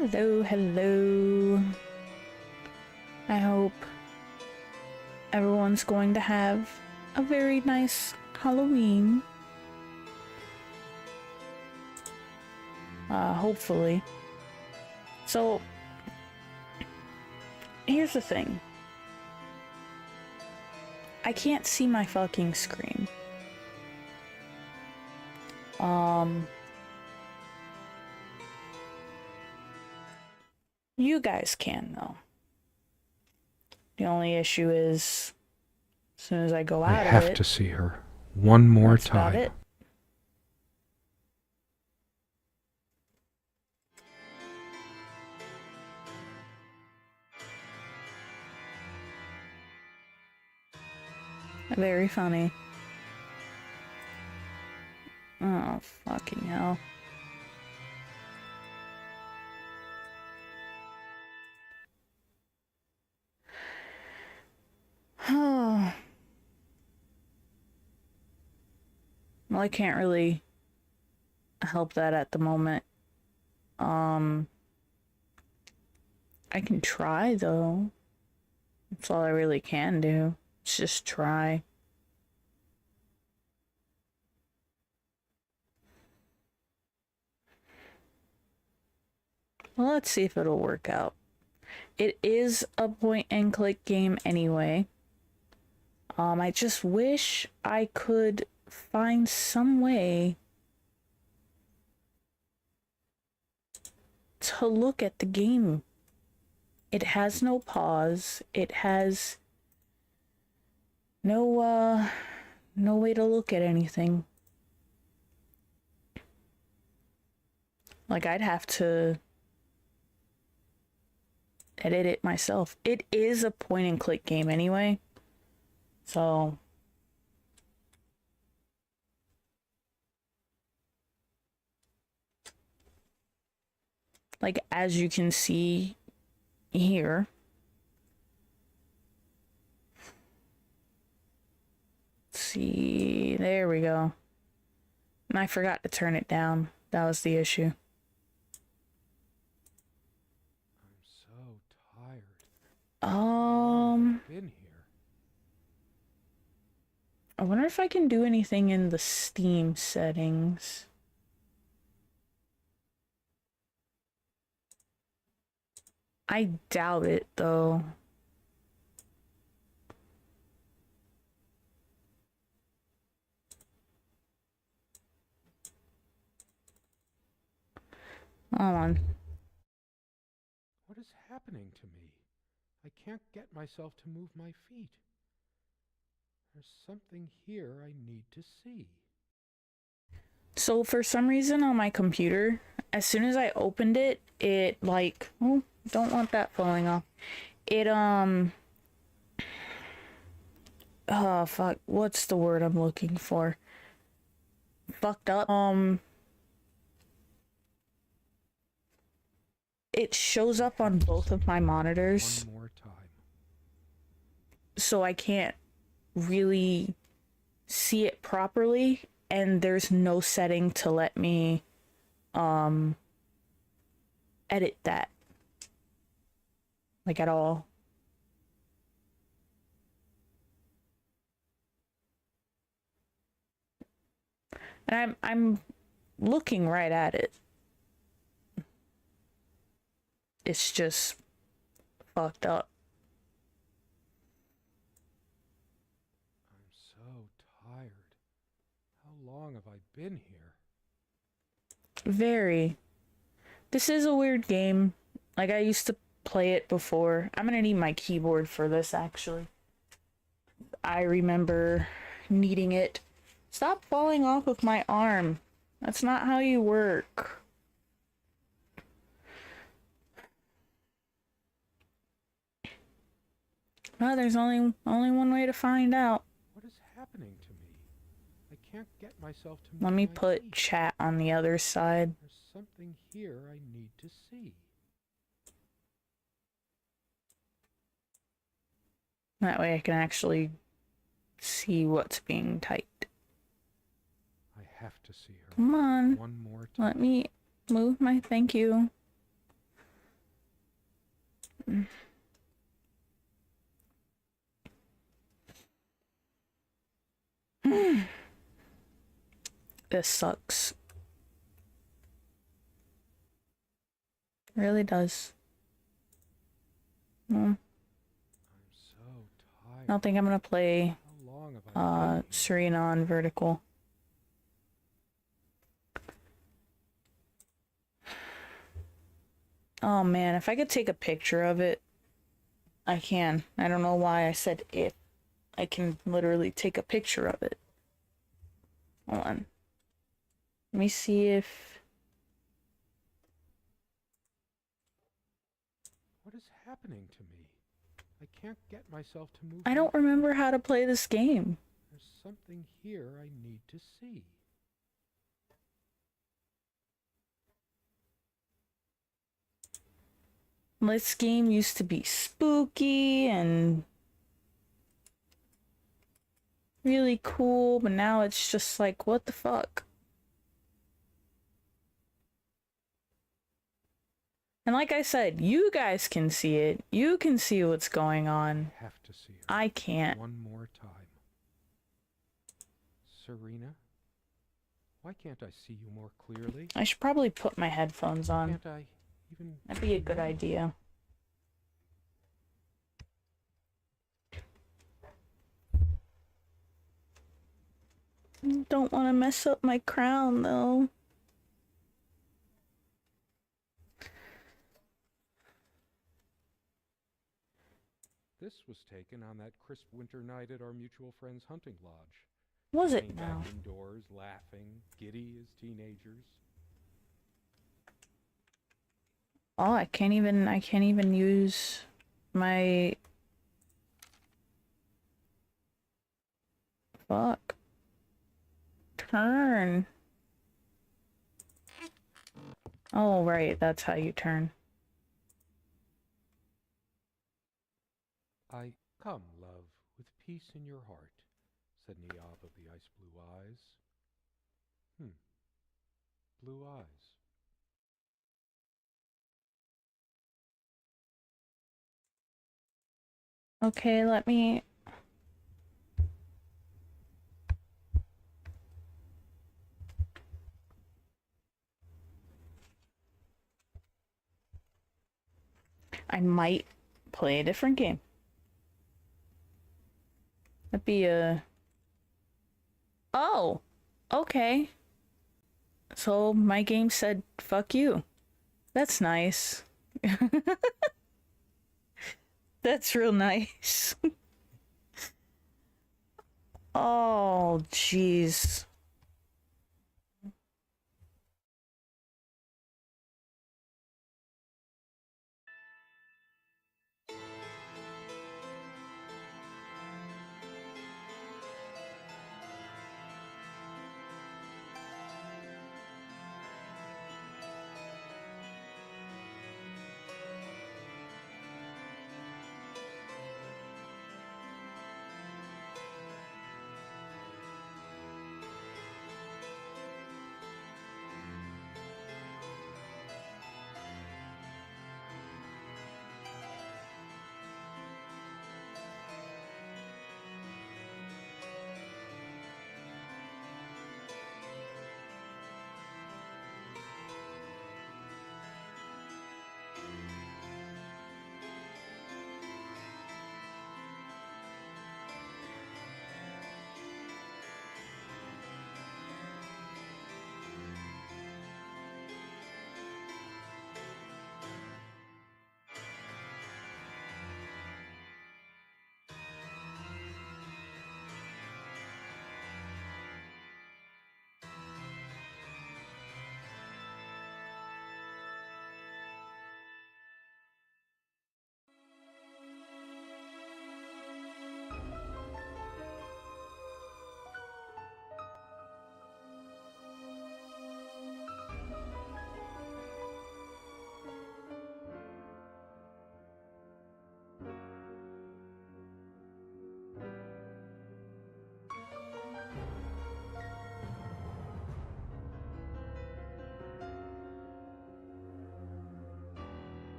Hello, hello. I hope everyone's going to have a very nice Halloween. Hopefully. So, here's the thing. I can't see my fucking screen. You guys can, though. The only issue is, as soon as I go out of it... I have to see her one more time. That's about it. Very funny. Oh, fucking hell. Oh. Well, I can't really help that at the moment. I can try, though. That's all I really can do. It's just try. Well, let's see if it'll work out. It is a point-and-click game anyway. I just wish I could find some way to look at the game. It has no pause. It has no way to look at anything. Like, I'd have to edit it myself. It is a point-and-click game anyway. So... like, as you can see here, let's see, there we go. And I forgot to turn it down. That was the issue. I'm so tired. Been here. I wonder if I can do anything in the Steam settings. I doubt it, though. Hold on. What is happening to me? I can't get myself to move my feet. There's something here I need to see. So for some reason on my computer, as soon as I opened it, it like, oh, don't want that falling off. It, oh fuck, what's the word I'm looking for? Fucked up. It shows up on both of my monitors. One more time. So I can't really see it properly, and there's no setting to let me edit that, like, at all. And I'm looking right at it. It's just fucked up. I'm so tired. How long have I been here? Very. This is a weird game. Like, I used to play it before. I'm gonna need my keyboard for this, actually. I remember needing it. Stop falling off with my arm. That's not how you work. Well, there's only one way to find out. What is happening to me? I can't get myself to move Let me my put feet. chat on the other side. There's something here I need to see. That way I can actually see what's being typed. I have to see her. Come on. One more time. Let me move my thank you. This sucks. Really does. I'm so I tired. don't think I'm gonna play How long have I been here? Serena on vertical. Oh man, if I could take a picture of it, I can. I don't know why I said if. I can literally take a picture of it. Hold on. Let me see if... What is happening to me? I can't get myself to move I my don't remember how to play this game. There's something here I need to see. This game used to be spooky and really cool, but now it's just like, what the fuck? And like I said, you guys can see it. You can see what's going on. I have to see her. I can't. One more time. Serena? Why can't I see you more clearly? I should probably put my headphones on. Can't I even... That'd be a good idea. Don't want to mess up my crown, though. This was taken on that crisp winter night at our mutual friend's hunting lodge. Was We it came now? back indoors, laughing, giddy as teenagers. Oh, I can't even use my... Fuck. Turn. Oh, right, that's how you turn. I come, love, with peace in your heart, said Niamh of the ice blue eyes. Blue eyes. Okay, let me... I might play a different game. That'd be a... Oh! Okay. So my game said, fuck you. That's nice. That's real nice. Oh, jeez.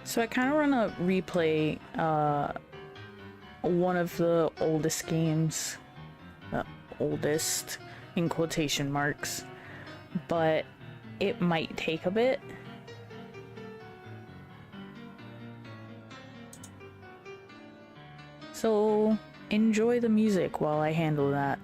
So I kind of want to replay one of the oldest games, oldest in quotation marks, but it might take a bit. So enjoy the music while I handle that.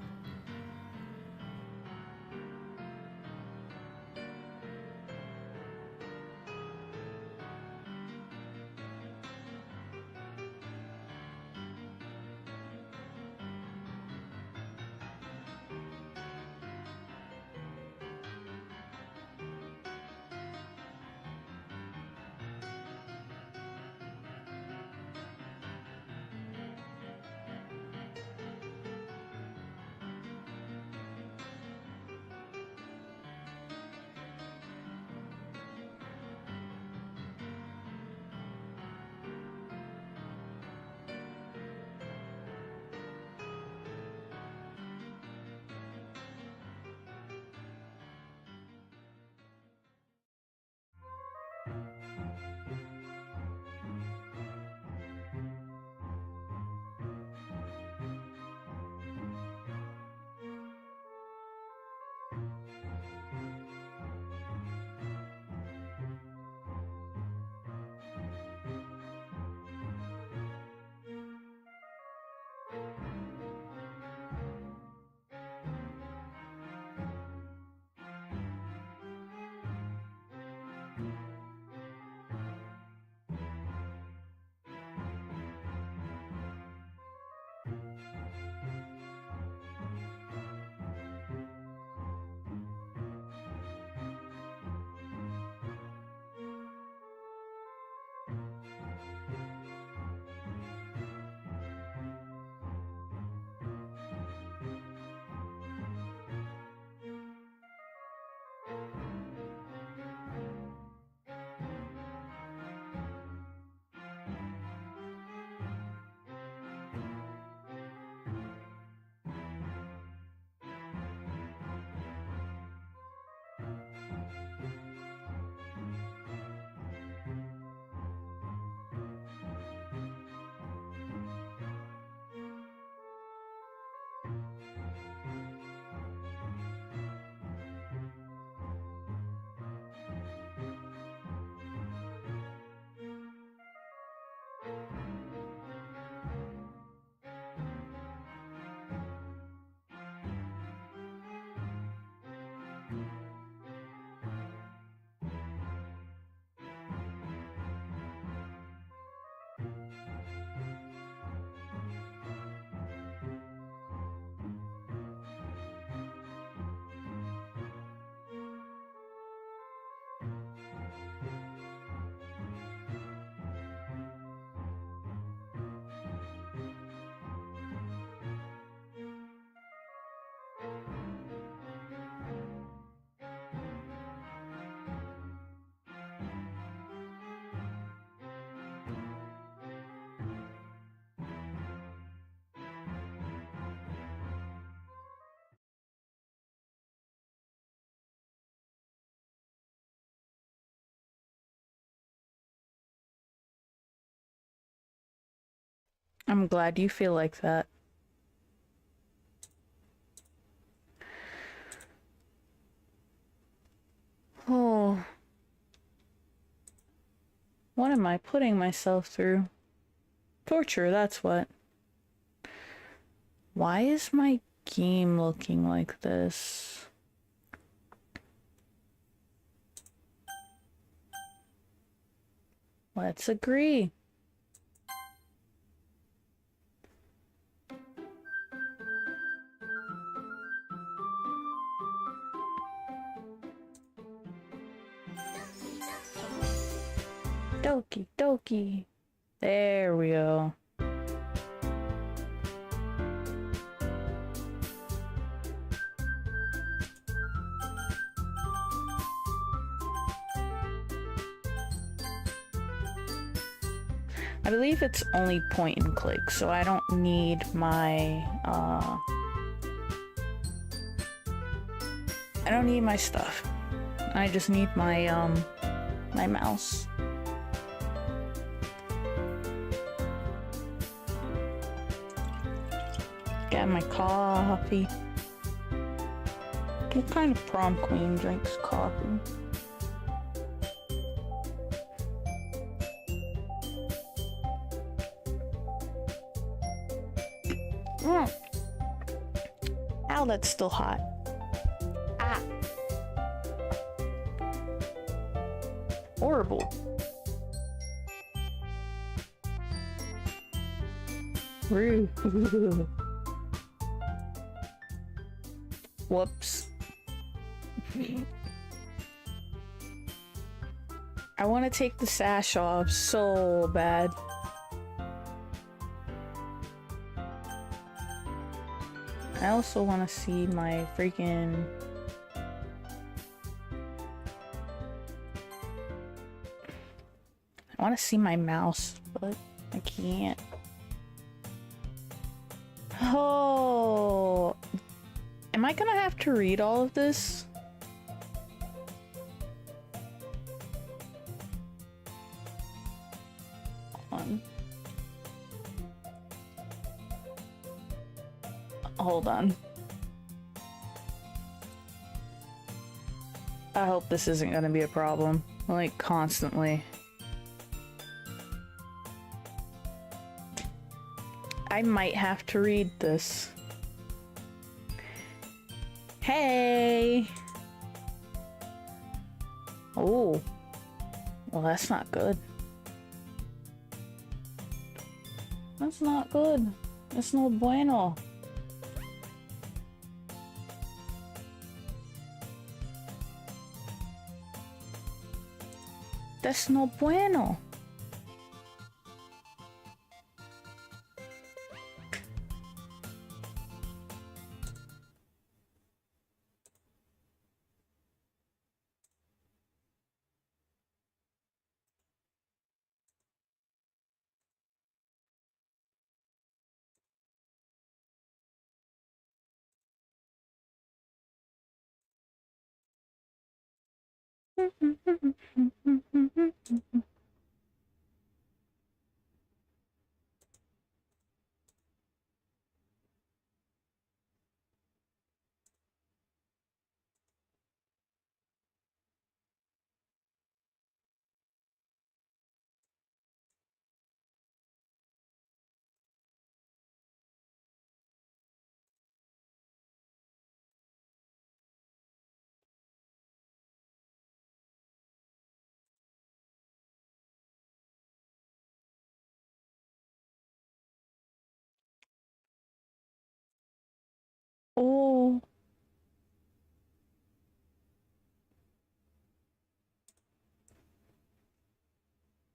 I'm glad you feel like that. Oh. What am I putting myself through? Torture, that's what. Why is my game looking like this? Let's agree. Doki Doki. There we go. I believe it's only point and click, so I don't need my I don't need my stuff. I just need my my mouse. have my coffee. What kind of prom queen drinks coffee? Ow, that's still hot. Ah. Horrible. Rude. Whoops. I want to take the sash off so bad. I also want to see my freaking... I want to see my mouse, but I can't. Oh, am I gonna have to read all of this? Hold on. I hope this isn't gonna be a problem. Like, constantly. I might have to read this. Hey! Oh. Well, that's not good. That's not good. It's no bueno. That's no bueno. Oh.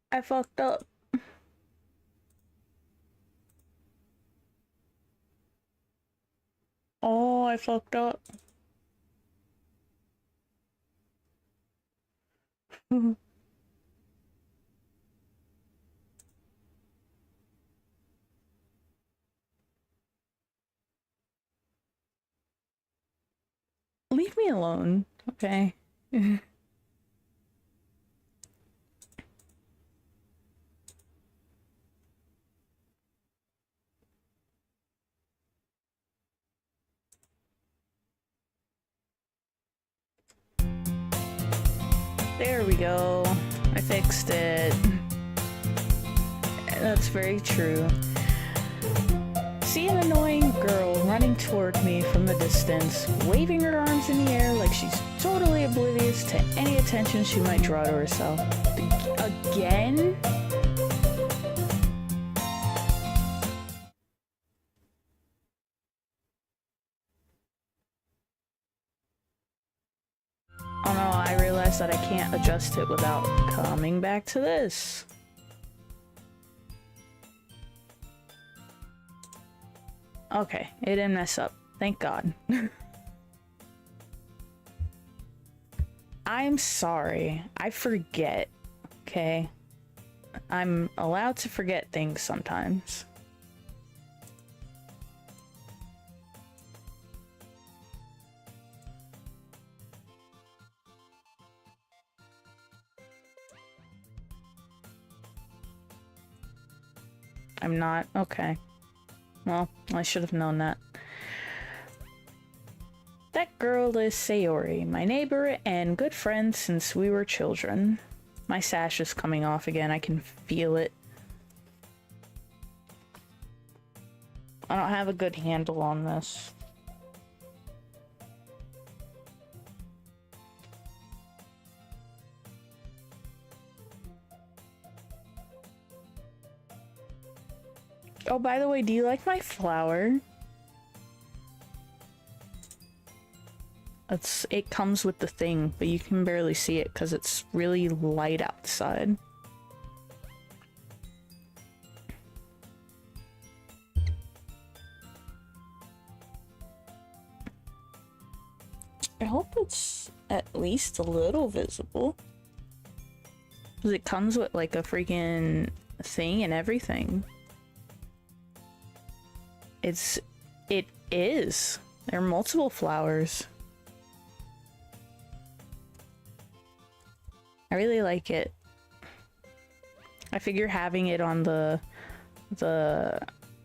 I fucked up. Oh, I fucked up. Leave me alone, okay? There we go. I fixed it. That's very true. See an annoying girl running toward me from the distance, waving her arms in the air like she's totally oblivious to any attention she might draw to herself. Again? Oh no, I realized that I can't adjust it without coming back to this. Okay, it didn't mess up. Thank God. I'm sorry. I forget. Okay? I'm allowed to forget things sometimes. I'm not? Okay. Well, I should have known that. That girl is Sayori, my neighbor and good friend since we were children. My sash is coming off again. I can feel it. I don't have a good handle on this. Oh, by the way, do you like my flower? It comes with the thing, but you can barely see it because it's really light outside. I hope it's at least a little visible. Because it comes with like a freaking thing and everything. It is. There are multiple flowers. I really like it. I figure having it on the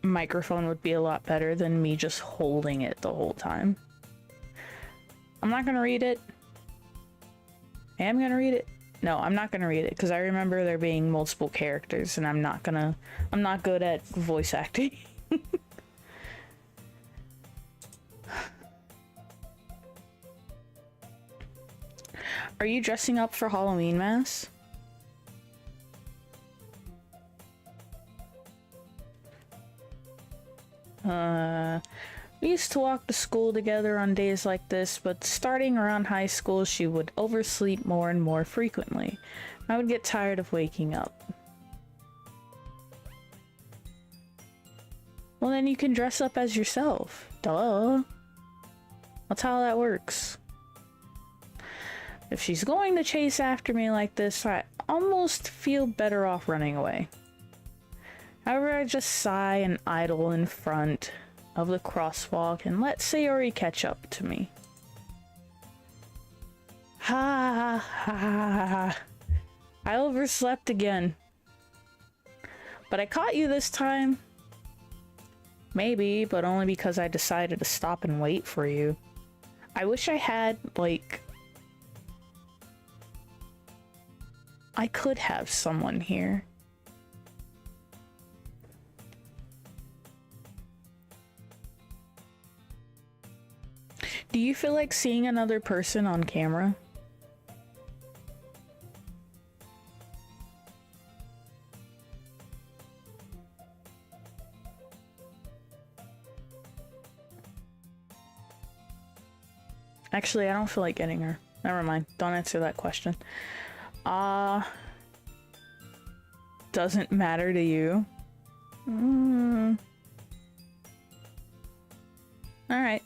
microphone would be a lot better than me just holding it the whole time. I'm not gonna read it. I am gonna read it. No, I'm not gonna read it because I remember there being multiple characters and I'm not good at voice acting. Are you dressing up for Halloween Mass? We used to walk to school together on days like this, but starting around high school, she would oversleep more and more frequently. I would get tired of waking up. Well, then you can dress up as yourself. Duh. That's how that works. If she's going to chase after me like this, I almost feel better off running away. However, I just sigh and idle in front of the crosswalk and let Sayori catch up to me. Ha ha ha ha. I overslept again. But I caught you this time. Maybe, but only because I decided to stop and wait for you. I wish I had, like... I could have someone here. Do you feel like seeing another person on camera? Actually, I don't feel like getting her. Never mind. Don't answer that question. Doesn't matter to you. Alright.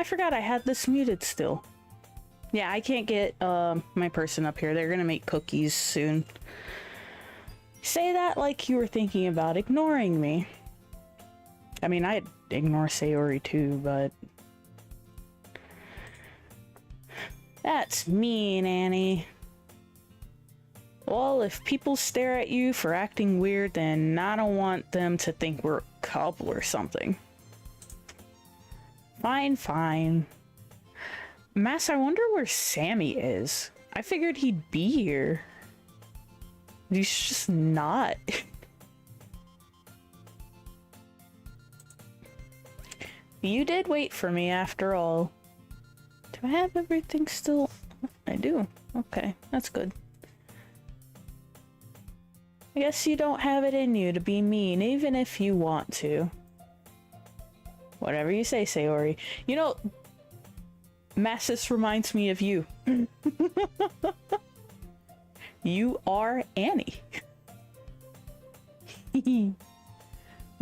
I forgot I had this muted still. Yeah, I can't get my person up here. They're gonna make cookies soon. Say that like you were thinking about ignoring me. I mean, I'd ignore Sayori too, but... That's mean, Annie. Well, if people stare at you for acting weird, then I don't want them to think we're a couple or something. Fine, fine. Mass, I wonder where Sammy is. I figured he'd be here. He's just not. You did wait for me after all. Do I have everything still? I do. Okay, that's good. I guess you don't have it in you to be mean, even if you want to. Whatever you say, Sayori. You know, Massis reminds me of you. You are Annie. We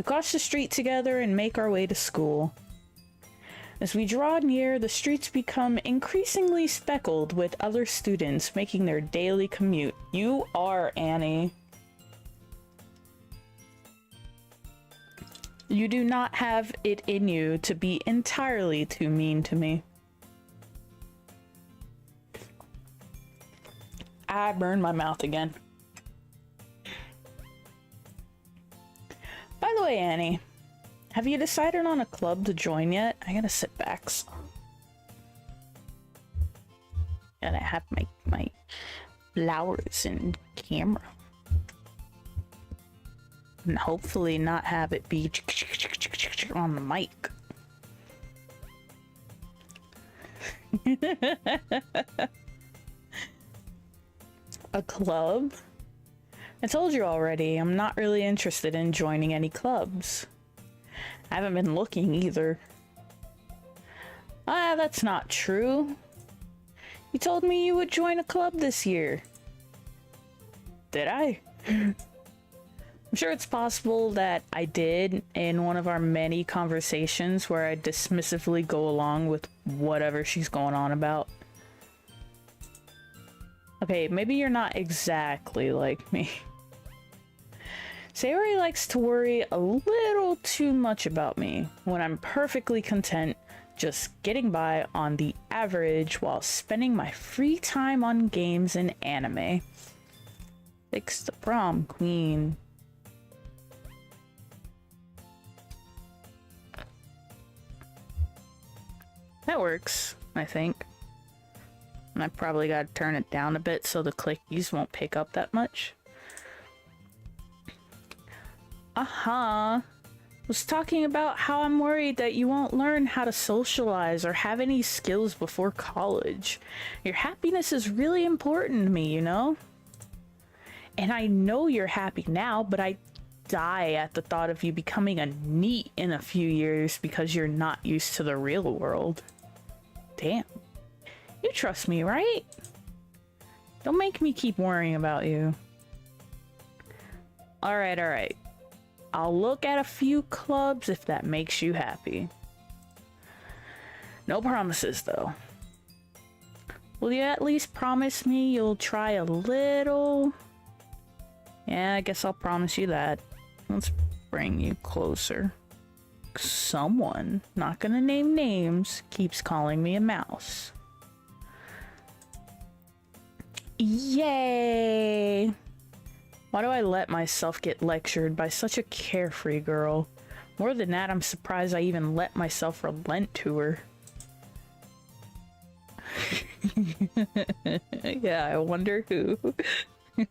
cross the street together and make our way to school. As we draw near, the streets become increasingly speckled with other students making their daily commute. You are Annie. You do not have it in you to be entirely too mean to me. I burned my mouth again. By the way, Annie, have you decided on a club to join yet? I gotta sit back. Gotta have my flowers and camera. And hopefully not have it be on the mic. A club? I told you already, I'm not really interested in joining any clubs. I haven't been looking either. Ah, that's not true. You told me you would join a club this year. Did I? I'm sure it's possible that I did in one of our many conversations where I dismissively go along with whatever she's going on about. Okay, maybe you're not exactly like me. Sayori likes to worry a little too much about me when I'm perfectly content just getting by on the average while spending my free time on games and anime. Fix the prom queen. That works, I think. And I probably gotta turn it down a bit so the clickies won't pick up that much. Was talking about how I'm worried that you won't learn how to socialize or have any skills before college. Your happiness is really important to me, you know? And I know you're happy now, but I die at the thought of you becoming a NEET in a few years because you're not used to the real world. Damn. You trust me, right? Don't make me keep worrying about you. Alright. I'll look at a few clubs if that makes you happy. No promises, though. Will you at least promise me you'll try a little? Yeah, I guess I'll promise you that. Let's bring you closer. Someone, not gonna name names, keeps calling me a mouse. Yay! Why do I let myself get lectured by such a carefree girl? More than that, I'm surprised I even let myself relent to her. Yeah, I wonder who. I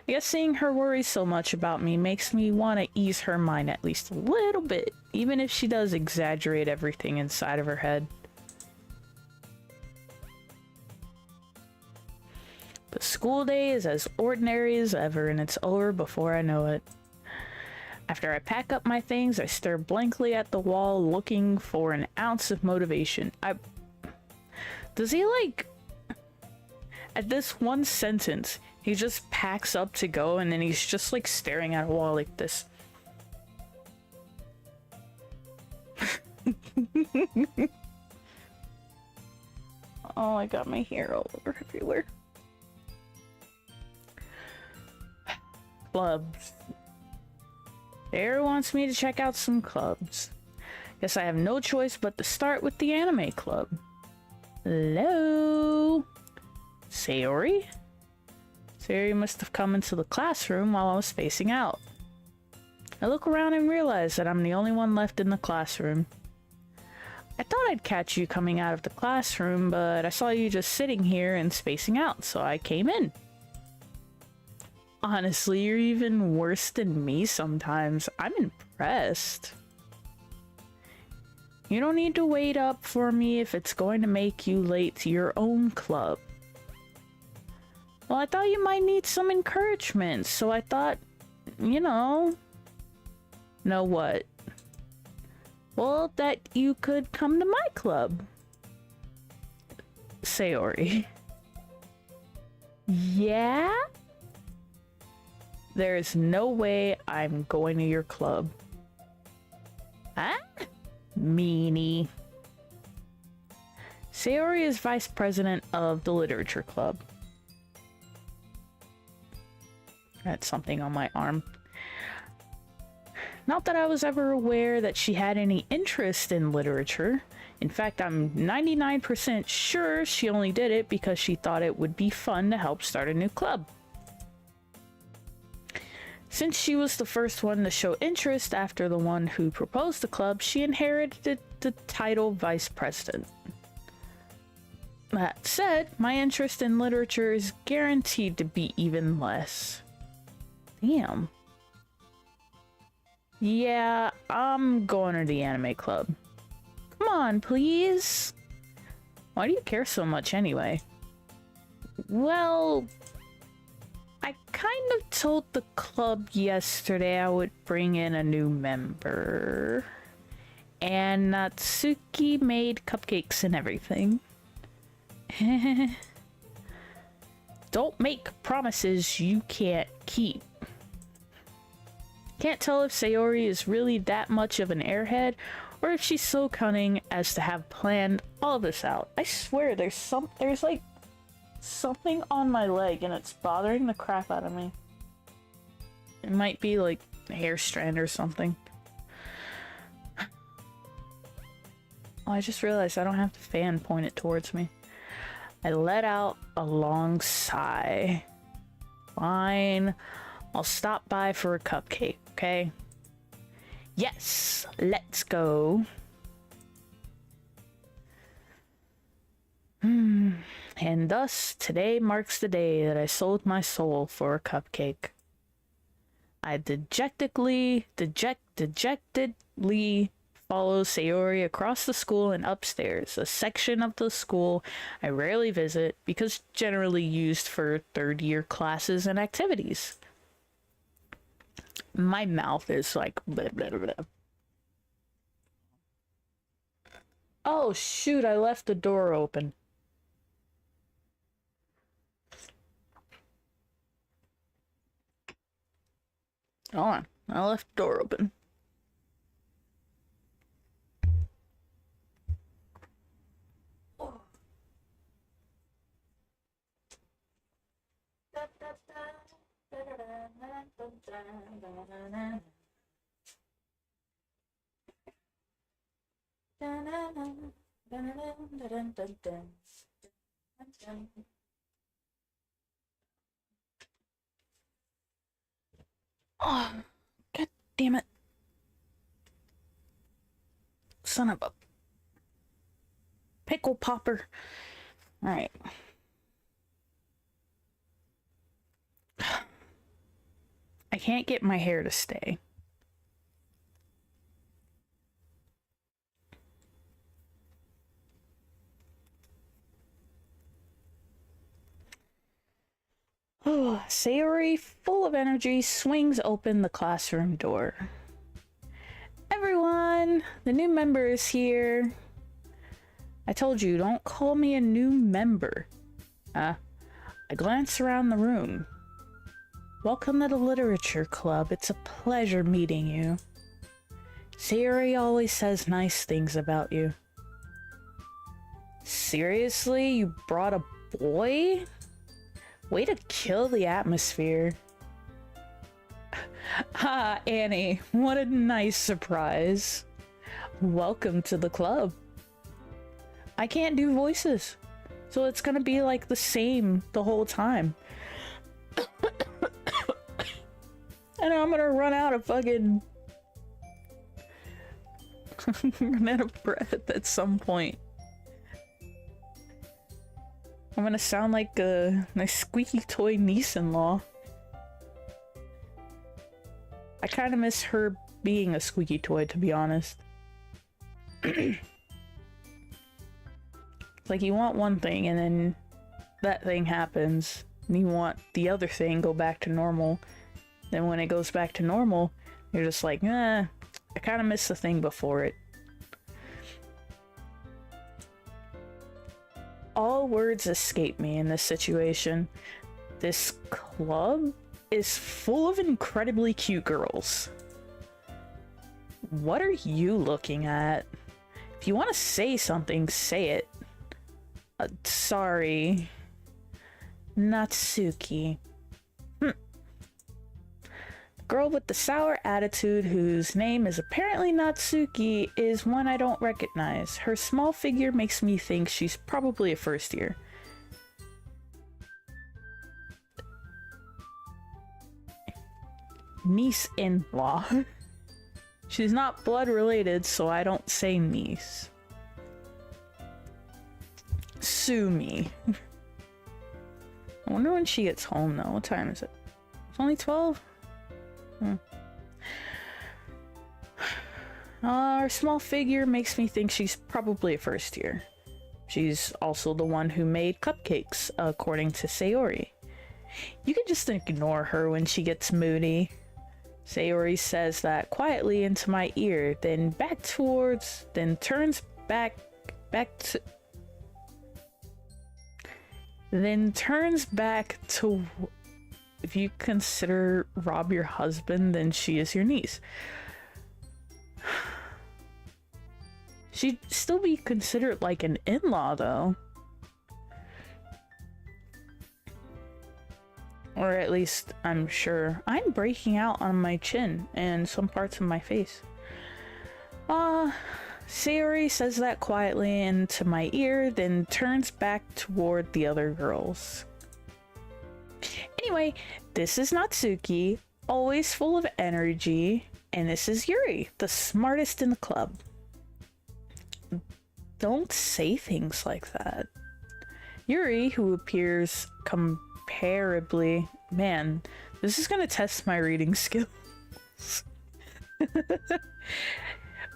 guess seeing her worry so much about me makes me want to ease her mind at least a little bit, even if she does exaggerate everything inside of her head. The school day is as ordinary as ever, and it's over before I know it. After I pack up my things, I stare blankly at the wall, looking for an ounce of motivation. Does he, like... At this one sentence, he just packs up to go, and then he's just, like, staring at a wall like this. Oh, I got my hair all over everywhere. Clubs. Bear wants me to check out some clubs. Guess I have no choice but to start with the anime club. Hello? Sayori? Sayori must have come into the classroom while I was spacing out. I look around and realize that I'm the only one left in the classroom. I thought I'd catch you coming out of the classroom, but I saw you just sitting here and spacing out, so I came in. Honestly, you're even worse than me sometimes. I'm impressed. You don't need to wait up for me if it's going to make you late to your own club. Well, I thought you might need some encouragement, so I thought, you know... Know what? Well, that you could come to my club. Sayori. Yeah? There's no way I'm going to your club. Huh? Meanie. Sayori is vice president of the literature club. That's something on my arm. Not that I was ever aware that she had any interest in literature. In fact, I'm 99% sure she only did it because she thought it would be fun to help start a new club. Since she was the first one to show interest after the one who proposed the club, she inherited the title vice president. That said, my interest in literature is guaranteed to be even less. Damn. Yeah, I'm going to the anime club. Come on, please. Why do you care so much anyway? Well, I kind of told the club yesterday I would bring in a new member. And Natsuki made cupcakes and everything. Don't make promises you can't keep. Can't tell if Sayori is really that much of an airhead, or if she's so cunning as to have planned all this out. I swear there's like something on my leg and it's bothering the crap out of me. It might be like a hair strand or something. Oh, I just realized I don't have the fan pointed towards me. I let out a long sigh. Fine. I'll stop by for a cupcake, okay? Yes, let's go. And thus, today marks the day that I sold my soul for a cupcake. I dejectedly follow Sayori across the school and upstairs, a section of the school I rarely visit because generally used for third-year classes and activities. My mouth is like blah, blah, blah. Oh shoot, I left the door open. Hold on, I left the door open. Oh, god damn it. Son of a pickle popper. Alright. I can't get my hair to stay. Oh, Sayori, full of energy, swings open the classroom door. Everyone, the new member is here. I told you, don't call me a new member. I glance around the room. Welcome to the Literature Club. It's a pleasure meeting you. Sayori always says nice things about you. Seriously? You brought a boy? Way to kill the atmosphere. Ah, Annie, what a nice surprise. Welcome to the club. I can't do voices, so it's gonna be like the same the whole time. And I'm gonna run out of fucking... run out of breath at some point. I'm gonna sound like a nice squeaky toy niece-in-law. I kind of miss her being a squeaky toy, to be honest. Like, you want one thing, and then that thing happens, and you want the other thing go back to normal. Then when it goes back to normal, you're just like, I kind of miss the thing before it. All words escape me in this situation. This club is full of incredibly cute girls. What are you looking at? If you want to say something, say it. Sorry. Natsuki. The girl with the sour attitude, whose name is apparently Natsuki, is one I don't recognize. Her small figure makes me think she's probably a first year. Niece-in-law. She's not blood related, so I don't say niece. Sue me. I wonder when she gets home though. What time is it? It's only 12? Her small figure makes me think she's probably a first year. She's also the one who made cupcakes, according to Sayori. You can just ignore her when she gets moody. Sayori says that quietly into my ear, then turns back to, if you consider Rob your husband, then she is your niece. She'd still be considered like an in-law, though. Or at least, I'm sure. I'm breaking out on my chin and some parts of my face. Sayori says that quietly into my ear, then turns back toward the other girls. Anyway, this is Natsuki, always full of energy, and this is Yuri, the smartest in the club. Don't say things like that. Yuri, who appears comparably... Man, this is gonna test my reading skills.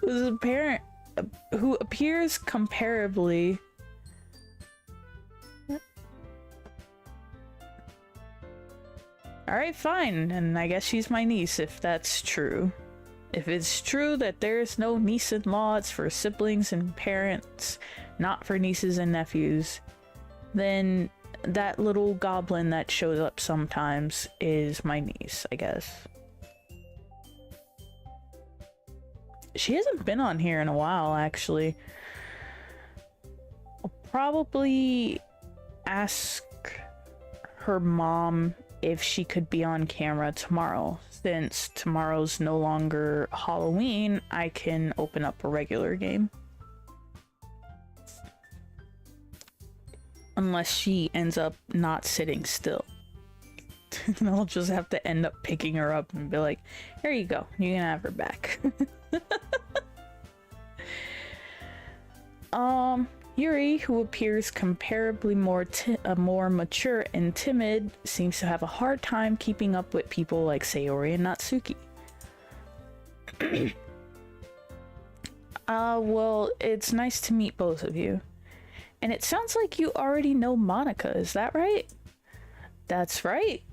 Who appears comparably... Alright, fine, and I guess she's my niece if that's true. If it's true that there's no niece-in-law, it's for siblings and parents, not for nieces and nephews, then that little goblin that shows up sometimes is my niece, I guess. She hasn't been on here in a while, actually. I'll probably ask her mom if she could be on camera tomorrow. Since tomorrow's no longer Halloween, I can open up a regular game. Unless she ends up not sitting still. And I'll just have to end up picking her up and be like, here you go, you can have her back. Yuri, who appears comparably more mature and timid, seems to have a hard time keeping up with people like Sayori and Natsuki. Well, it's nice to meet both of you. And it sounds like you already know Monica, is that right? That's right.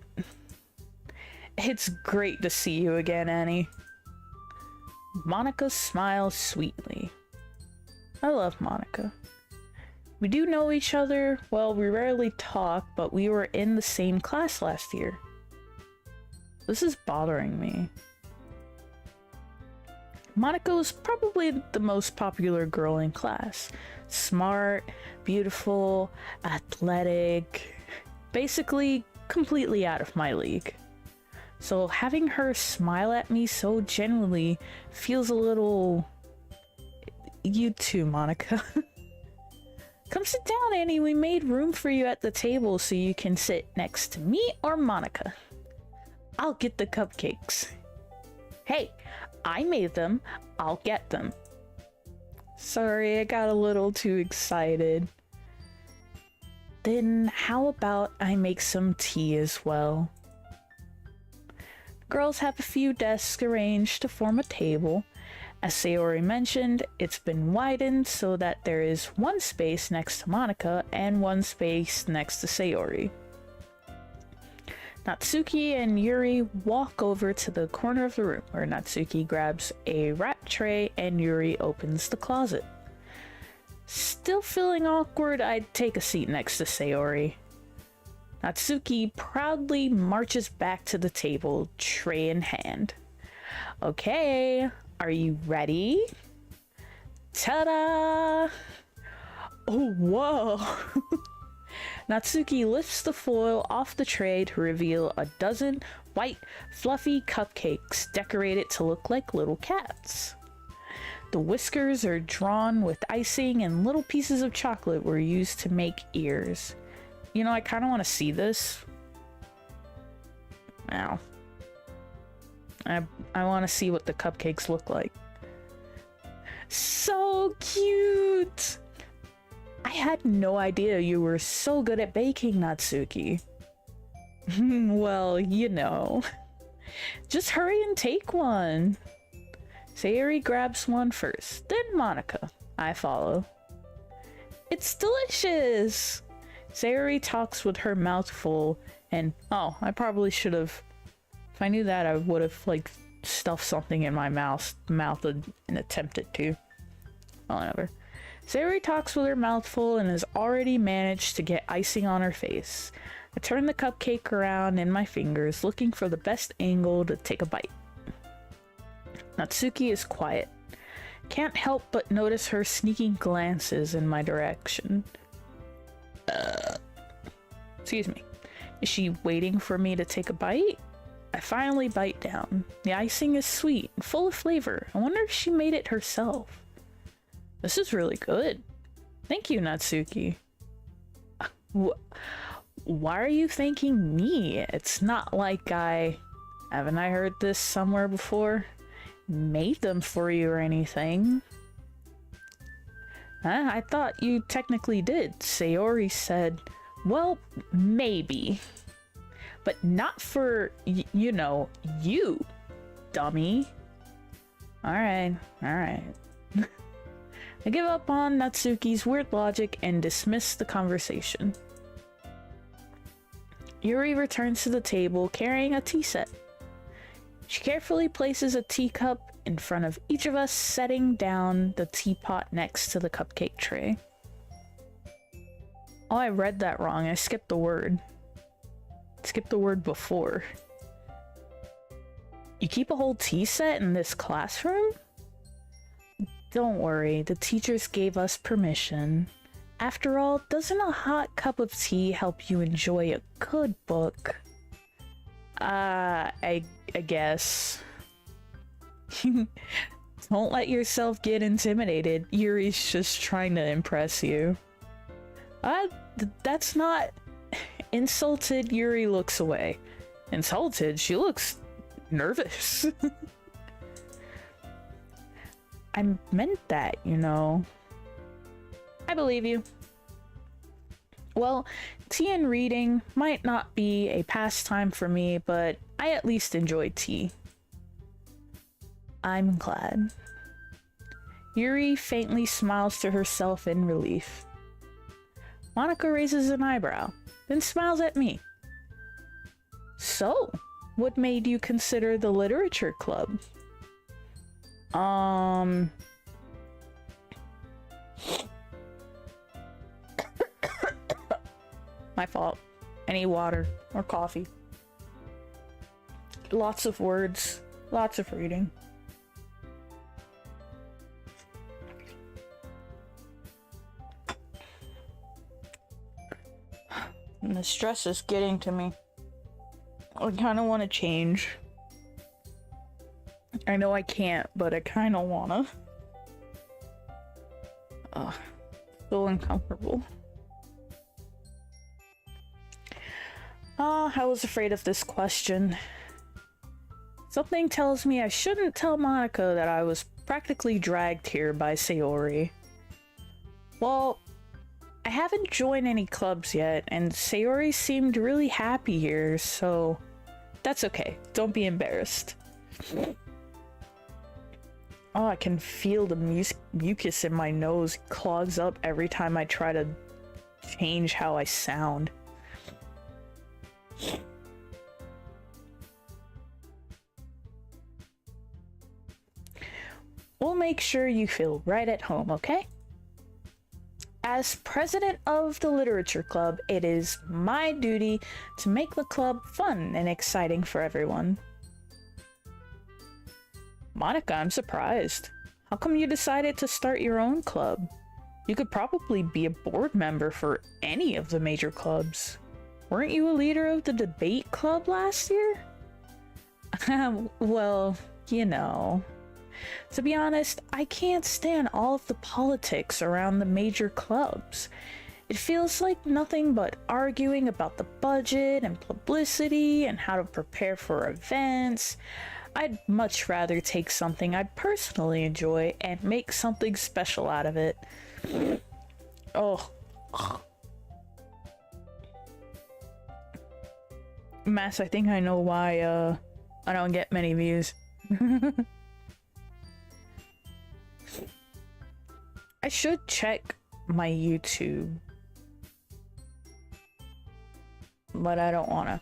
It's great to see you again, Annie. Monica smiles sweetly. I love Monica. We do know each other. Well, we rarely talk, but we were in the same class last year. This is bothering me. Monica was probably the most popular girl in class. Smart, beautiful, athletic, basically completely out of my league. So having her smile at me so genuinely feels a little... You too, Monica. Come sit down, Annie. We made room for you at the table so you can sit next to me or Monica. I'll get the cupcakes. Hey, I made them. I'll get them. Sorry, I got a little too excited. Then how about I make some tea as well? Girls have a few desks arranged to form a table. As Sayori mentioned, it's been widened so that there is one space next to Monica and one space next to Sayori. Natsuki and Yuri walk over to the corner of the room where Natsuki grabs a wrap tray and Yuri opens the closet. Still feeling awkward, I'd take a seat next to Sayori. Natsuki proudly marches back to the table, tray in hand. Okay, are you ready? Ta-da! Oh, whoa! Natsuki lifts the foil off the tray to reveal a dozen white, fluffy cupcakes decorated to look like little cats. The whiskers are drawn with icing and little pieces of chocolate were used to make ears. You know, I kind of want to see this. Wow. I want to see what the cupcakes look like. So cute! I had no idea you were so good at baking, Natsuki. Well, you know. Just hurry and take one. Sayori grabs one first, then Monica. I follow. It's delicious! Sayori talks with her mouth full, and oh, I probably should have. If I knew that, I would have like stuffed something in my mouth and attempted to. Well, whatever. Sayori talks with her mouth full and has already managed to get icing on her face. I turn the cupcake around in my fingers, looking for the best angle to take a bite. Natsuki is quiet. Can't help but notice her sneaking glances in my direction. Excuse me. Is she waiting for me to take a bite? I finally bite down. The icing is sweet and full of flavor. I wonder if she made it herself. This is really good. Thank you, Natsuki. Why are you thanking me? It's not like haven't I heard this somewhere before? Made them for you or anything. I thought you technically did. Sayori said, well, maybe. But not for, you know, you, dummy. Alright. I give up on Natsuki's weird logic and dismiss the conversation. Yuri returns to the table carrying a tea set. She carefully places a teacup in front of each of us, setting down the teapot next to the cupcake tray. Oh, I read that wrong. I skipped the word. Skipped the word before. You keep a whole tea set in this classroom? Don't worry, the teachers gave us permission. After all, doesn't a hot cup of tea help you enjoy a good book? I guess. Don't let yourself get intimidated. Yuri's just trying to impress you. That's not... Insulted, Yuri looks away. Insulted? She looks nervous. I meant that, you know. I believe you. Well, tea and reading might not be a pastime for me, but I at least enjoy tea. I'm glad. Yuri faintly smiles to herself in relief. Monica raises an eyebrow, then smiles at me. So, what made you consider the literature club? My fault. I need water or coffee. Lots of words, lots of reading. And the stress is getting to me. I kind of want to change. I know I can't, but I kind of wanna. Ugh, so uncomfortable. I was afraid of this question. Something tells me I shouldn't tell Monica that I was practically dragged here by Sayori. Well, I haven't joined any clubs yet, and Sayori seemed really happy here, so that's okay. Don't be embarrassed. Oh, I can feel the mucus in my nose clogs up every time I try to change how I sound. We'll make sure you feel right at home, okay? As president of the Literature Club, it is my duty to make the club fun and exciting for everyone. Monica, I'm surprised. How come you decided to start your own club? You could probably be a board member for any of the major clubs. Weren't you a leader of the debate club last year? Well, you know. To be honest, I can't stand all of the politics around the major clubs. It feels like nothing but arguing about the budget and publicity and how to prepare for events. I'd much rather take something I personally enjoy and make something special out of it. Oh. Mass, I think I know why I don't get many views. I should check my YouTube, but I don't wanna.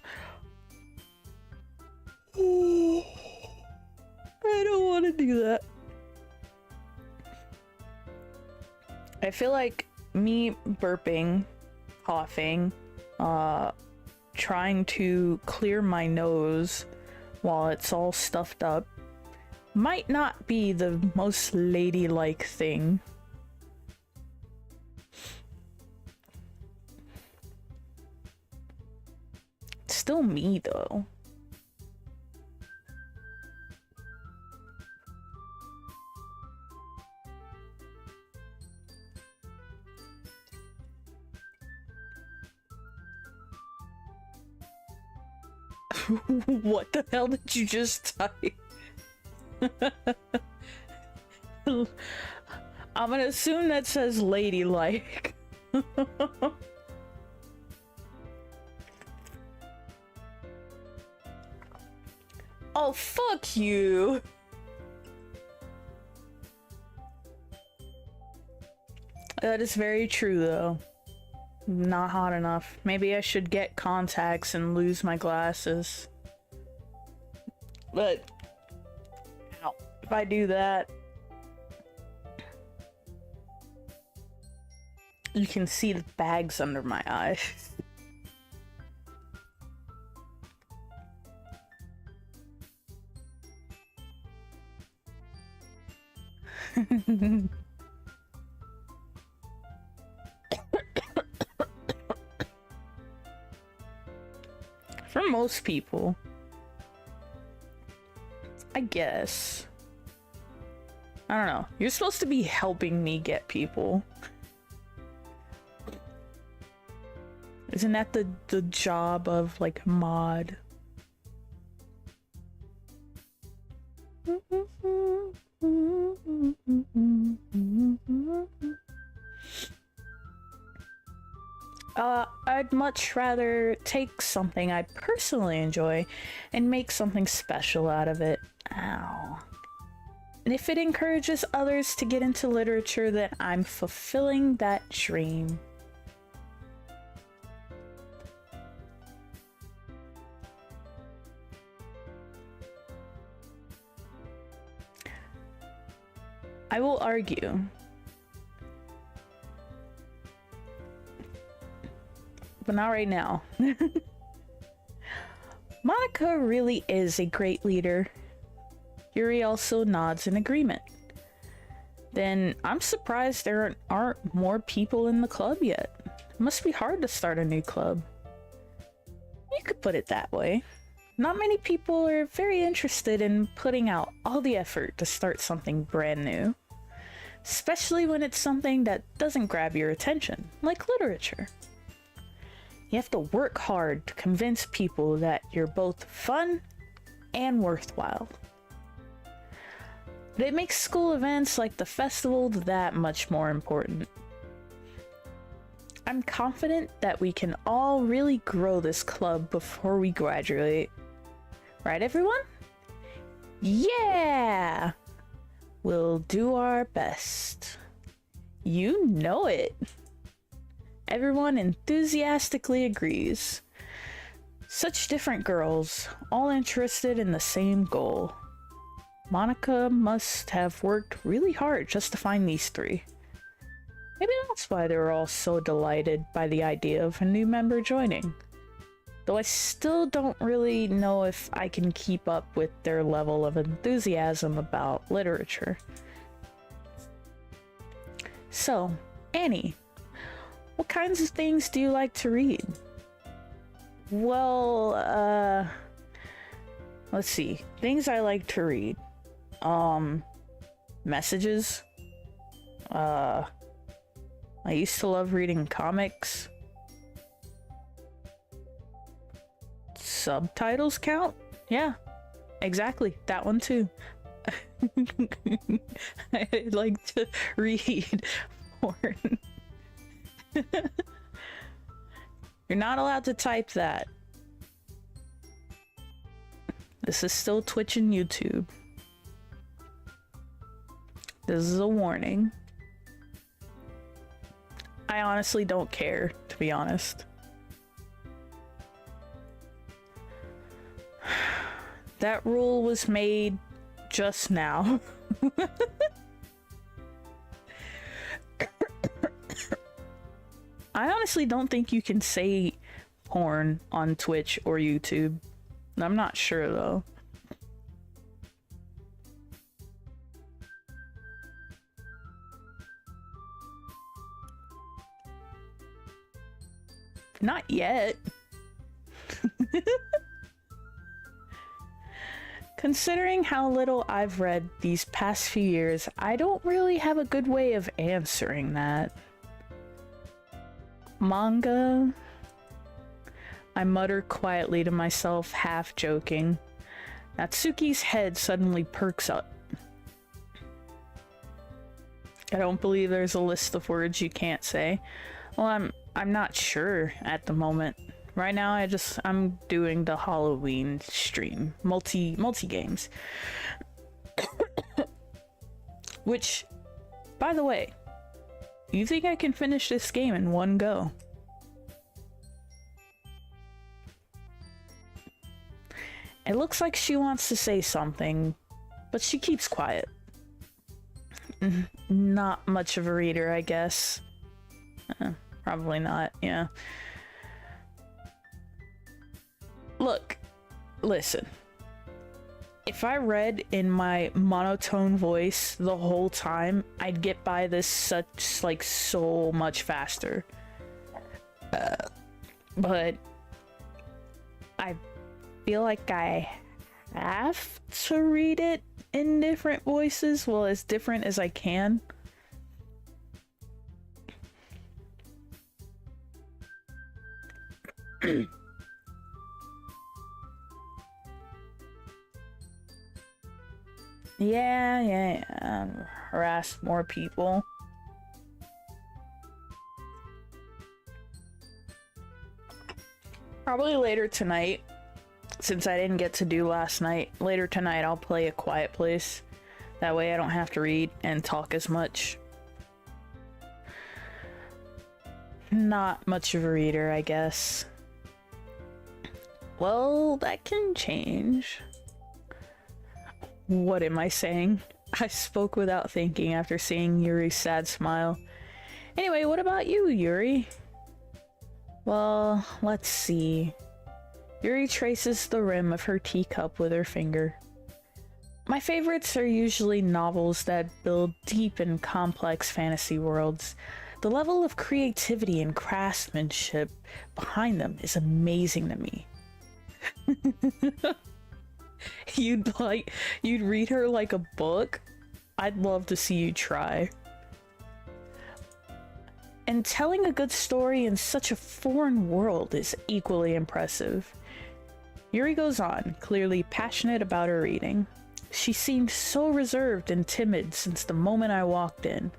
I don't wanna do that. I feel like me burping, coughing, trying to clear my nose while it's all stuffed up might not be the most ladylike thing. It's still me, though. What the hell did you just type? I'm gonna assume that says ladylike. Oh, fuck you! That is very true, though. Not hot enough. Maybe I should get contacts and lose my glasses. But ow, if I do that, you can see the bags under my eyes. For most people, I guess. I don't know. You're supposed to be helping me get people. Isn't that the job of, like, mod? I'd much rather take something I personally enjoy and make something special out of it. Ow. And if it encourages others to get into literature, then I'm fulfilling that dream. I will argue. But not right now. Monica really is a great leader. Yuri also nods in agreement. Then I'm surprised there aren't more people in the club yet. It must be hard to start a new club. could put it that way. Not many people are very interested in putting out all the effort to start something brand new, especially when it's something that doesn't grab your attention, like literature. You have to work hard to convince people that you're both fun and worthwhile. But it makes school events like the festival that much more important. I'm confident that we can all really grow this club before we graduate. Right, everyone? Yeah! We'll do our best. You know it. Everyone enthusiastically agrees. Such different girls, all interested in the same goal. Monica must have worked really hard just to find these three. Maybe that's why they were all so delighted by the idea of a new member joining. Though I still don't really know if I can keep up with their level of enthusiasm about literature. So, Annie, what kinds of things do you like to read? Well, let's see. Things I like to read. Messages. I used to love reading comics. Subtitles count? Yeah, exactly. That one too. I like to read porn. You're not allowed to type that. This is still Twitch and YouTube. This is a warning. I honestly don't care, to be honest. That rule was made just now. I honestly don't think you can say porn on Twitch or YouTube. I'm not sure though. Not yet. Considering how little I've read these past few years, I don't really have a good way of answering that. Manga? I mutter quietly to myself, half joking. Natsuki's head suddenly perks up. I don't believe there's a list of words you can't say. Well, I'm not sure at the moment. Right now I'm doing the Halloween stream. Multi games. Which, by the way, you think I can finish this game in one go? It looks like she wants to say something, but she keeps quiet. Not much of a reader, I guess. Probably not, yeah. Look, listen. If I read in my monotone voice the whole time, I'd get by this so much faster. But I feel like I have to read it in different voices, well, as different as I can. Yeah. Harass more people. Probably later tonight, since I didn't get to do last night. Later tonight I'll play A Quiet Place. That way I don't have to read and talk as much. Not much of a reader, I guess. Well, that can change. What am I saying? I spoke without thinking after seeing Yuri's sad smile. Anyway, what about you, Yuri? Well, let's see. Yuri traces the rim of her teacup with her finger. My favorites are usually novels that build deep and complex fantasy worlds. The level of creativity and craftsmanship behind them is amazing to me. You'd read her like a book? I'd love to see you try. And telling a good story in such a foreign world is equally impressive. Yuri goes on, clearly passionate about her reading. She seemed so reserved and timid since the moment I walked in,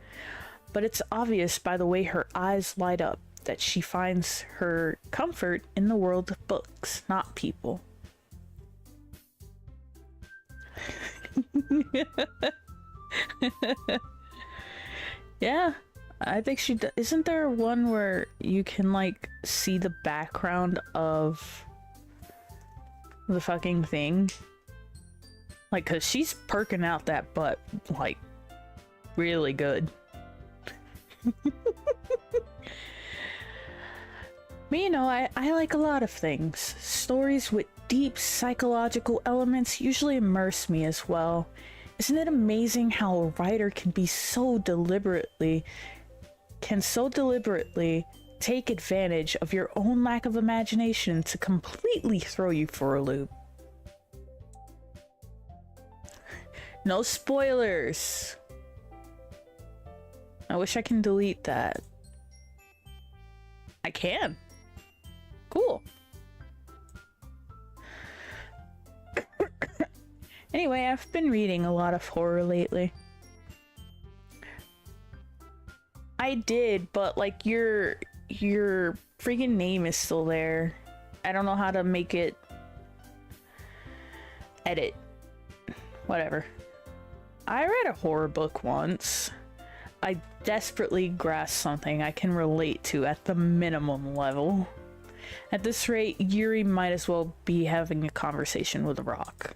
but it's obvious by the way her eyes light up that she finds her comfort in the world of books, not people. Yeah, I think she isn't there one where you can like see the background of the fucking thing? Like, cause she's perking out that butt like really good. But you know, I like a lot of things. Stories with deep psychological elements usually immerse me as well. Isn't it amazing how a writer can so deliberately take advantage of your own lack of imagination to completely throw you for a loop? No spoilers. I wish I can delete that. I can. Cool. Anyway, I've been reading a lot of horror lately. I did, but like your freaking name is still there. I don't know how to make it edit. Whatever. I read a horror book once. I desperately grasped something I can relate to at the minimum level. At this rate, Yuri might as well be having a conversation with a rock.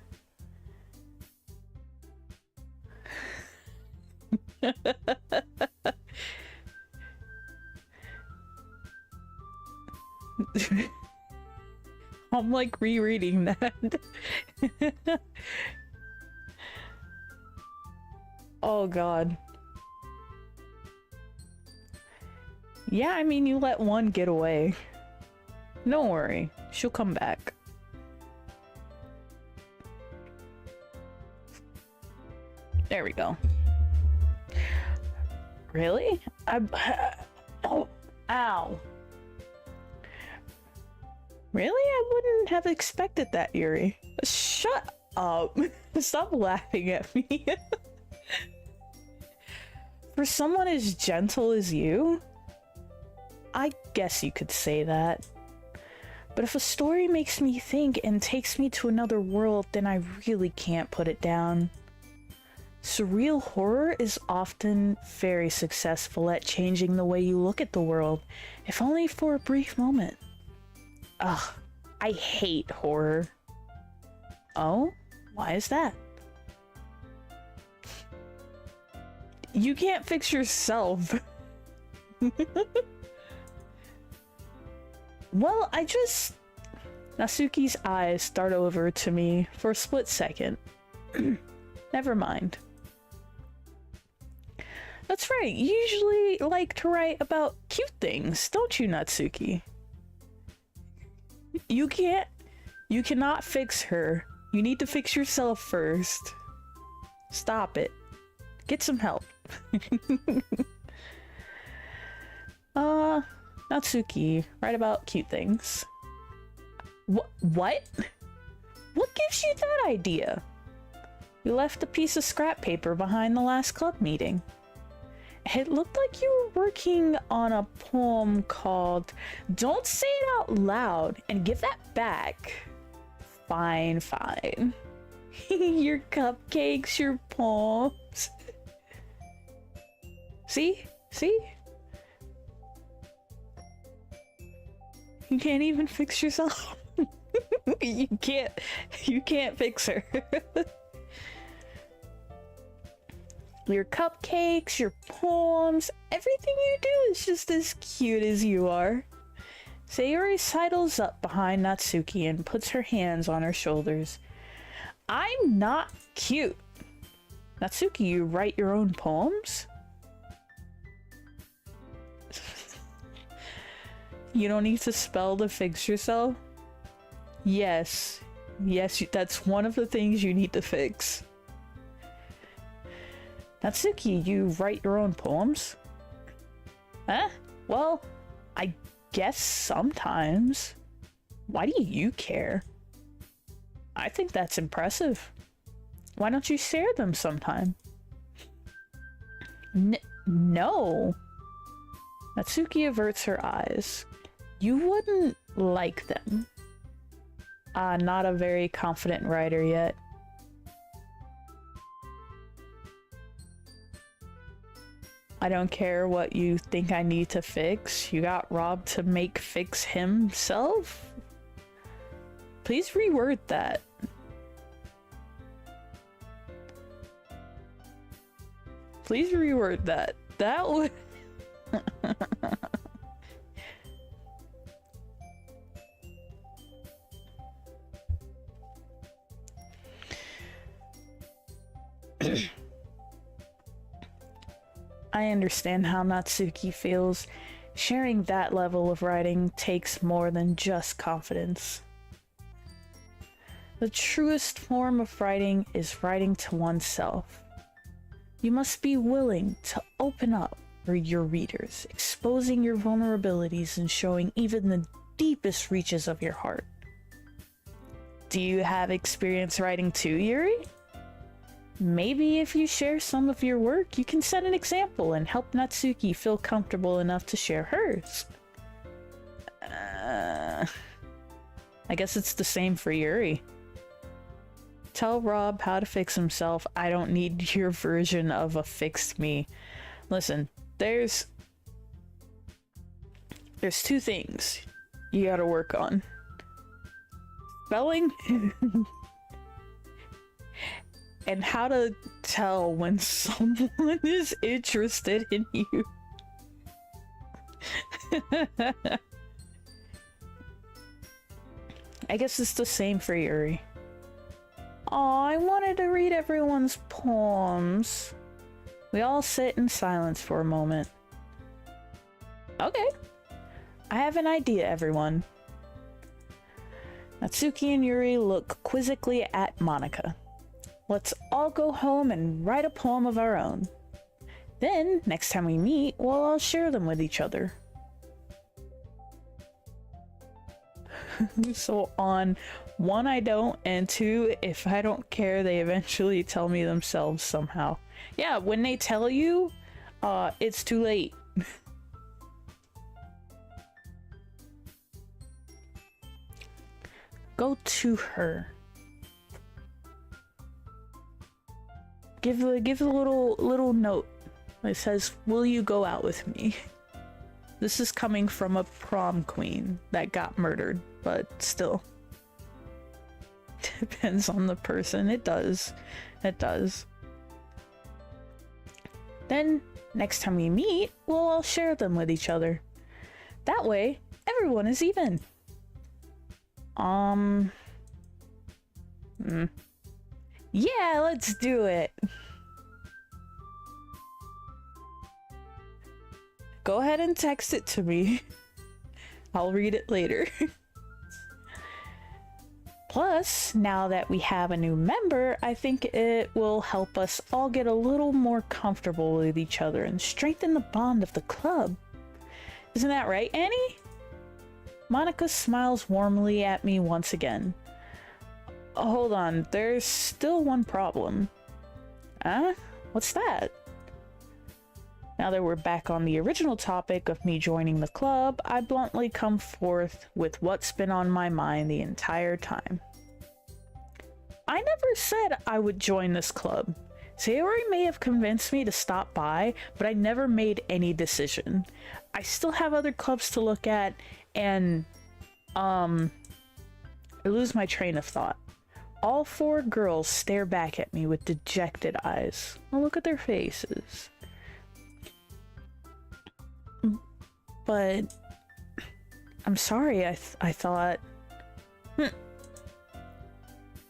I'm like rereading that. Oh god. Yeah, I mean, you let one get away. Don't worry, she'll come back. There we go. Really? Oh, ow. Really? I wouldn't have expected that, Yuri. Shut up. Stop laughing at me. For someone as gentle as you, I guess you could say that. But if a story makes me think and takes me to another world, then I really can't put it down. Surreal horror is often very successful at changing the way you look at the world, if only for a brief moment. Ugh, I hate horror. Oh? Why is that? You can't fix yourself. Well, Natsuki's eyes start over to me for a split second. Never mind. That's right, you usually like to write about cute things, don't you, Natsuki? You cannot fix her. You need to fix yourself first. Stop it. Get some help. Natsuki, write about cute things. What? What gives you that idea? You left a piece of scrap paper behind the last club meeting. It looked like you were working on a poem called Don't Say It Out Loud and Give That Back. Fine, fine. Your cupcakes, your poems. See? See? You can't even fix yourself. You can't fix her. Your cupcakes, your poems, everything you do is just as cute as you are. Sayori sidles up behind Natsuki and puts her hands on her shoulders. I'm not cute. Natsuki, you write your own poems? You don't need to spell to fix yourself? Yes. Yes, that's one of the things you need to fix. Natsuki, you write your own poems? Huh? Well, I guess sometimes. Why do you care? I think that's impressive. Why don't you share them sometime? No. Natsuki averts her eyes. You wouldn't like them. Not a very confident writer yet. I don't care what you think I need to fix. You got Rob to fix himself? Please reword that. Please reword that. That would... I understand how Natsuki feels. Sharing that level of writing takes more than just confidence. The truest form of writing is writing to oneself. You must be willing to open up for your readers, exposing your vulnerabilities and showing even the deepest reaches of your heart. Do you have experience writing too, Yuri? Maybe if you share some of your work, you can set an example and help Natsuki feel comfortable enough to share hers. I guess it's the same for Yuri. Tell Rob how to fix himself. I don't need your version of a fixed me. Listen, there's two things you gotta work on. Spelling and how to tell when someone is interested in you. I guess it's the same for Yuri. Aw, I wanted to read everyone's poems. We all sit in silence for a moment. Okay. I have an idea, everyone. Natsuki and Yuri look quizzically at Monika. Let's all go home and write a poem of our own. Then, next time we meet, we'll all share them with each other. So on 1, I don't, and 2, if I don't care, they eventually tell me themselves somehow. Yeah, when they tell you, it's too late. Go to her. Give a little note. It says, "Will you go out with me?" This is coming from a prom queen that got murdered, but still. Depends on the person. It does. It does. Then, next time we meet, we'll all share them with each other. That way, everyone is even. Yeah, let's do it. Go ahead and text it to me. I'll read it later. Plus, now that we have a new member, I think it will help us all get a little more comfortable with each other and strengthen the bond of the club. Isn't that right, Annie? Monika smiles warmly at me once again. Oh, hold on, there's still one problem. Huh? What's that? Now that we're back on the original topic of me joining the club, I bluntly come forth with what's been on my mind the entire time. I never said I would join this club. Sayori may have convinced me to stop by, but I never made any decision. I still have other clubs to look at, and, I lose my train of thought. All 4 girls stare back at me with dejected eyes. Oh, look at their faces. But I'm sorry, I thought...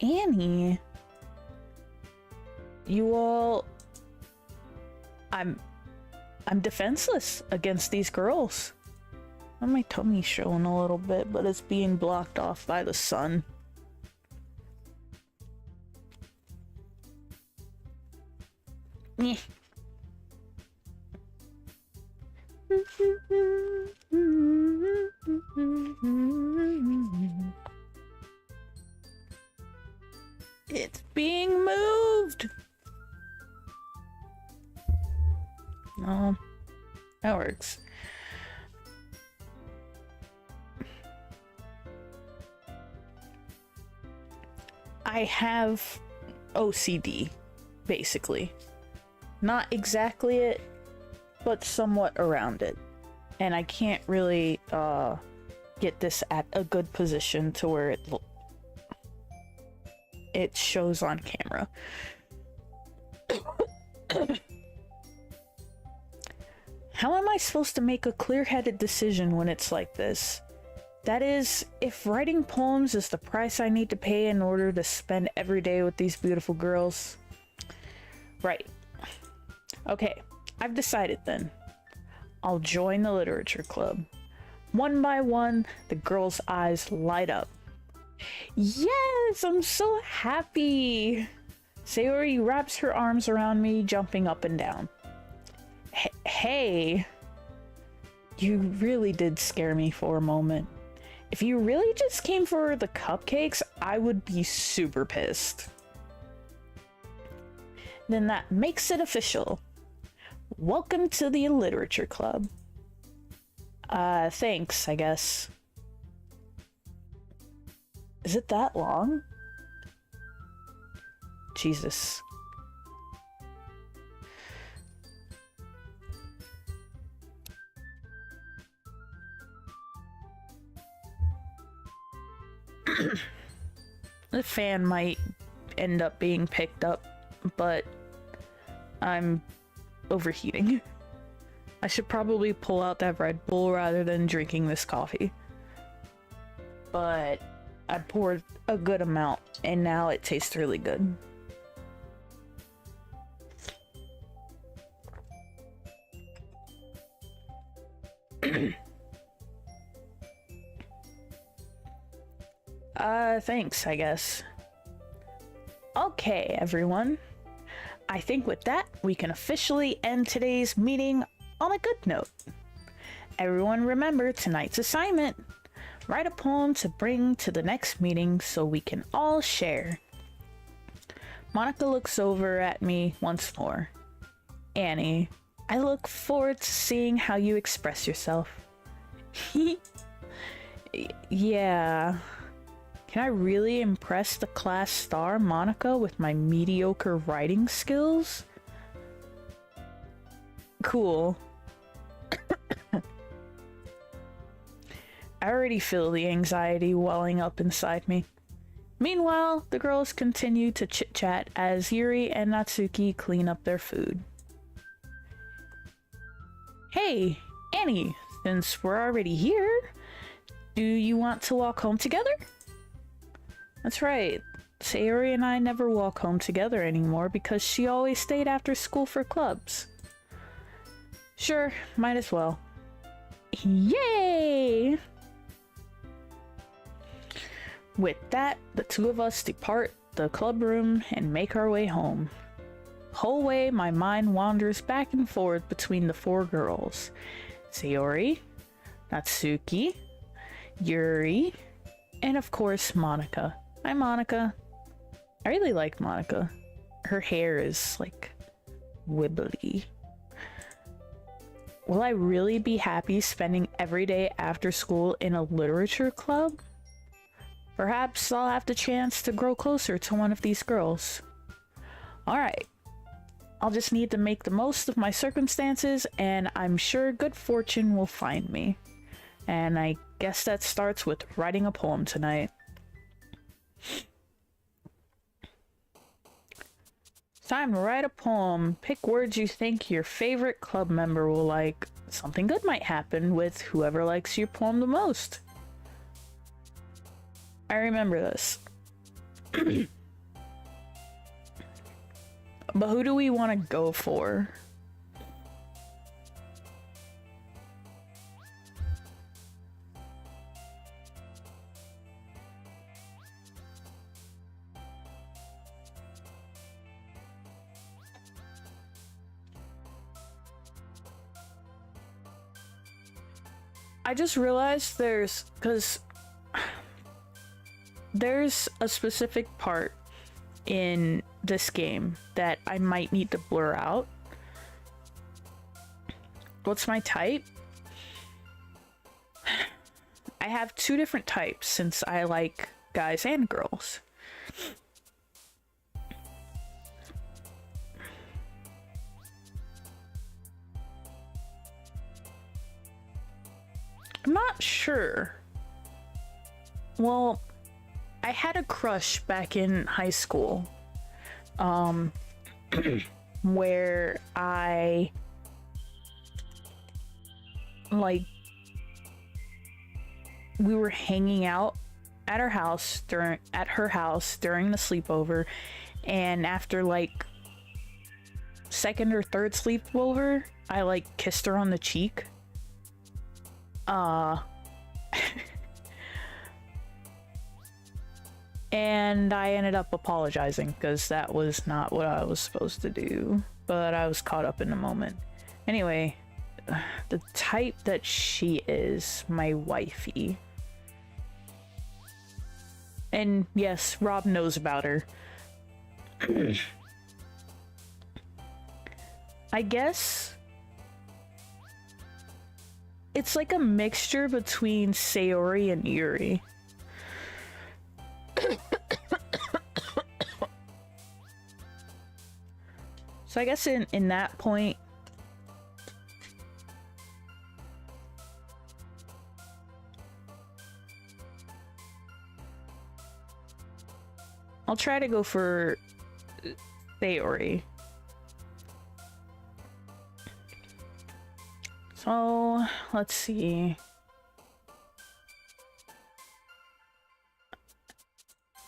Annie... You all... I'm defenseless against these girls. My tummy's showing a little bit, but it's being blocked off by the sun. Nyeh. It's being moved! No, that works. I have OCD, basically. Not exactly it, but somewhat around it. And I can't really get this at a good position to where it shows on camera. How am I supposed to make a clear-headed decision when it's like this? That is, if writing poems is the price I need to pay in order to spend every day with these beautiful girls. Right. Okay, I've decided then. I'll join the literature club. One by one, the girls' eyes light up. Yes, I'm so happy! Sayori wraps her arms around me, jumping up and down. Hey! You really did scare me for a moment. If you really just came for the cupcakes, I would be super pissed. Then that makes it official. Welcome to the literature club. Thanks, I guess. Is it that long? Jesus. The fan might end up being picked up, but I'm overheating. I should probably pull out that Red Bull rather than drinking this coffee. But I poured a good amount and now it tastes really good. Thanks, I guess. Okay, everyone. I think with that, we can officially end today's meeting on a good note. Everyone remember tonight's assignment. Write a poem to bring to the next meeting so we can all share. Monica looks over at me once more. Annie, I look forward to seeing how you express yourself. Yeah. Can I really impress the class star, Monica, with my mediocre writing skills? Cool. I already feel the anxiety welling up inside me. Meanwhile, the girls continue to chit-chat as Yuri and Natsuki clean up their food. Hey, Annie, since we're already here, do you want to walk home together? That's right. Sayori and I never walk home together anymore because she always stayed after school for clubs. Sure, might as well. Yay! With that, the two of us depart the club room and make our way home. The whole way, my mind wanders back and forth between the four girls. Sayori, Natsuki, Yuri, and of course, Monica. Hi, Monica. I really like Monica. Her hair is, like, wibbly. Will I really be happy spending every day after school in a literature club? Perhaps I'll have the chance to grow closer to one of these girls. Alright. I'll just need to make the most of my circumstances, and I'm sure good fortune will find me. And I guess that starts with writing a poem tonight. Time to write a poem. Pick words you think your favorite club member will like. Something good might happen with whoever likes your poem the most. I remember this. But who do we want to go for? I just realized because there's a specific part in this game that I might need to blur out. What's my type? I have two different types since I like guys and girls. I'm not sure. Well, I had a crush back in high school. Where I like we were hanging out at her house during the sleepover, and after like second or third sleepover, I like kissed her on the cheek. And I ended up apologizing because that was not what I was supposed to do, but I was caught up in the moment. Anyway, the type that she is, my wifey. And yes, Rob knows about her. I guess it's like a mixture between Sayori and Yuri. So I guess in that point, I'll try to go for Sayori. So let's see.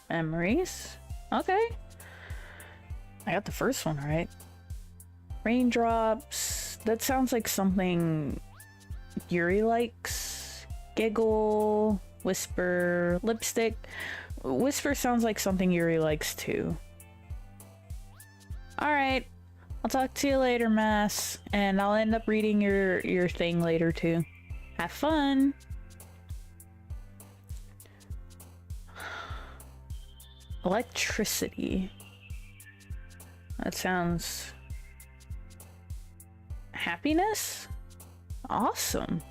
Memories. Okay. I got the first one right. Raindrops. That sounds like something Yuri likes. Giggle. Whisper. Lipstick. Whisper sounds like something Yuri likes too. Alright. I'll talk to you later, Mass. And I'll end up reading your thing later too. Have fun! Electricity. That sounds... Happiness? Awesome.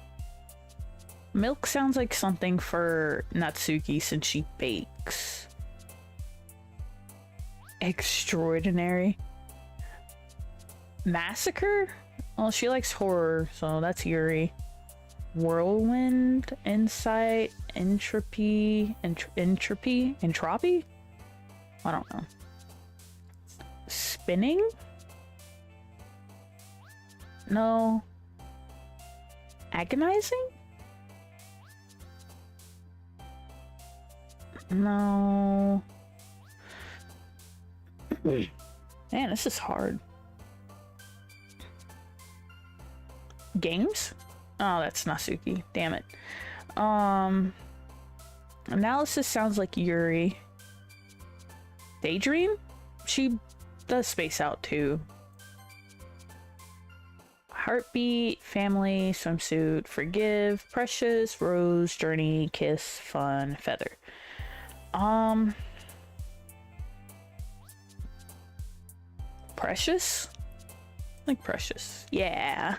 Milk sounds like something for Natsuki since she bakes. Extraordinary. Massacre? Well, she likes horror, so that's Yuri. Whirlwind, insight, entropy, entropy? I don't know. Spinning? No. Agonizing? No. Man, this is hard. Games? Oh, that's Natsuki. Damn it. Analysis sounds like Yuri. Daydream? She does space out too. Heartbeat, family, swimsuit, forgive, precious, rose, journey, kiss, fun, feather. Precious? Like precious. Yeah.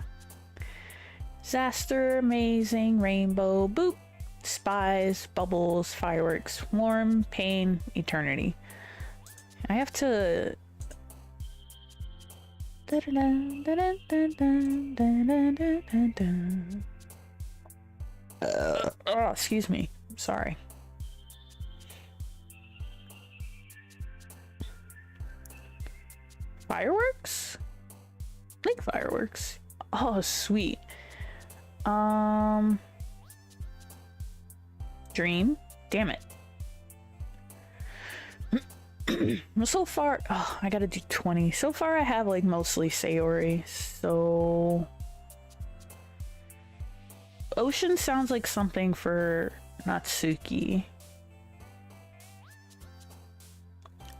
Disaster, amazing, rainbow, boop, spies, bubbles, fireworks, warm, pain, eternity. I have to... Oh, excuse me. Sorry. Fireworks? I like fireworks. Oh, sweet. Dream? Damn it. So far, oh, I gotta do 20. So far I have like mostly Sayori, so... Ocean sounds like something for Natsuki.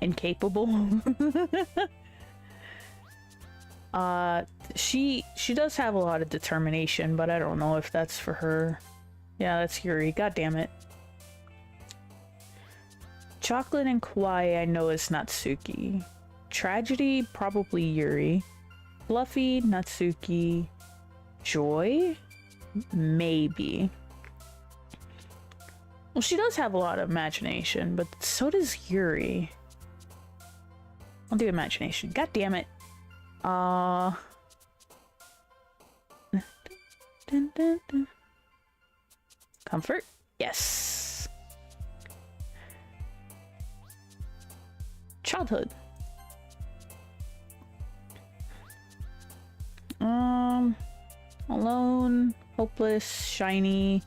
Incapable. She does have a lot of determination, but I don't know if that's for her. Yeah, that's Yuri. God damn it. Chocolate and kawaii I know is Natsuki. Tragedy, probably Yuri. Fluffy, Natsuki. Joy? Maybe. Well, she does have a lot of imagination, but so does Yuri. I'll do imagination. God damn it. Dun, dun, dun. Comfort? Yes. Childhood. Alone, hopeless, shiny,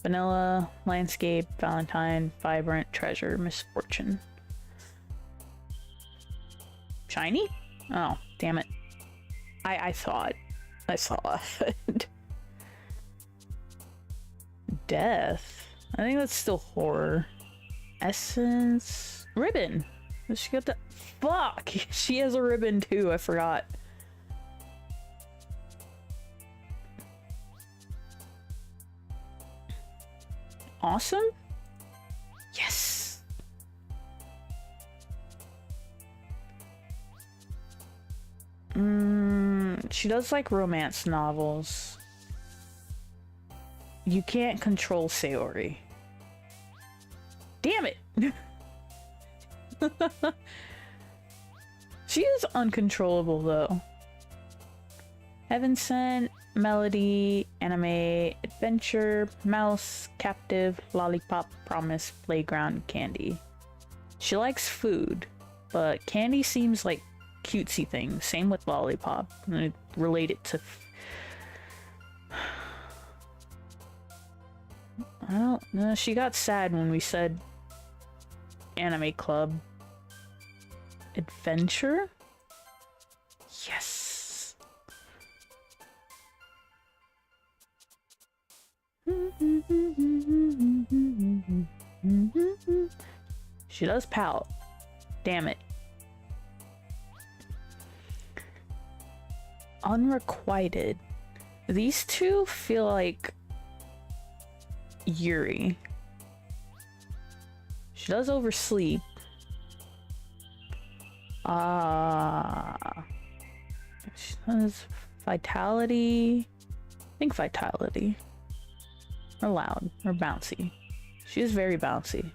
vanilla, landscape, valentine, vibrant, treasure, misfortune. Shiny? Oh, damn it. I thought. I saw it. Death? I think that's still horror. Essence? Ribbon! She got the... Fuck! She has a ribbon too, I forgot. Awesome? Yes! She does like romance novels. You can't control Sayori. Damn it! She is uncontrollable though. Heaven Sent, Melody, Anime, Adventure, Mouse, Captive, Lollipop, Promise, Playground, Candy. She likes food, but candy seems like cutesy thing. Same with Lollipop. I relate it to... I don't know. She got sad when we said Anime Club. Adventure? Yes! She does pout. Damn it. Unrequited. These two feel like Yuri. She does oversleep. She does vitality. I think vitality. Or loud. Or bouncy. She is very bouncy.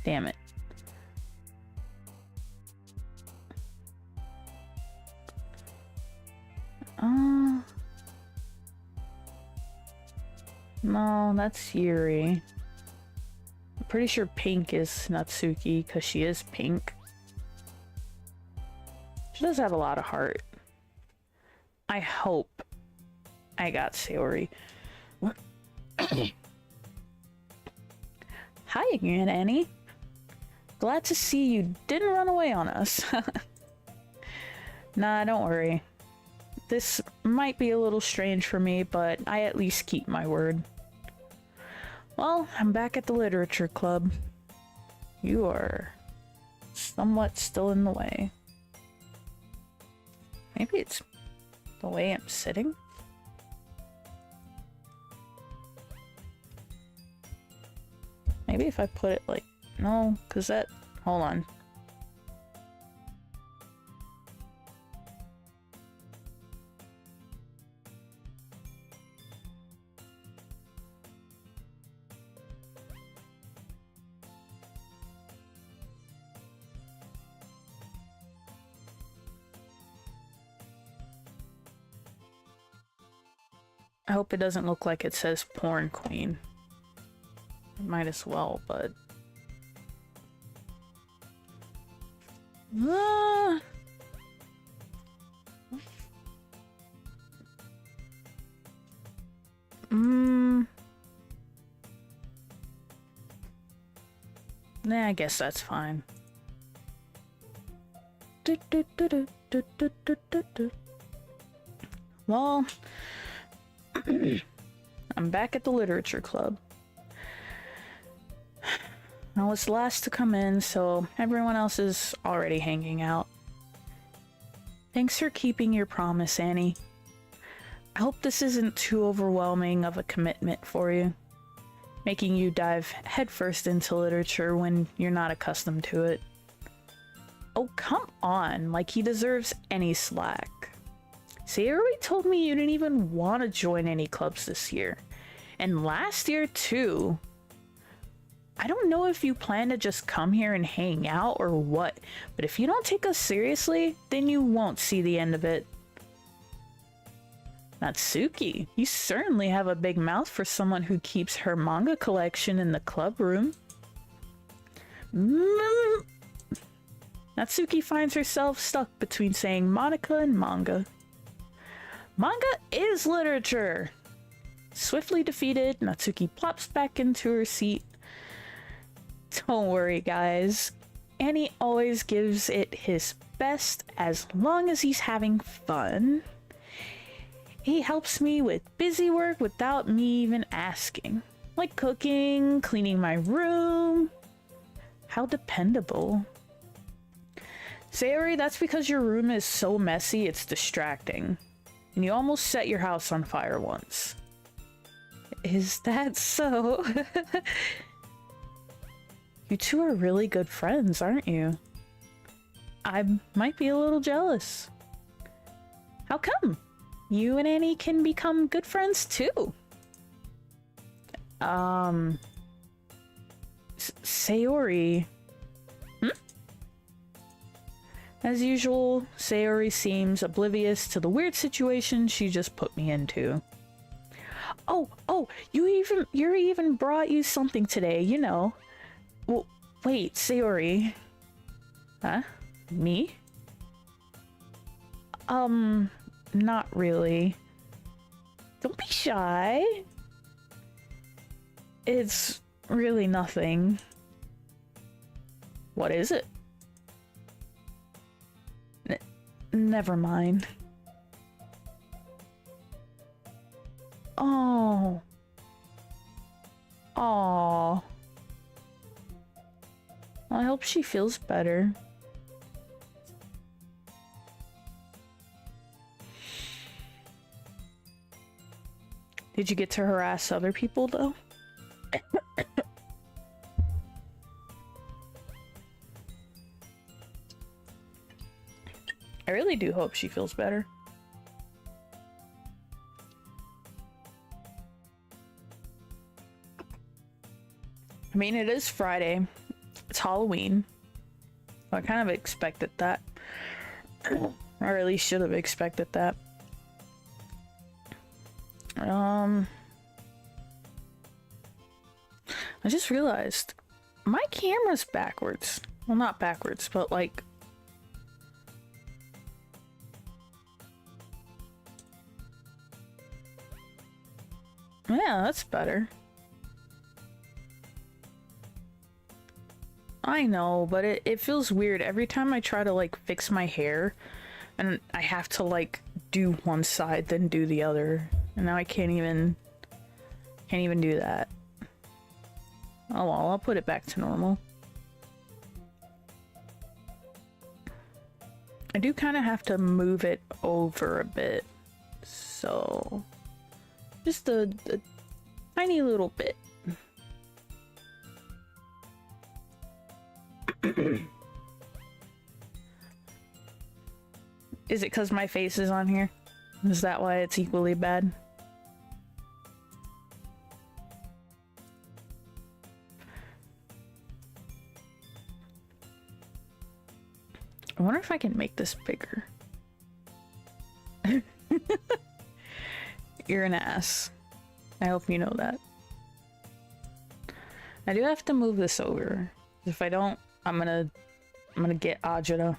Damn it. No, that's Yuri. I'm pretty sure pink is Natsuki because she is pink. She does have a lot of heart. I hope I got Sayori. Hi again, Annie. Glad to see you didn't run away on us. Nah, don't worry. This might be a little strange for me, but I at least keep my word. Well, I'm back at the literature club. You are somewhat still in the way. Maybe it's the way I'm sitting? Maybe if I put it like... No, because that... Hold on. I hope it doesn't look like it says porn queen. It might as well, but... Nah, I guess that's fine. Well... I'm back at the literature club. I was last to come in, so everyone else is already hanging out. Thanks for keeping your promise, Annie. I hope this isn't too overwhelming of a commitment for you. making you dive headfirst into literature when you're not accustomed to it. Oh, come on, like he deserves any slack. Sayori told me you didn't even want to join any clubs this year. And last year, too. I don't know if you plan to just come here and hang out or what, but if you don't take us seriously, then you won't see the end of it. Natsuki, you certainly have a big mouth for someone who keeps her manga collection in the club room. Natsuki finds herself stuck between saying Monica and manga. Manga is literature! Swiftly defeated, Natsuki plops back into her seat. Don't worry, guys. Annie always gives it his best as long as he's having fun. He helps me with busy work without me even asking. Like cooking, cleaning my room. How dependable. Sayori, that's because your room is so messy it's distracting. And you almost set your house on fire once. Is that so? You two are really good friends, aren't you? I might be a little jealous. How come? You and Annie can become good friends too. Sayori. As usual, Sayori seems oblivious to the weird situation she just put me into. Oh, you even brought you something today, you know. Well, wait, Sayori. Huh? Me? Not really. Don't be shy. It's really nothing. What is it? Never mind. Oh. Aw. I hope she feels better. Did you get to harass other people, though? I really do hope she feels better. I mean, it is Friday. It's Halloween. I kind of expected that. Or at least should have expected that. I just realized my camera's backwards. Well, not backwards, but like... Yeah, that's better. I know, but it feels weird every time I try to like fix my hair and I have to like do one side then do the other. And now I can't even do that. Oh well, I'll put it back to normal. I do kind of have to move it over a bit. So just a tiny little bit. Is it because my face is on here? Is that why it's equally bad? I wonder if I can make this bigger. You're an ass. I hope you know that. I do have to move this over. If I don't, I'm gonna get agita.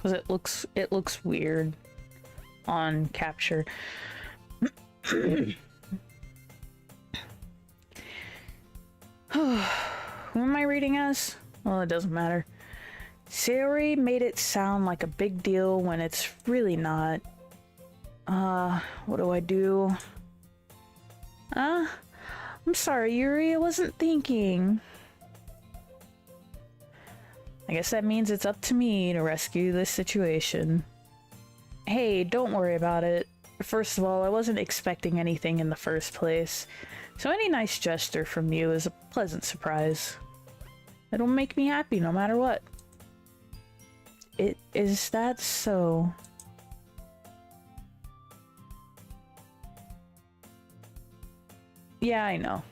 Cause it looks weird on capture. Who am I reading as? Well, it doesn't matter. Sayori made it sound like a big deal when it's really not. What do I do? I'm sorry, Yuri, I wasn't thinking. I guess that means it's up to me to rescue this situation. Hey, don't worry about it. First of all, I wasn't expecting anything in the first place, so any nice gesture from you is a pleasant surprise. It'll make me happy no matter what. Is that so? Yeah, I know.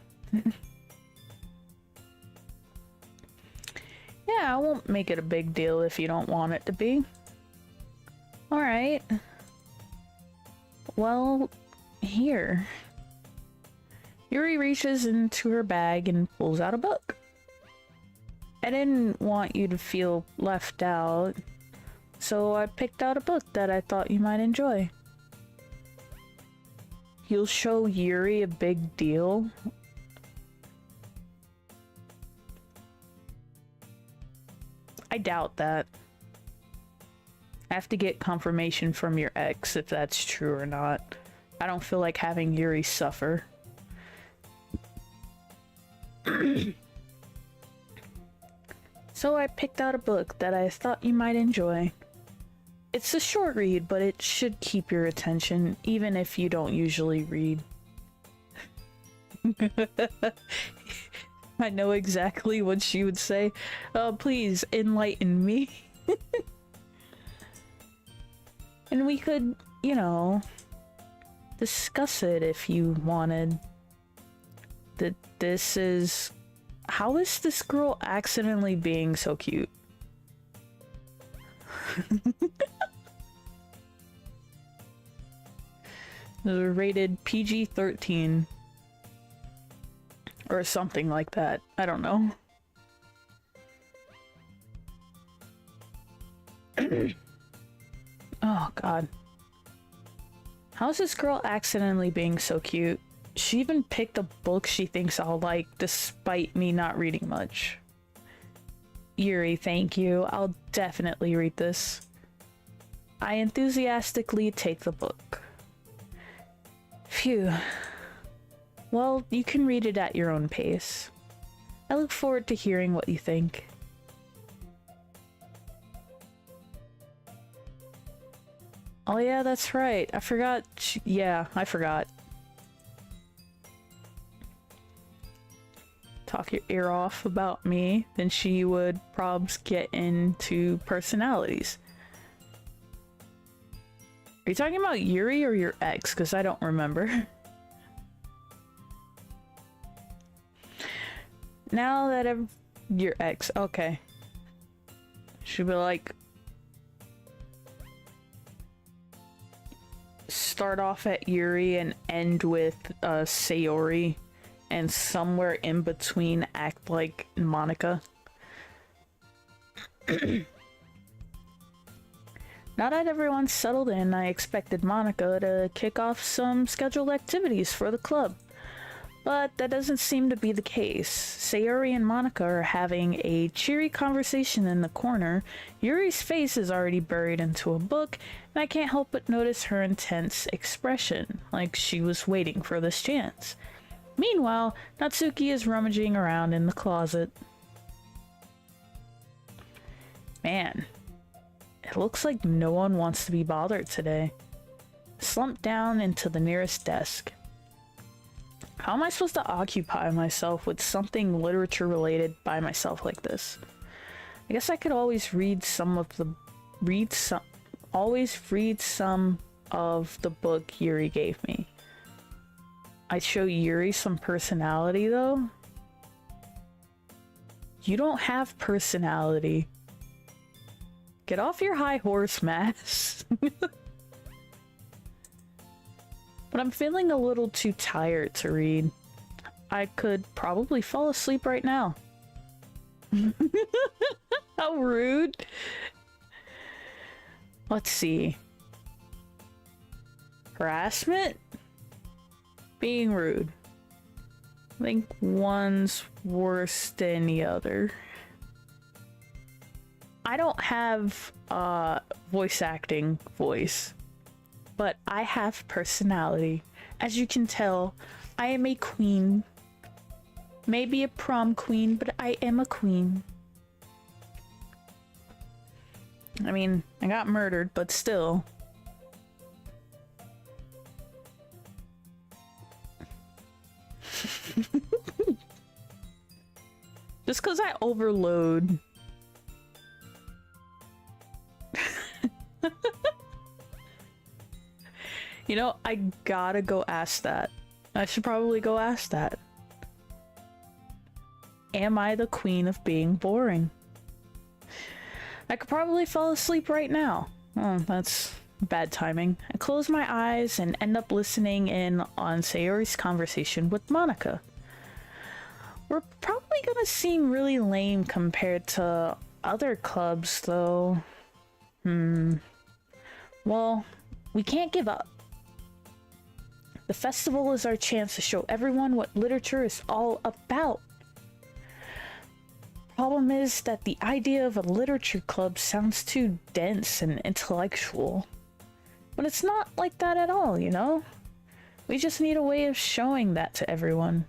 Yeah, I won't make it a big deal if you don't want it to be. Alright. Well, here. Yuri reaches into her bag and pulls out a book. I didn't want you to feel left out, so I picked out a book that I thought you might enjoy. You'll show Yuri a big deal? I doubt that. I have to get confirmation from your ex if that's true or not. I don't feel like having Yuri suffer. So I picked out a book that I thought you might enjoy. It's a short read, but it should keep your attention, even if you don't usually read. I know exactly what she would say. Please enlighten me. And we could, you know, discuss it if you wanted. This is... How is this girl accidentally being so cute? They're rated PG-13. Or something like that. I don't know. Oh, God. How's this girl accidentally being so cute? She even picked a book she thinks I'll like, despite me not reading much. Yuri, thank you. I'll definitely read this. I enthusiastically take the book. Phew. Well, you can read it at your own pace. I look forward to hearing what you think. Oh yeah, that's right. I forgot. Yeah, I forgot. Talk your ear off about me, then she would probs get into personalities. Are you talking about Yuri or your ex? Because I don't remember. Now that your ex, okay. She'd be like, start off at Yuri and end with Sayori, and somewhere in between act like Monica. Now that everyone's settled in, I expected Monica to kick off some scheduled activities for the club. But that doesn't seem to be the case. Sayori and Monica are having a cheery conversation in the corner. Yuri's face is already buried into a book, and I can't help but notice her intense expression, like she was waiting for this chance. Meanwhile, Natsuki is rummaging around in the closet. Man, it looks like no one wants to be bothered today. Slumped down into the nearest desk. How am I supposed to occupy myself with something literature related by myself like this? I guess I could always read some of the book Yuri gave me. I'd show Yuri some personality though. You don't have personality. Get off your high horse, Max. But I'm feeling a little too tired to read. I could probably fall asleep right now. How rude. Let's see. Harassment? Being rude. I think one's worse than the other. I don't have voice acting voice. But I have personality. As you can tell, I am a queen. Maybe a prom queen, but I am a queen. I mean, I got murdered, but still. Just because I overload. You know, I gotta go ask that. I should probably go ask that. Am I the queen of being boring? I could probably fall asleep right now. Oh, that's bad timing. I close my eyes and end up listening in on Sayori's conversation with Monica. We're probably gonna seem really lame compared to other clubs, though. Well, we can't give up. The festival is our chance to show everyone what literature is all about. Problem is that the idea of a literature club sounds too dense and intellectual. But it's not like that at all, you know? We just need a way of showing that to everyone.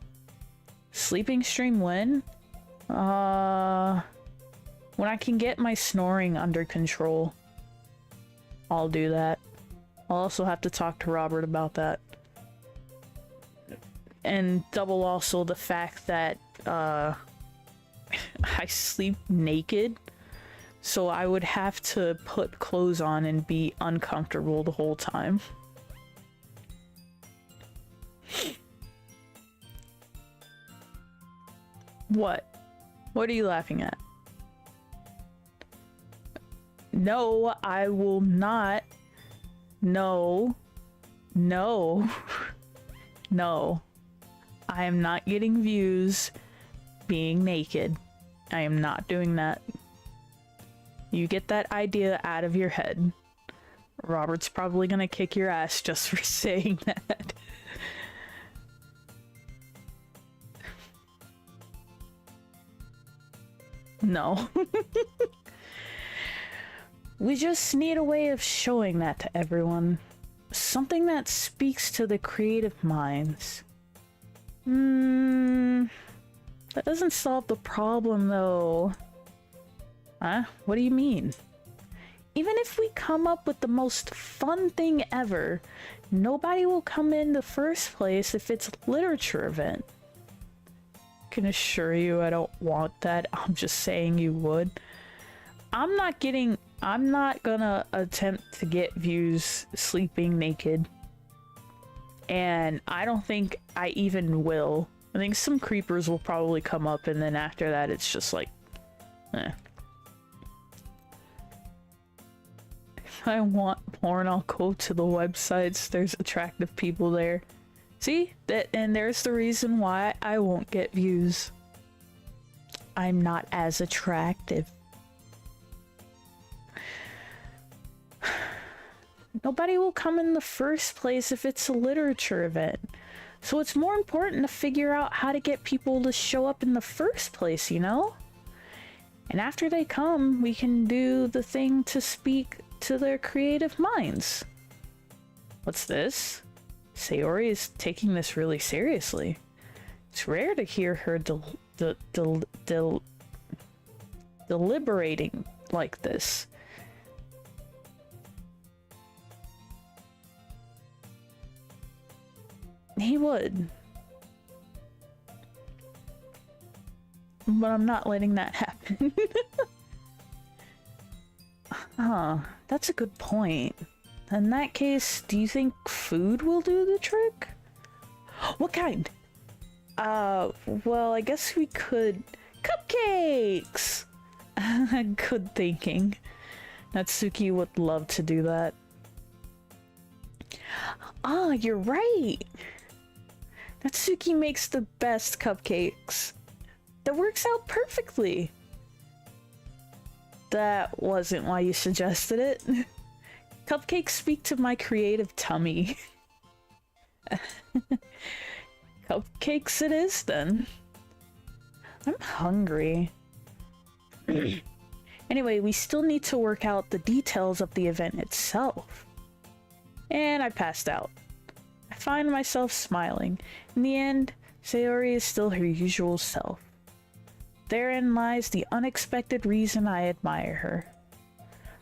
Sleeping stream when? When I can get my snoring under control. I'll do that. I'll also have to talk to Robert about that. And double also the fact that, I sleep naked, so I would have to put clothes on and be uncomfortable the whole time. What? What are you laughing at? No, I will not. No. No. No. I am not getting views being naked. I am not doing that. You get that idea out of your head. Robert's probably gonna kick your ass just for saying that. No. We just need a way of showing that to everyone. Something that speaks to the creative minds. That doesn't solve the problem, though. Huh? What do you mean? Even if we come up with the most fun thing ever, nobody will come in the first place if it's a literature event. I can assure you I don't want that. I'm just saying you would. I'm not gonna attempt to get views sleeping naked. And I don't think I even will. I think some creepers will probably come up, and then after that it's just like, eh. If I want porn, I'll go to the websites. There's attractive people there. See? And there's the reason why I won't get views. I'm not as attractive. Nobody will come in the first place if it's a literature event. So it's more important to figure out how to get people to show up in the first place, you know? And after they come, we can do the thing to speak to their creative minds. What's this? Sayori is taking this really seriously. It's rare to hear her deliberating like this. He would. But I'm not letting that happen. Huh, that's a good point. In that case, do you think food will do the trick? What kind? Well, I guess we could... Cupcakes! Good thinking. Natsuki would love to do that. Ah, you're right! Natsuki makes the best cupcakes. That works out perfectly. That wasn't why you suggested it. Cupcakes speak to my creative tummy. Cupcakes it is, then. I'm hungry. Anyway, we still need to work out the details of the event itself. And I passed out. I find myself smiling. In the end, Sayori is still her usual self. Therein lies the unexpected reason I admire her.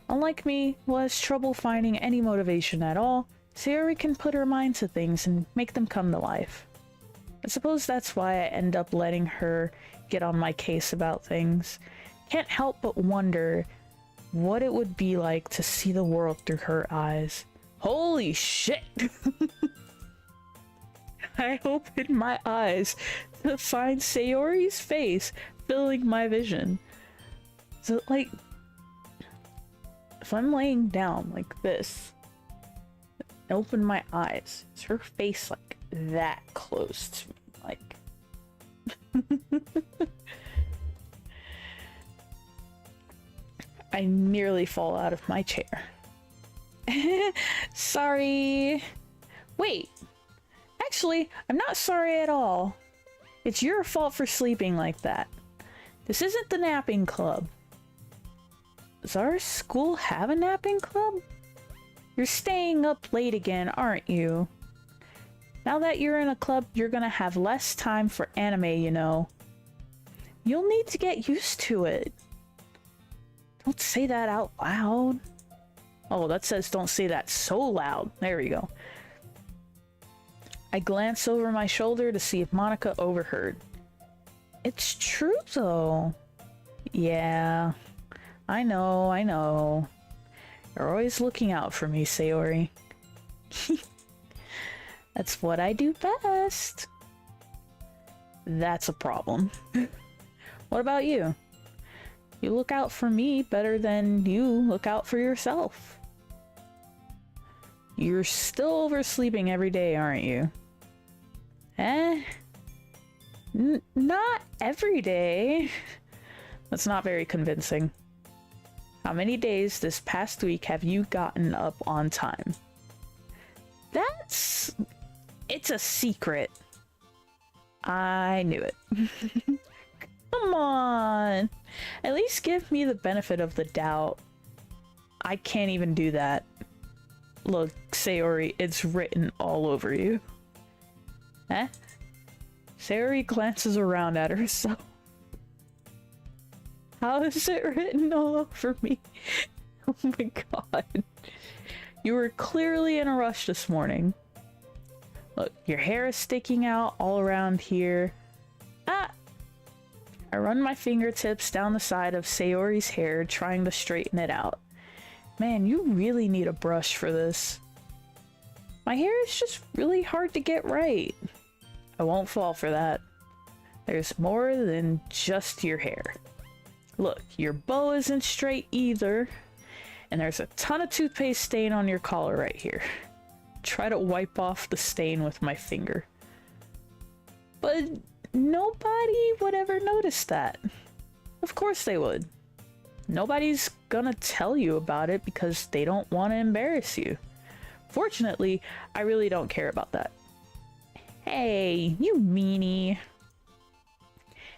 Unlike me, who has trouble finding any motivation at all, Sayori can put her mind to things and make them come to life. I suppose that's why I end up letting her get on my case about things. Can't help but wonder what it would be like to see the world through her eyes. Holy shit! I opened my eyes to find Sayori's face filling my vision. So, like, if I'm laying down like this, and open my eyes, is her face like that close to me? Like, I nearly fall out of my chair. Sorry. Wait. Actually, I'm not sorry at all. It's your fault for sleeping like that. This isn't the napping club. Does our school have a napping club? You're staying up late again, aren't you? Now that you're in a club, you're gonna have less time for anime, you know. You'll need to get used to it. Don't say that out loud. Oh, that says don't say that so loud. There we go. I glance over my shoulder to see if Monica overheard. It's true, though. Yeah, I know. You're always looking out for me, Sayori. That's what I do best. That's a problem. What about you? You look out for me better than you look out for yourself. You're still oversleeping every day, aren't you? Not every day. That's not very convincing. How many days this past week have you gotten up on time? It's a secret. I knew it. Come on. At least give me the benefit of the doubt. I can't even do that. Look, Sayori, it's written all over you. Eh? Sayori glances around at herself. How is it written all over me? Oh my god. You were clearly in a rush this morning. Look, your hair is sticking out all around here. Ah! I run my fingertips down the side of Sayori's hair, trying to straighten it out. Man, you really need a brush for this. My hair is just really hard to get right. I won't fall for that. There's more than just your hair. Look, your bow isn't straight either. And there's a ton of toothpaste stain on your collar right here. Try to wipe off the stain with my finger. But nobody would ever notice that. Of course they would. Nobody's gonna tell you about it because they don't want to embarrass you. Fortunately, I really don't care about that. Hey, you meanie.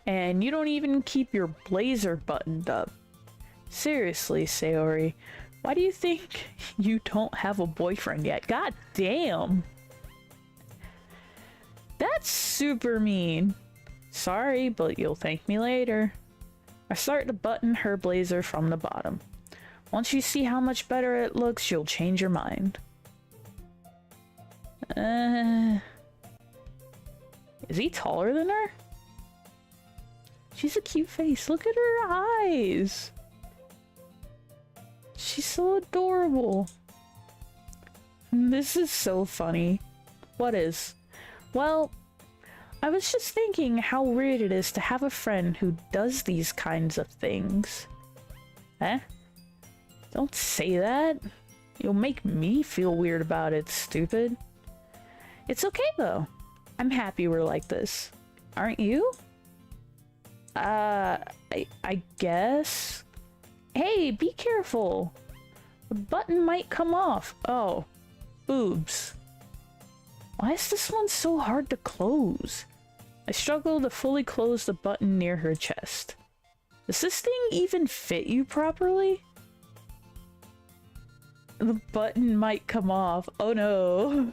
And you don't even keep your blazer buttoned up. Seriously, Sayori, why do you think you don't have a boyfriend yet? God damn. That's super mean. Sorry, but you'll thank me later. I start to button her blazer from the bottom. Once you see how much better it looks, you'll change your mind. Is he taller than her? She's a cute face. Look at her eyes. She's so adorable. This is so funny. What is? Well, I was just thinking how weird it is to have a friend who does these kinds of things. Eh? Don't say that. You'll make me feel weird about it, stupid. It's okay though. I'm happy we're like this. Aren't you? I guess. Hey, be careful. The button might come off. Oh, boobs. Why is this one so hard to close? I struggle to fully close the button near her chest. Does this thing even fit you properly? The button might come off. Oh no.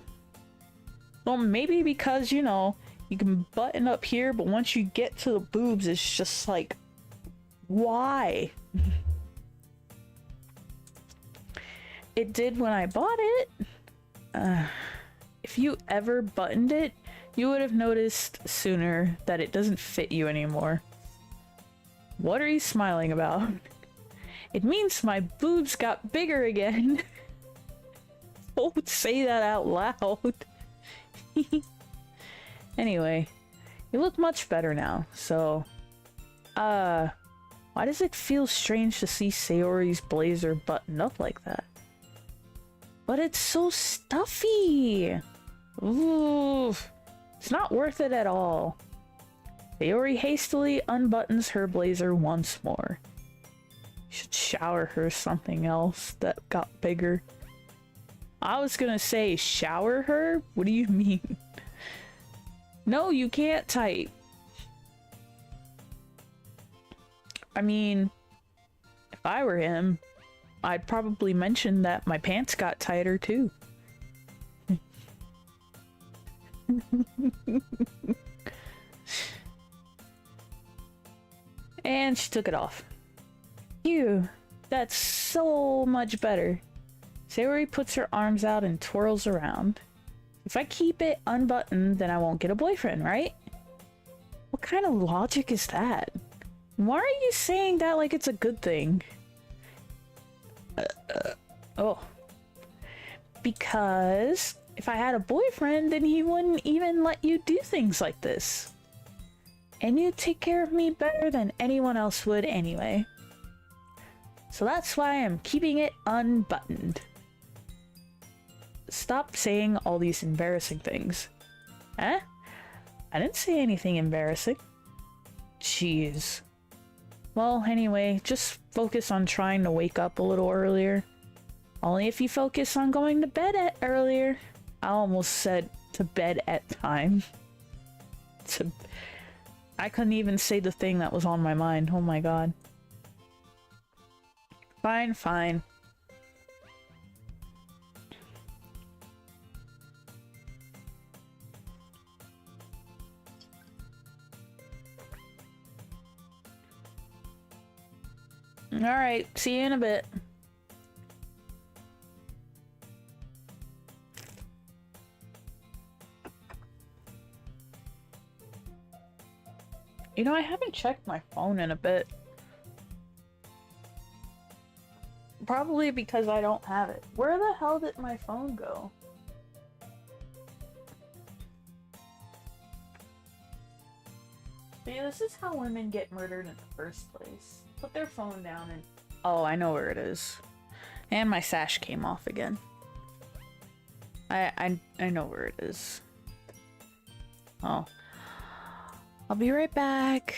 Well, maybe because, you know, you can button up here, but once you get to the boobs, it's just like, why? It did when I bought it. If you ever buttoned it, You would have noticed sooner that it doesn't fit you anymore. What are you smiling about? It means my boobs got bigger again. Don't say that out loud. Anyway, you look much better now, so... why does it feel strange to see Sayori's blazer buttoned up like that? But it's so stuffy! Ooh, it's not worth it at all. Sayori hastily unbuttons her blazer once more. You should shower her something else that got bigger. I was gonna say shower her? What do you mean? No, you can't type. I mean, if I were him, I'd probably mention that my pants got tighter too. And she took it off. Phew, that's so much better. Sayori puts her arms out and twirls around. If I keep it unbuttoned, then I won't get a boyfriend, right? What kind of logic is that? Why are you saying that like it's a good thing? Oh. Because if I had a boyfriend, then he wouldn't even let you do things like this. And you take care of me better than anyone else would anyway. So that's why I'm keeping it unbuttoned. Stop saying all these embarrassing things. Huh? I didn't say anything embarrassing. Jeez. Well, anyway, just focus on trying to wake up a little earlier. Only if you focus on going to bed earlier. I almost said to bed at time. I couldn't even say the thing that was on my mind. Oh my god. Fine, fine. Alright, see you in a bit. You know, I haven't checked my phone in a bit. Probably because I don't have it. Where the hell did my phone go? See, this is how women get murdered in the first place. Put their phone down and... Oh, I know where it is. And my sash came off again. I know where it is. Oh. I'll be right back.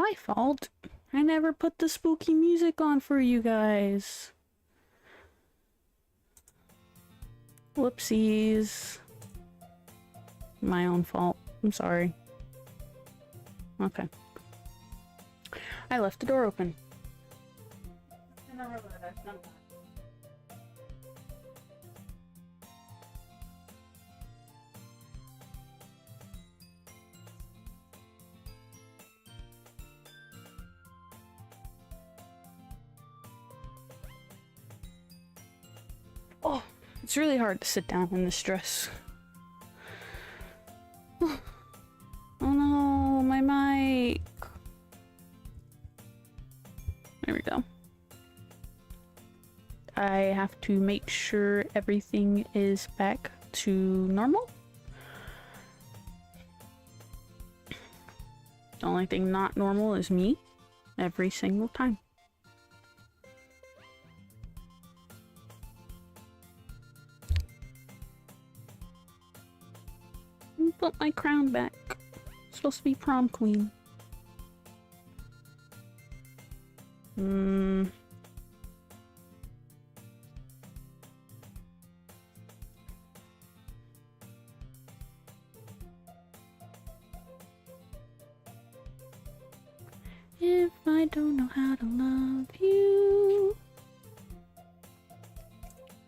my fault. I never put the spooky music on for you guys. Whoopsies. My own fault. I'm sorry. Okay. I left the door open. Oh, it's really hard to sit down in this dress. Oh no, my mic. There we go. I have to make sure everything is back to normal. The only thing not normal is me every single time. Put my crown back. I'm supposed to be prom queen. If I don't know how to love you,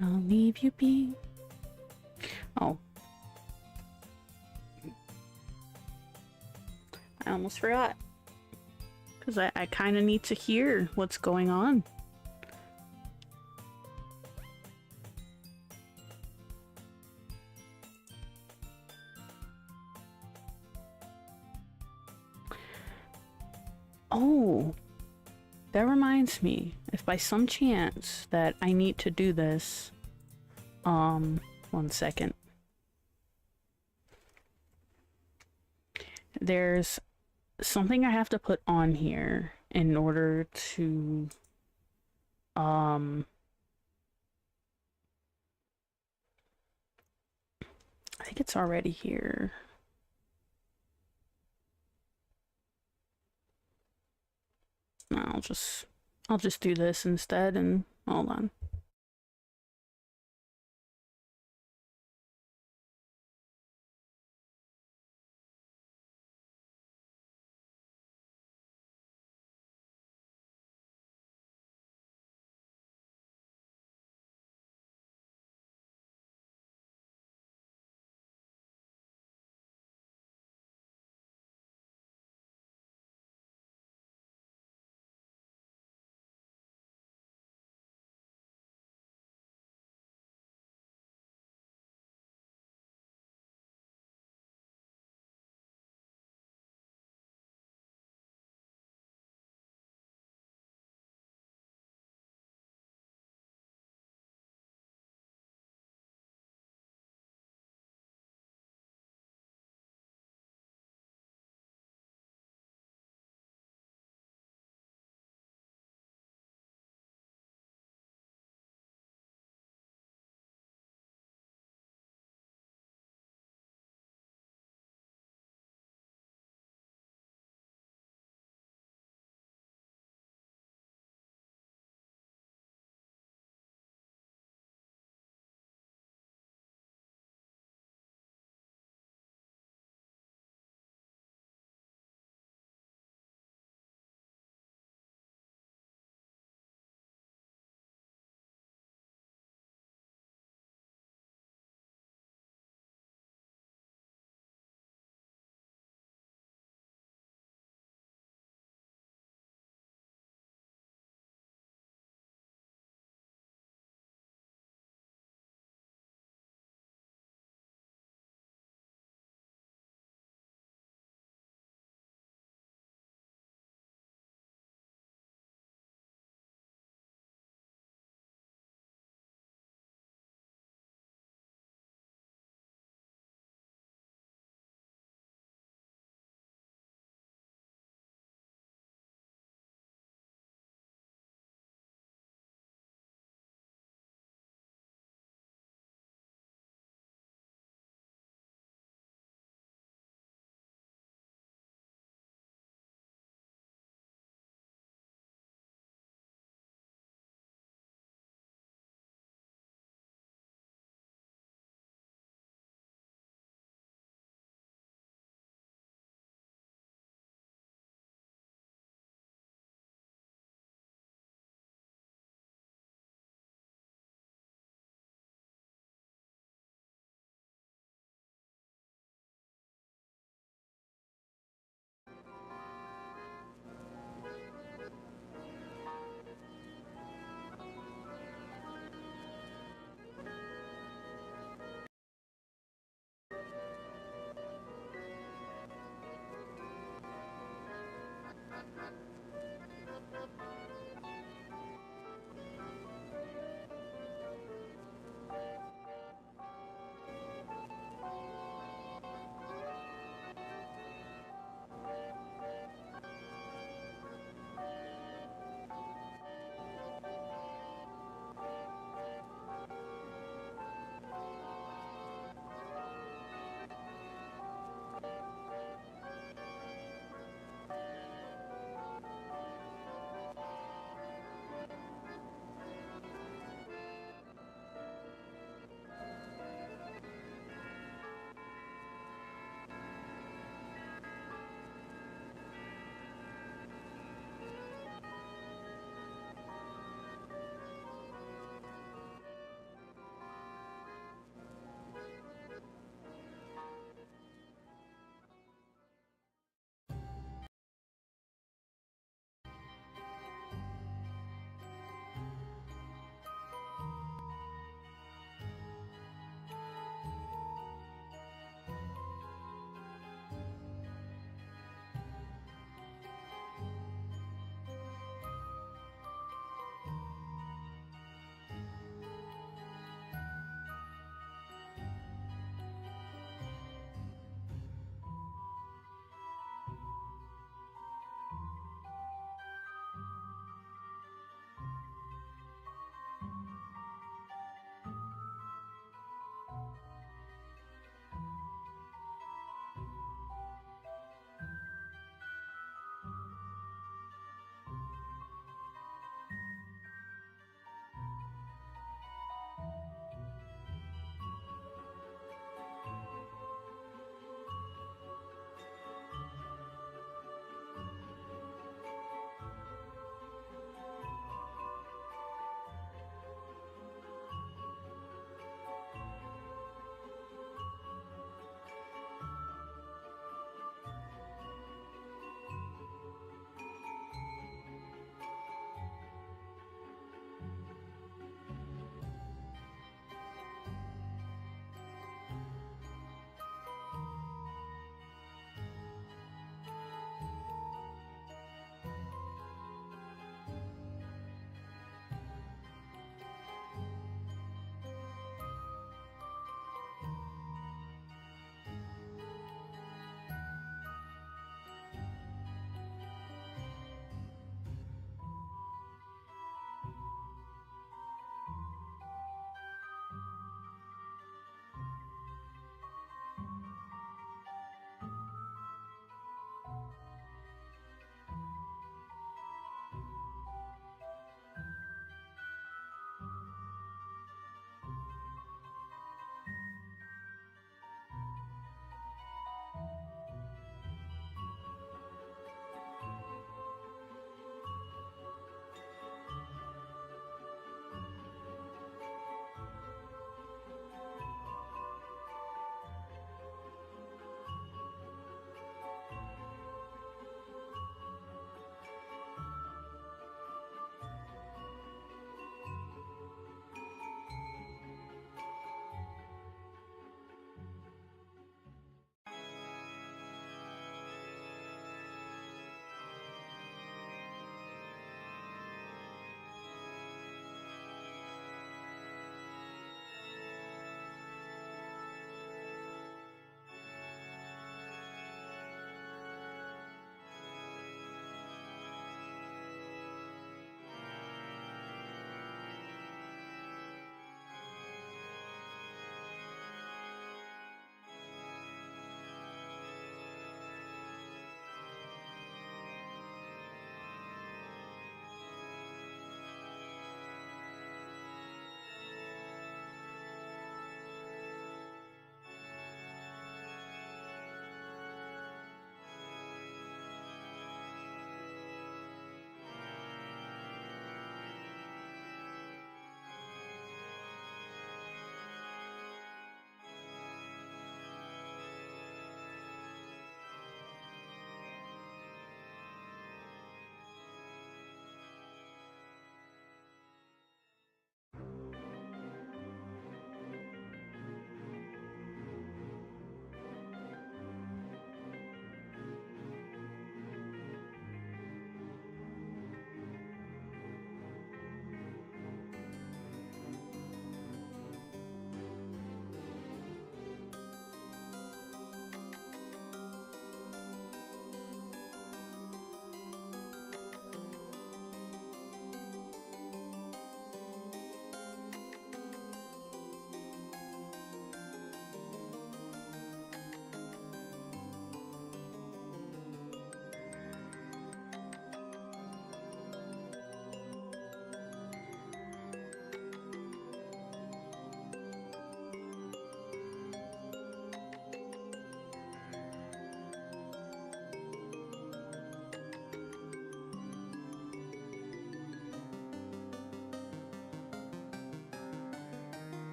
I'll leave you be. Oh. I almost forgot. Because I kind of need to hear what's going on. Oh, that reminds me. If by some chance that I need to do this, 1 second. There's something I have to put on here in order to, I think it's already here. No, I'll just do this instead and hold on.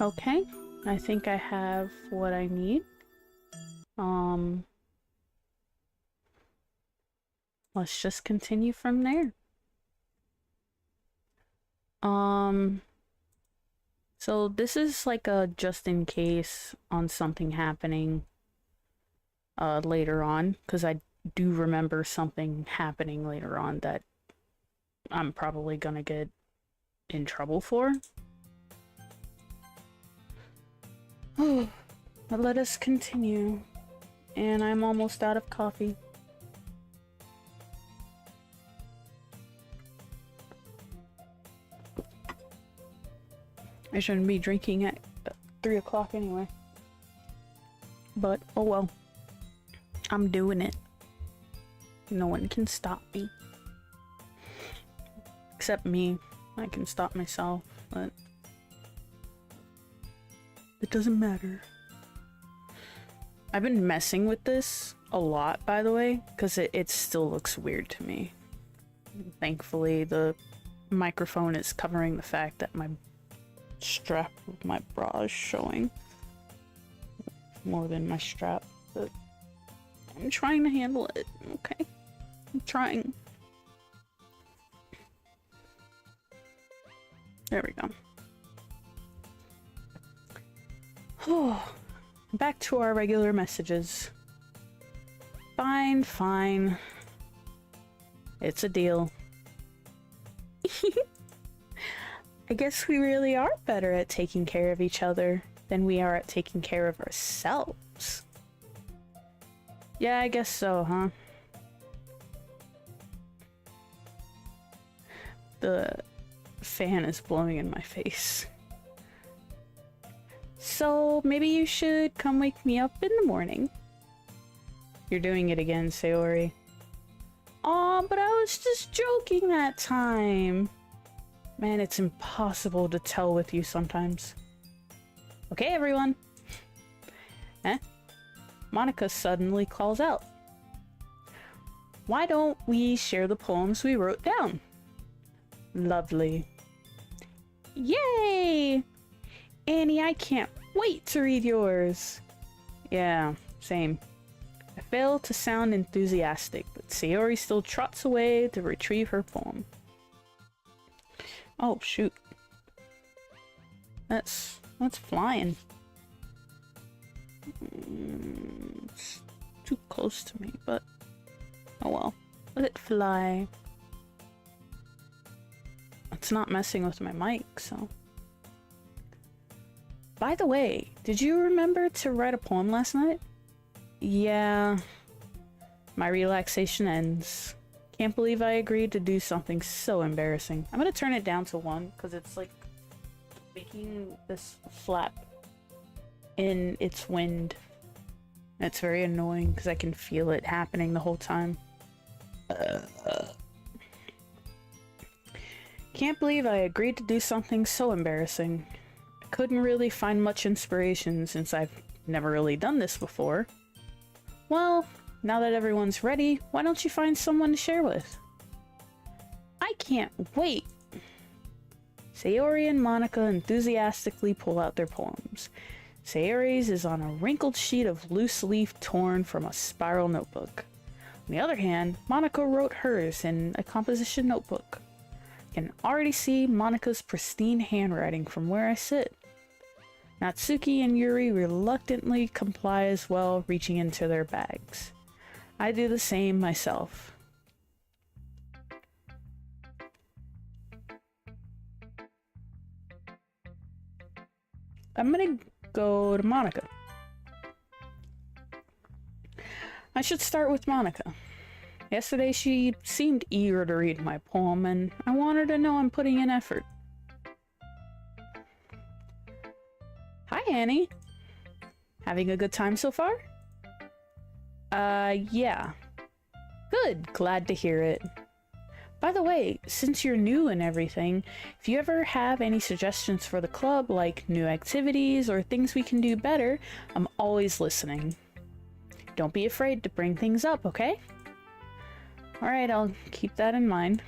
Okay, I think I have what I need. Let's just continue from there. So this is like a just in case on something happening later on, because I do remember something happening later on that I'm probably gonna get in trouble for. Oh, but let us continue. And I'm almost out of coffee. I shouldn't be drinking at 3 o'clock anyway. But, oh well. I'm doing it. No one can stop me. Except me. I can stop myself, but it doesn't matter. I've been messing with this a lot, by the way, because it still looks weird to me. Thankfully, the microphone is covering the fact that my strap of my bra is showing. More than my strap, but I'm trying to handle it, okay? I'm trying. There we go. Oh, back to our regular messages. Fine, fine. It's a deal. I guess we really are better at taking care of each other than we are at taking care of ourselves. Yeah, I guess so, huh? The fan is blowing in my face. So, maybe you should come wake me up in the morning. You're doing it again, Sayori. Aw, but I was just joking that time. Man, it's impossible to tell with you sometimes. Okay, everyone. Eh? Monica suddenly calls out. Why don't we share the poems we wrote down? Lovely. Yay! Annie, I can't wait to read yours. Yeah, same. I fail to sound enthusiastic, but Sayori still trots away to retrieve her poem. Oh, shoot. That's flying. It's too close to me, but oh well. Let it fly. It's not messing with my mic, so. By the way, did you remember to write a poem last night? Yeah. My relaxation ends. Can't believe I agreed to do something so embarrassing. I'm gonna turn it down to 1, because it's like making this flap in its wind. It's very annoying because I can feel it happening the whole time. Can't believe I agreed to do something so embarrassing. I couldn't really find much inspiration since I've never really done this before. Well, now that everyone's ready, why don't you find someone to share with? I can't wait! Sayori and Monica enthusiastically pull out their poems. Sayori's is on a wrinkled sheet of loose leaf torn from a spiral notebook. On the other hand, Monica wrote hers in a composition notebook. I can already see Monica's pristine handwriting from where I sit. Natsuki and Yuri reluctantly comply as well, reaching into their bags. I do the same myself. I'm gonna go to Monica. I should start with Monica. Yesterday she seemed eager to read my poem, and I want her to know I'm putting in effort. Hi, Annie. Having a good time so far? Yeah. Good, glad to hear it. By the way, since you're new and everything, if you ever have any suggestions for the club, like new activities or things we can do better, I'm always listening. Don't be afraid to bring things up, okay? Alright, I'll keep that in mind.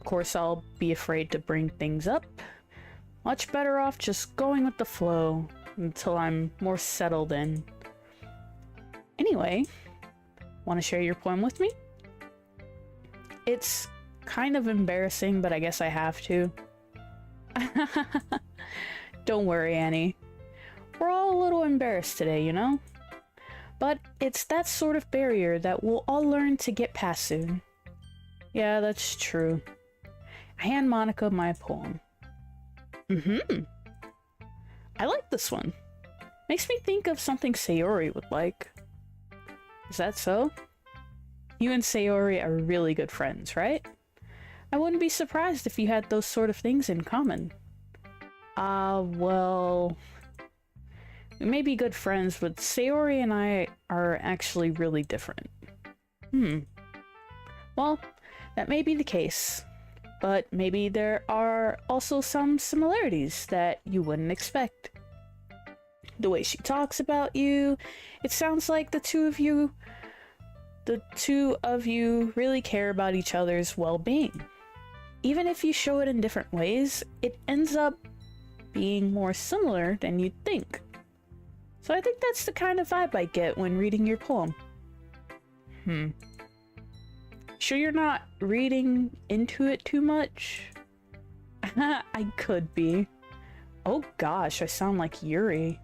Of course, I'll be afraid to bring things up, Much better off just going with the flow until I'm more settled in. Anyway, want to share your poem with me? It's kind of embarrassing, but I guess I have to. Don't worry, Annie. We're all a little embarrassed today, you know? But it's that sort of barrier that we'll all learn to get past soon. Yeah, that's true. I hand Monica my poem. I like this one. Makes me think of something Sayori would like. Is that so? You and Sayori are really good friends, right? I wouldn't be surprised if you had those sort of things in common. Well... we may be good friends, but Sayori and I are actually really different. Well, that may be the case. But maybe there are also some similarities that you wouldn't expect. The way she talks about you, it sounds like the two of you really care about each other's well-being. Even if you show it in different ways, it ends up being more similar than you'd think. So I think that's the kind of vibe I get when reading your poem. Sure you're not reading into it too much? I could be. Oh gosh, I sound like Yuri.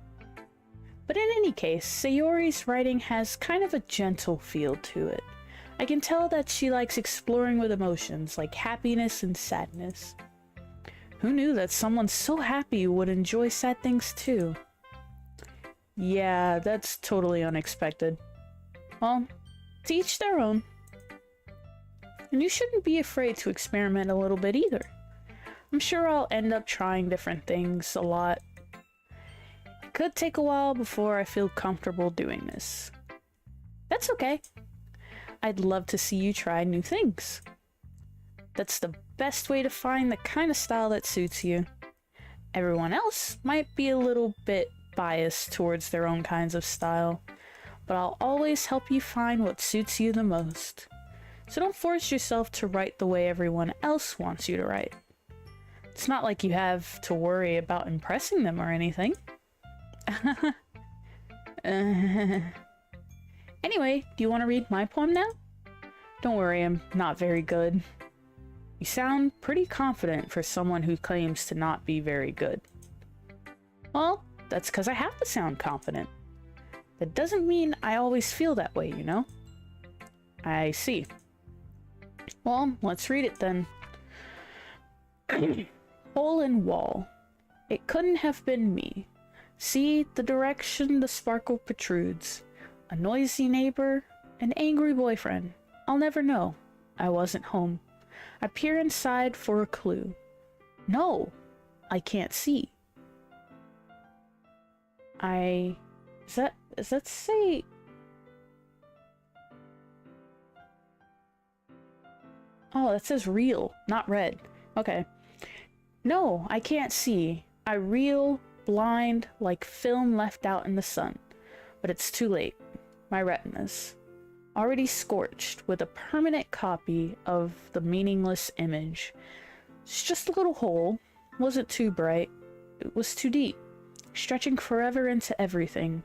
But in any case, Sayori's writing has kind of a gentle feel to it. I can tell that she likes exploring with emotions like happiness and sadness. Who knew that someone so happy would enjoy sad things too? Yeah, that's totally unexpected. Well, to each their own. And you shouldn't be afraid to experiment a little bit either. I'm sure I'll end up trying different things a lot. It could take a while before I feel comfortable doing this. That's okay. I'd love to see you try new things. That's the best way to find the kind of style that suits you. Everyone else might be a little bit biased towards their own kinds of style, but I'll always help you find what suits you the most. So don't force yourself to write the way everyone else wants you to write. It's not like you have to worry about impressing them or anything. Anyway, do you want to read my poem now? Don't worry, I'm not very good. You sound pretty confident for someone who claims to not be very good. Well, that's because I have to sound confident. That doesn't mean I always feel that way, you know? I see. Well, let's read it then. Hole in wall. It couldn't have been me. See the direction the sparkle protrudes. A noisy neighbor, an angry boyfriend. I'll never know. I wasn't home. I peer inside for a clue. No, I can't see. Does that say... Oh, that says real, not red. Okay. No, I can't see. I reel, blind, like film left out in the sun. But it's too late. My retinas. Already scorched with a permanent copy of the meaningless image. It's just a little hole. Wasn't too bright. It was too deep. Stretching forever into everything.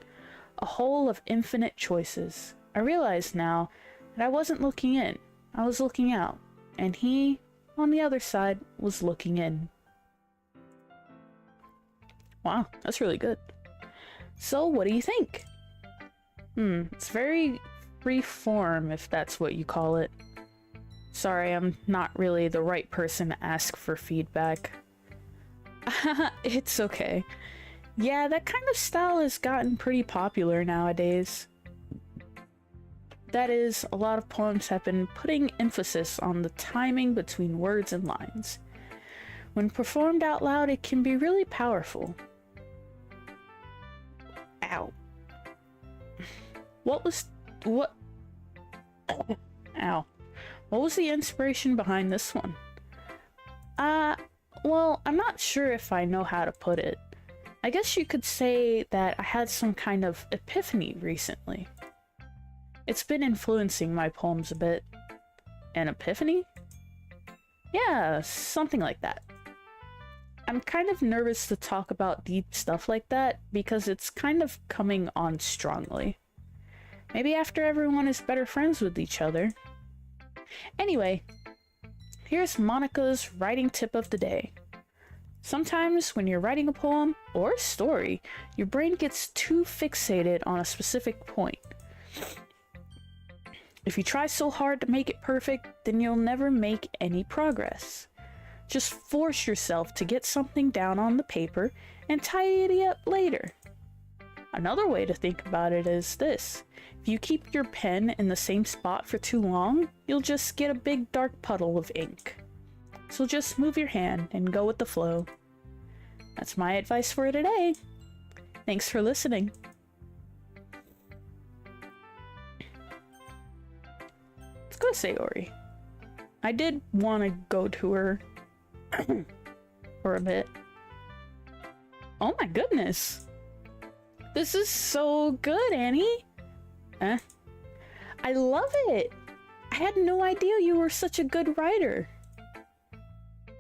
A hole of infinite choices. I realize now that I wasn't looking in. I was looking out. And he, on the other side, was looking in. Wow, that's really good. So, what do you think? It's very free form, if that's what you call it. Sorry, I'm not really the right person to ask for feedback. It's okay. Yeah, that kind of style has gotten pretty popular nowadays. That is, a lot of poems have been putting emphasis on the timing between words and lines. When performed out loud, it can be really powerful. Ow. What? Ow. What was the inspiration behind this one? Well, I'm not sure if I know how to put it. I guess you could say that I had some kind of epiphany recently. It's been influencing my poems a bit. An epiphany? Yeah, something like that. I'm kind of nervous to talk about deep stuff like that because it's kind of coming on strongly. Maybe after everyone is better friends with each other. Anyway, here's Monica's writing tip of the day. Sometimes when you're writing a poem or a story, your brain gets too fixated on a specific point. If you try so hard to make it perfect, then you'll never make any progress. Just force yourself to get something down on the paper and tidy up later. Another way to think about it is this. If you keep your pen in the same spot for too long, you'll just get a big dark puddle of ink. So just move your hand and go with the flow. That's my advice for today. Thanks for listening. Let's go to Sayori. I did want to go to her for a bit. Oh my goodness. This is so good, Annie. I love it. I had no idea you were such a good writer.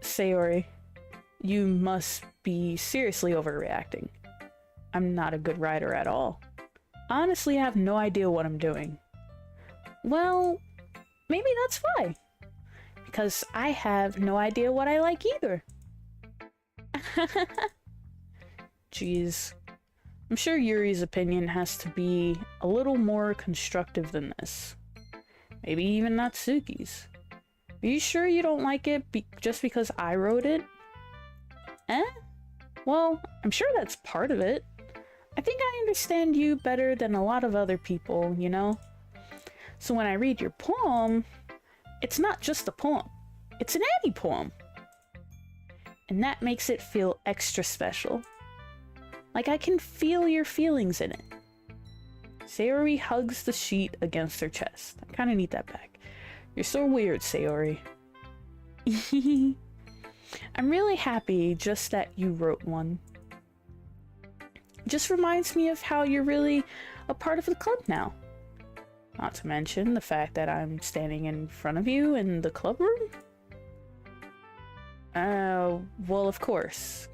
Sayori, you must be seriously overreacting. I'm not a good writer at all. Honestly, I have no idea what I'm doing. Well, maybe that's why. Because I have no idea what I like either. Jeez. I'm sure Yuri's opinion has to be a little more constructive than this. Maybe even Natsuki's. Are you sure you don't like it just because I wrote it? Well, I'm sure that's part of it. I think I understand you better than a lot of other people, you know? So when I read your poem, it's not just a poem. It's an Annie poem. And that makes it feel extra special. Like I can feel your feelings in it. Sayori hugs the sheet against her chest. I kind of need that back. You're so weird, Sayori. I'm really happy just that you wrote one. It just reminds me of how you're really a part of the club now. Not to mention the fact that I'm standing in front of you in the club room. Well, of course.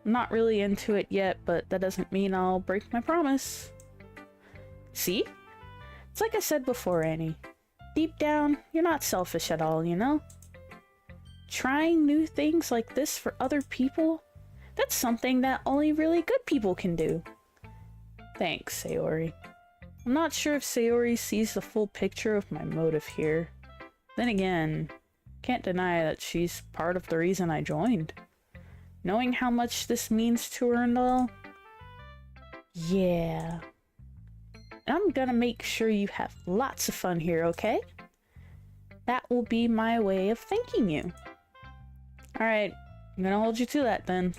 I'm not really into it yet, but that doesn't mean I'll break my promise. See? It's like I said before, Annie. Deep down, you're not selfish at all, you know? Trying new things like this for other people, that's something that only really good people can do. Thanks, Sayori. I'm not sure if Sayori sees the full picture of my motive here. Then again, can't deny that she's part of the reason I joined. Knowing how much this means to her and all. Yeah. I'm gonna make sure you have lots of fun here, okay? That will be my way of thanking you. Alright, I'm gonna hold you to that then.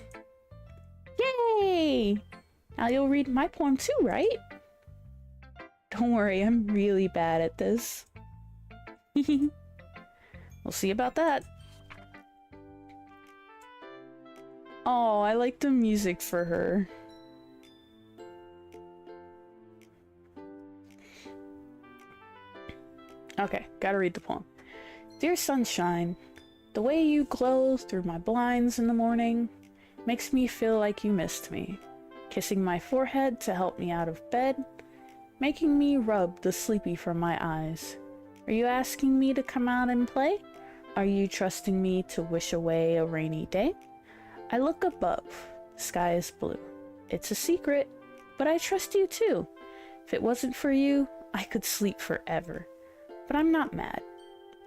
Yay! Now you'll read my poem too, right? Don't worry, I'm really bad at this. We'll see about that. Oh, I like the music for her. Okay, gotta read the poem. Dear sunshine, the way you glow through my blinds in the morning makes me feel like you missed me. Kissing my forehead to help me out of bed, making me rub the sleepy from my eyes. Are you asking me to come out and play? Are you trusting me to wish away a rainy day? I look above. The sky is blue. It's a secret, but I trust you too. If it wasn't for you, I could sleep forever. But I'm not mad.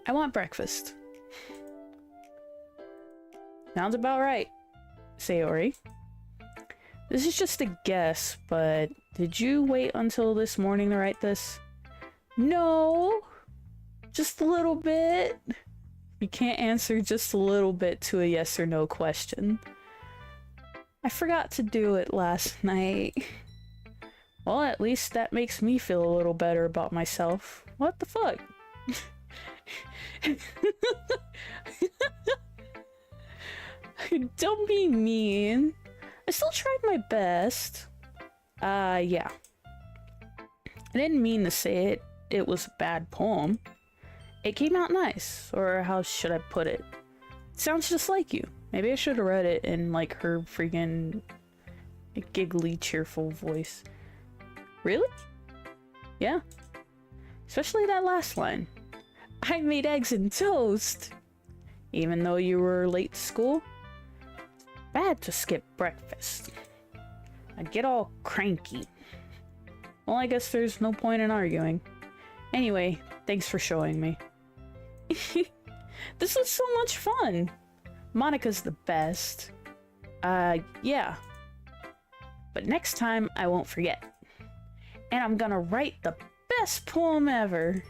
I want breakfast. Sounds about right, Sayori. This is just a guess, but did you wait until this morning to write this? No! Just a little bit. You can't answer just a little bit to a yes or no question. I forgot to do it last night. Well, at least that makes me feel a little better about myself. What the fuck? Don't be mean. I still tried my best. Yeah. I didn't mean to say it was a bad poem. It came out nice, or how should I put it? It sounds just like you. Maybe I should have read it in like her freaking giggly, cheerful voice. Really? Yeah. Especially that last line. I made eggs and toast! Even though you were late to school? Bad to skip breakfast. I'd get all cranky. Well, I guess there's no point in arguing. Anyway, thanks for showing me. This was so much fun! Monica's the best. Yeah. But next time, I won't forget. And I'm gonna write the best poem ever.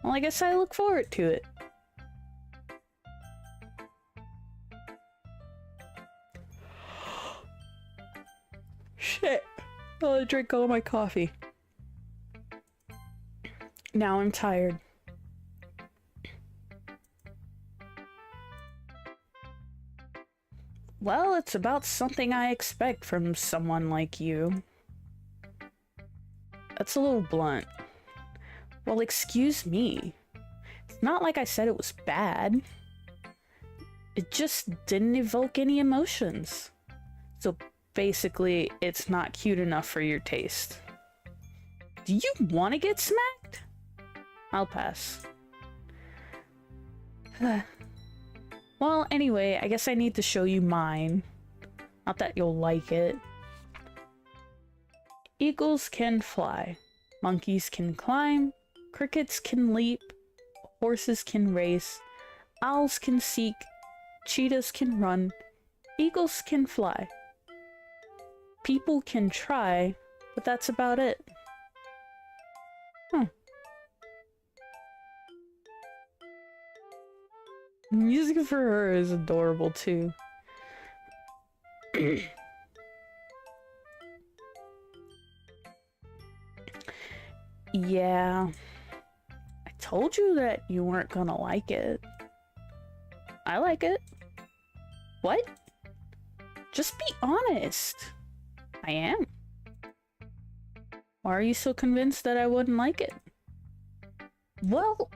Well, I guess I look forward to it. Shit. I'll drink all my coffee. Now I'm tired. Well, it's about something I expect from someone like you. That's a little blunt. Well, excuse me. It's not like I said it was bad. It just didn't evoke any emotions. So basically, it's not cute enough for your taste. Do you want to get smacked? I'll pass. Well, anyway, I guess I need to show you mine. Not that you'll like it. Eagles can fly. Monkeys can climb. Crickets can leap. Horses can race. Owls can seek. Cheetahs can run. Eagles can fly. People can try, but that's about it. Music for her is adorable too. Yeah. I told you that you weren't gonna like it. I like it. What? Just be honest. I am. Why are you so convinced that I wouldn't like it? Well,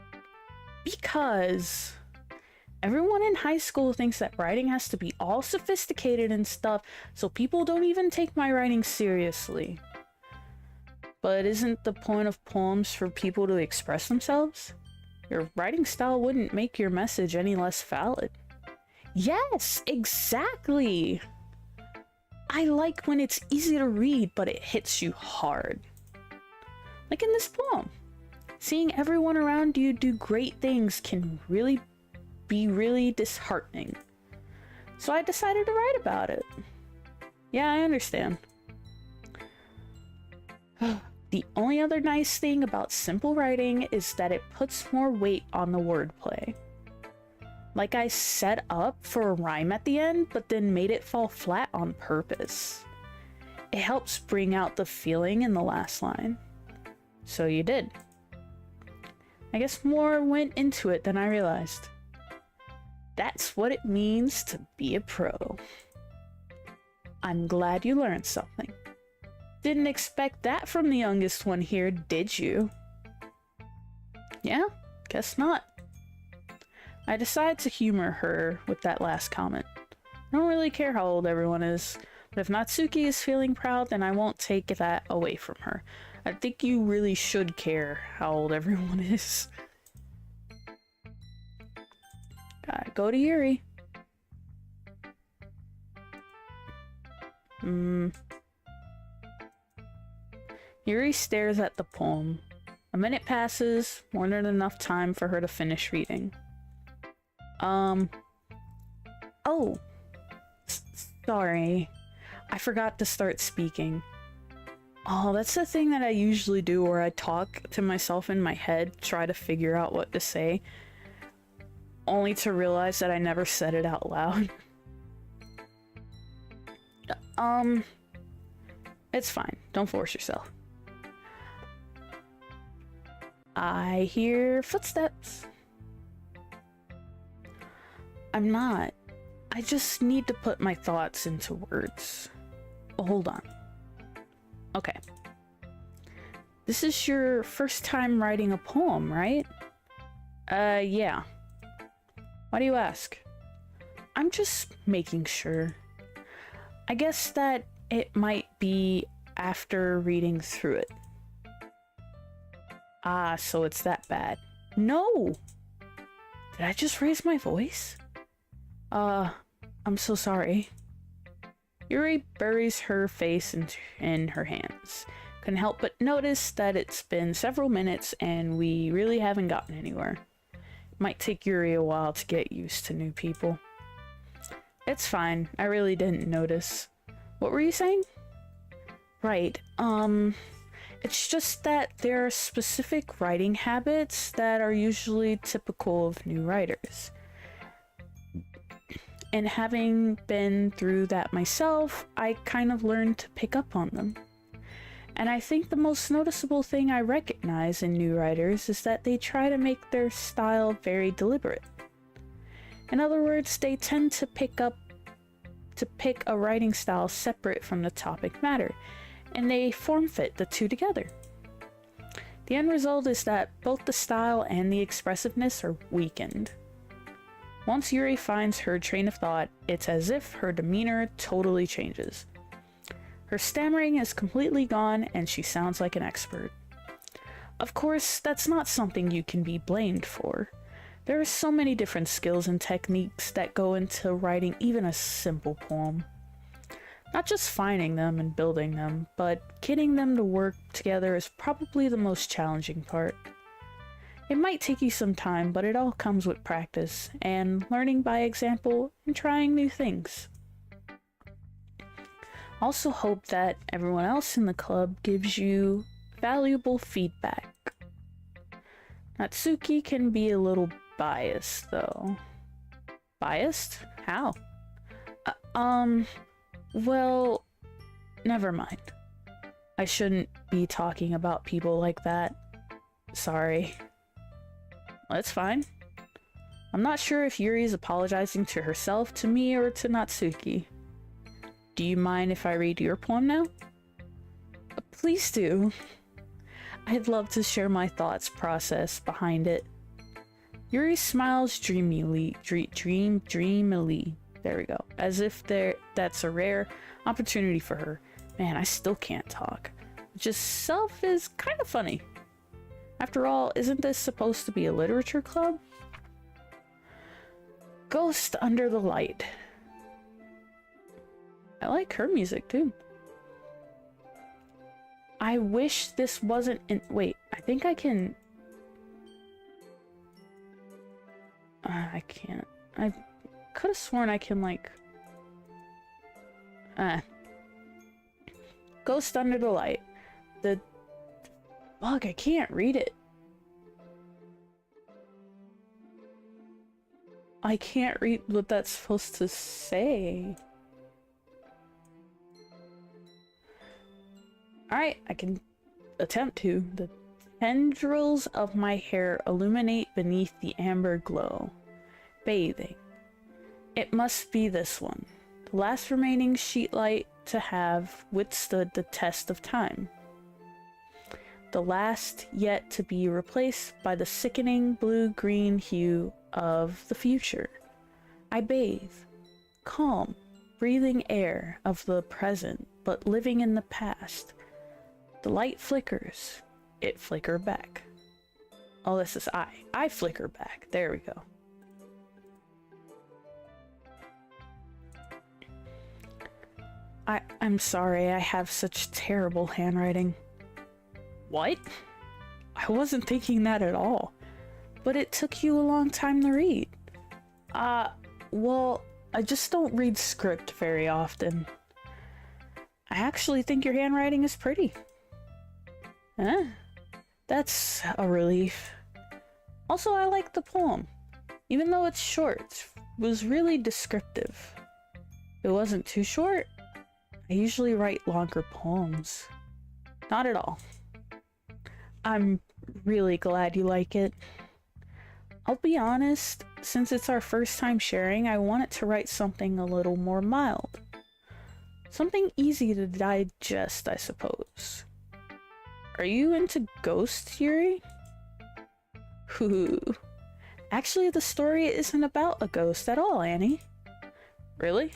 because everyone in high school thinks that writing has to be all sophisticated and stuff, so people don't even take my writing seriously. But isn't the point of poems for people to express themselves? Your writing style wouldn't make your message any less valid. Yes, exactly! I like when it's easy to read, but it hits you hard. Like in this poem. Seeing everyone around you do great things can really be really disheartening. So I decided to write about it. Yeah, I understand. The only other nice thing about simple writing is that it puts more weight on the wordplay. Like I set up for a rhyme at the end, but then made it fall flat on purpose. It helps bring out the feeling in the last line. So you did. I guess more went into it than I realized. That's what it means to be a pro. I'm glad you learned something. Didn't expect that from the youngest one here, did you? Yeah, guess not. I decided to humor her with that last comment. I don't really care how old everyone is, but if Natsuki is feeling proud, then I won't take that away from her. I think you really should care how old everyone is. Gotta go to Yuri. Yuri stares at the poem. A minute passes, more than enough time for her to finish reading. Oh. Sorry. I forgot to start speaking. Oh, that's the thing that I usually do where I talk to myself in my head, try to figure out what to say, only to realize that I never said it out loud. It's fine. Don't force yourself. I hear footsteps. I'm not. I just need to put my thoughts into words. Oh, hold on. Okay. This is your first time writing a poem, right? Yeah. Why do you ask? I'm just making sure. I guess that it might be after reading through it. Ah, so it's that bad. No! Did I just raise my voice? I'm so sorry. Yuri buries her face in her hands. Couldn't help but notice that it's been several minutes and we really haven't gotten anywhere. Might take Yuri a while to get used to new people. It's fine, I really didn't notice. What were you saying? Right, it's just that there are specific writing habits that are usually typical of new writers. And having been through that myself, I kind of learned to pick up on them. And I think the most noticeable thing I recognize in new writers is that they try to make their style very deliberate. In other words, they tend to pick a writing style separate from the topic matter, and they form-fit the two together. The end result is that both the style and the expressiveness are weakened. Once Yuri finds her train of thought, it's as if her demeanor totally changes. Her stammering is completely gone and she sounds like an expert. Of course, that's not something you can be blamed for. There are so many different skills and techniques that go into writing even a simple poem. Not just finding them and building them, but getting them to work together is probably the most challenging part. It might take you some time, but it all comes with practice, and learning by example, and trying new things. Also hope that everyone else in the club gives you valuable feedback. Natsuki can be a little biased, though. Biased? How? Well, never mind. I shouldn't be talking about people like that. Sorry. That's fine. I'm not sure if Yuri's apologizing to herself, to me, or to Natsuki. Do you mind if I read your poem now? Please do. I'd love to share my thoughts process behind it. Yuri smiles dreamily. There we go. As if that's a rare opportunity for her. Man, I still can't talk. Which itself is kind of funny. After all, isn't this supposed to be a literature club? Ghost Under the Light. I like her music too. I wish this wasn't in— wait, I think I can— I can't. I could have sworn I can, like— Ghost Under the Light. The— Fuck, I can't read it. I can't read what that's supposed to say. Alright, I can attempt to. The tendrils of my hair illuminate beneath the amber glow. Bathing. It must be this one. The last remaining sheet light to have withstood the test of time. The last yet to be replaced by the sickening blue-green hue of the future. I bathe. Calm, breathing air of the present, but living in the past. The light flickers. It flicker back. Oh, this is I. I flicker back. There we go. I'm sorry, I have such terrible handwriting. What? I wasn't thinking that at all. But it took you a long time to read. Well, I just don't read script very often. I actually think your handwriting is pretty. Huh? That's a relief. Also, I like the poem. Even though it's short, it was really descriptive. It wasn't too short. I usually write longer poems. Not at all. I'm really glad you like it. I'll be honest, since it's our first time sharing, I wanted to write something a little more mild. Something easy to digest, I suppose. Are you into ghosts, Yuri? Actually, the story isn't about a ghost at all, Annie. Really?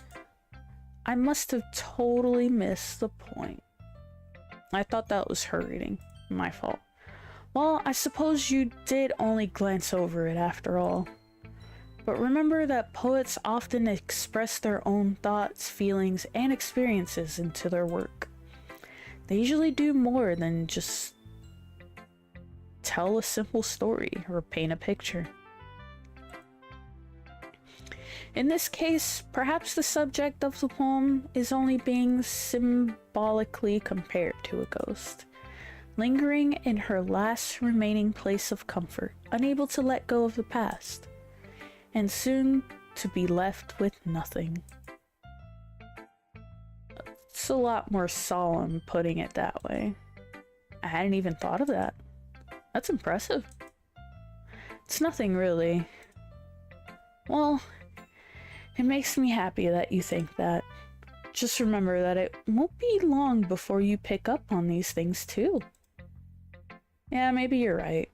I must have totally missed the point. I thought that was her reading. My fault. Well, I suppose you did only glance over it after all. But remember that poets often express their own thoughts, feelings, and experiences into their work. They usually do more than just tell a simple story or paint a picture. In this case, perhaps the subject of the poem is only being symbolically compared to a ghost, lingering in her last remaining place of comfort, unable to let go of the past, and soon to be left with nothing. It's a lot more solemn putting it that way. I hadn't even thought of that. That's impressive. It's nothing really. Well, it makes me happy that you think that. Just remember that it won't be long before you pick up on these things too. Yeah, maybe you're right.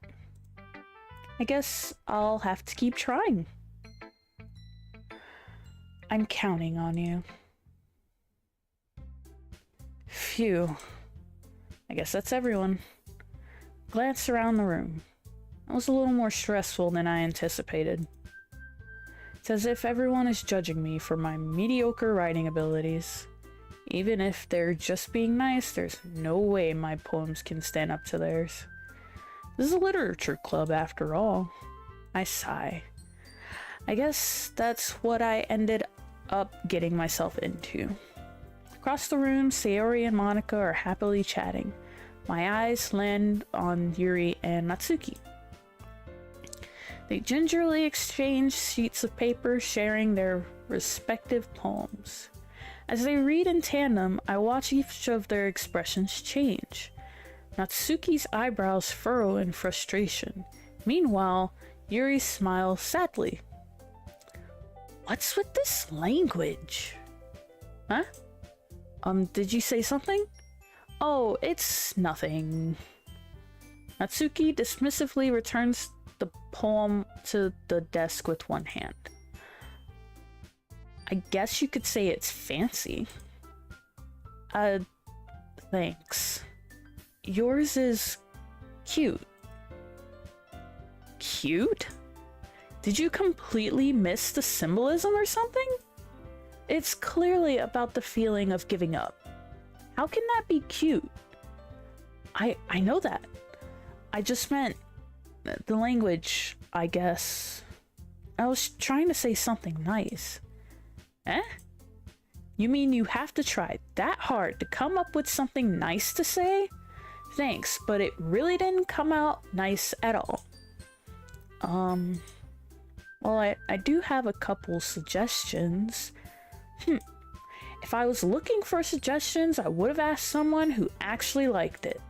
I guess I'll have to keep trying. I'm counting on you. Phew. I guess that's everyone. Glance around the room. That was a little more stressful than I anticipated. It's as if everyone is judging me for my mediocre writing abilities. Even if they're just being nice, there's no way my poems can stand up to theirs. This is a literature club after all. I sigh. I guess that's what I ended up getting myself into. Across the room, Sayori and Monica are happily chatting. My eyes land on Yuri and Natsuki. They gingerly exchange sheets of paper, sharing their respective poems. As they read in tandem, I watch each of their expressions change. Natsuki's eyebrows furrow in frustration. Meanwhile, Yuri smiles sadly. What's with this language? Huh? Did you say something? Oh, it's nothing. Natsuki dismissively returns the poem to the desk with one hand. I guess you could say it's fancy. Thanks. Yours is cute. Cute? Did you completely miss the symbolism or something? It's clearly about the feeling of giving up. How can that be cute? I know that. I just meant the language, I guess. I was trying to say something nice. Eh? You mean you have to try that hard to come up with something nice to say? Thanks, but it really didn't come out nice at all. Well, I do have a couple suggestions. If I was looking for suggestions, I would have asked someone who actually liked it.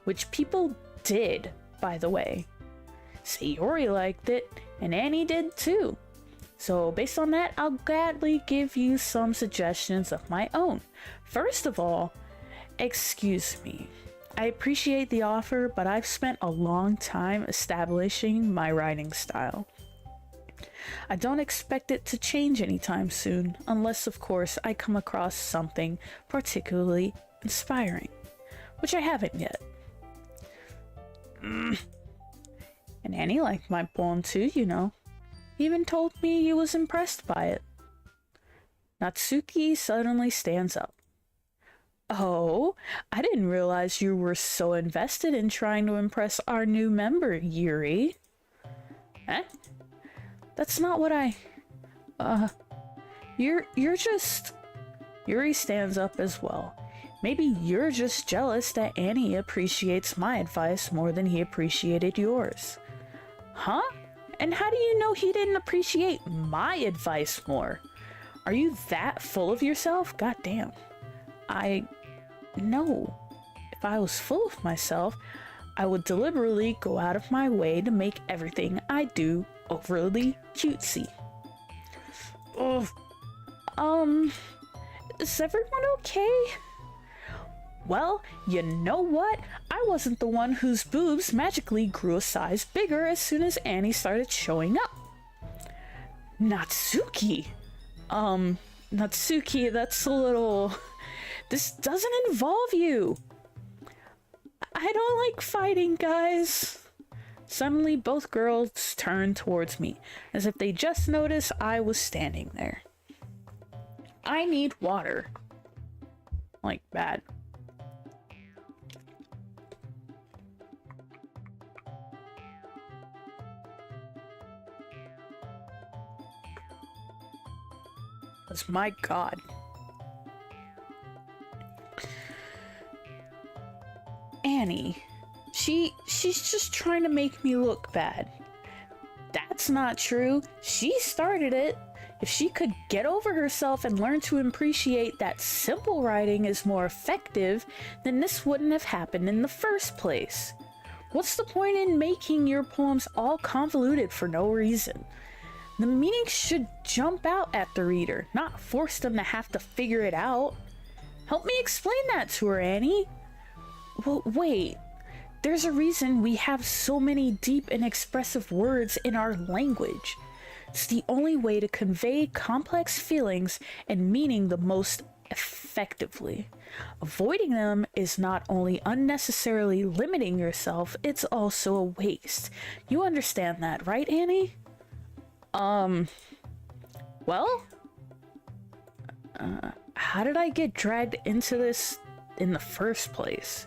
Which people did, by the way. Sayori liked it, and Annie did too. So based on that, I'll gladly give you some suggestions of my own. First of all, excuse me. I appreciate the offer, but I've spent a long time establishing my writing style. I don't expect it to change anytime soon, unless of course I come across something particularly inspiring, which I haven't yet. And Annie liked my poem too, you know. He even told me he was impressed by it. Natsuki suddenly stands up. Oh, I didn't realize you were so invested in trying to impress our new member, Yuri. Eh? That's not what you're just... Yuri stands up as well. Maybe you're just jealous that Annie appreciates my advice more than he appreciated yours. Huh? And how do you know he didn't appreciate my advice more? Are you that full of yourself? Goddamn. No. If I was full of myself, I would deliberately go out of my way to make everything I do overly cutesy. Ugh. Is everyone okay? Well, you know what? I wasn't the one whose boobs magically grew a size bigger as soon as Annie started showing up. Natsuki! Natsuki, that's a little... This doesn't involve you! I don't like fighting, guys! Suddenly, both girls turned towards me, as if they just noticed I was standing there. I need water. Like, bad. Because, my god. Annie. She's just trying to make me look bad. That's not true. She started it. If she could get over herself and learn to appreciate that simple writing is more effective, then this wouldn't have happened in the first place. What's the point in making your poems all convoluted for no reason? The meaning should jump out at the reader, not force them to have to figure it out. Help me explain that to her, Annie. Well, wait. There's a reason we have so many deep and expressive words in our language. It's the only way to convey complex feelings and meaning the most effectively. Avoiding them is not only unnecessarily limiting yourself, it's also a waste. You understand that, right, Annie? Well? How did I get dragged into this in the first place?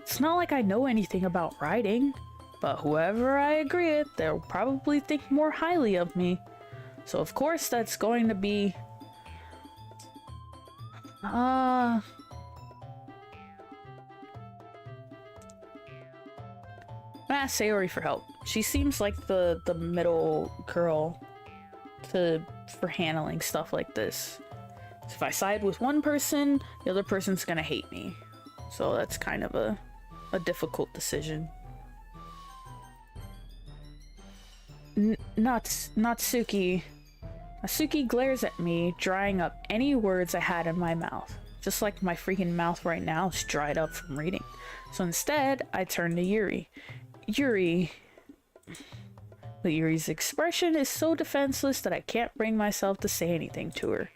It's not like I know anything about writing, but whoever I agree with, they'll probably think more highly of me. So of course that's going to be... I'm gonna ask Sayori for help. She seems like the middle girl for handling stuff like this. So if I side with one person, the other person's gonna hate me. So that's kind of a difficult decision. Natsuki. Natsuki glares at me, drying up any words I had in my mouth. Just like my freaking mouth right now is dried up from reading. So instead, I turn to Yuri. But Yuri's expression is so defenseless that I can't bring myself to say anything to her.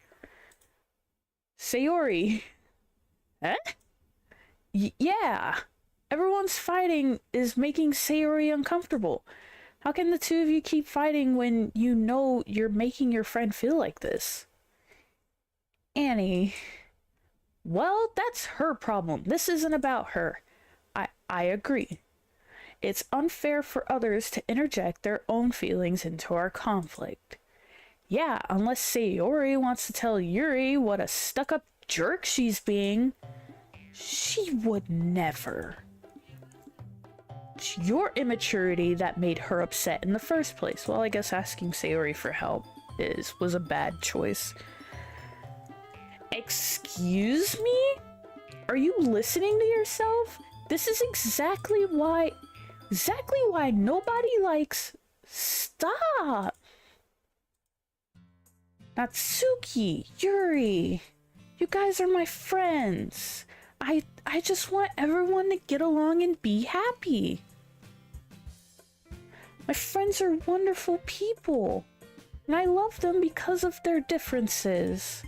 Sayori. Eh? Yeah. Everyone's fighting is making Sayori uncomfortable. How can the two of you keep fighting when you know you're making your friend feel like this? Annie. Well, that's her problem. This isn't about her. I agree. It's unfair for others to interject their own feelings into our conflict. Yeah, unless Sayori wants to tell Yuri what a stuck-up jerk she's being. She would never. It's your immaturity that made her upset in the first place. Well, I guess asking Sayori for help was a bad choice. Excuse me? Are you listening to yourself? This is exactly why nobody likes... Stop! Natsuki, Yuri, you guys are my friends. I just want everyone to get along and be happy. My friends are wonderful people, and I love them because of their differences.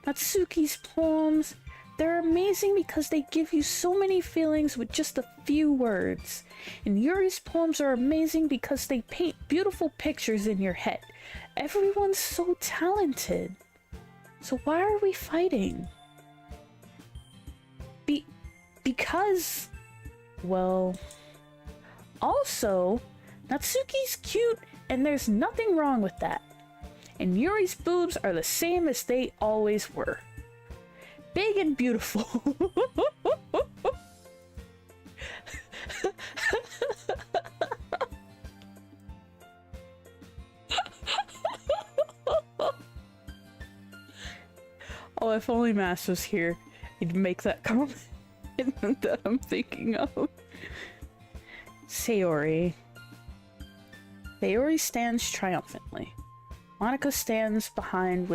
Natsuki's poems, they're amazing because they give you so many feelings with just a few words. And Yuri's poems are amazing because they paint beautiful pictures in your head. Everyone's so talented. So why are we fighting? Because... well... Also, Natsuki's cute and there's nothing wrong with that. And Yuri's boobs are the same as they always were. Big and beautiful. Oh, if only Mass was here, he'd make that comment that I'm thinking of. Sayori. Sayori stands triumphantly. Monica stands behind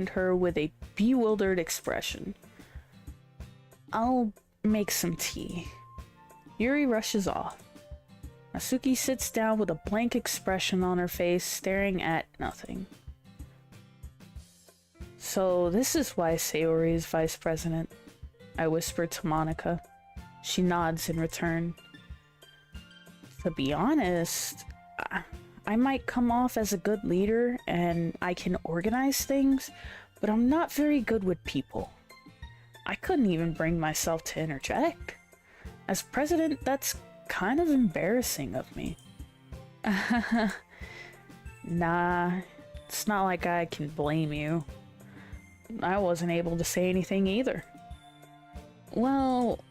her with a bewildered expression. I'll make some tea. Yuri rushes off. Nasuki sits down with a blank expression on her face, staring at nothing. So this is why Sayori is vice president, I whisper to Monica. She nods in return. To be honest, I might come off as a good leader and I can organize things, but I'm not very good with people. I couldn't even bring myself to interject. As president, that's kind of embarrassing of me. Nah, it's not like I can blame you. I wasn't able to say anything either. Well,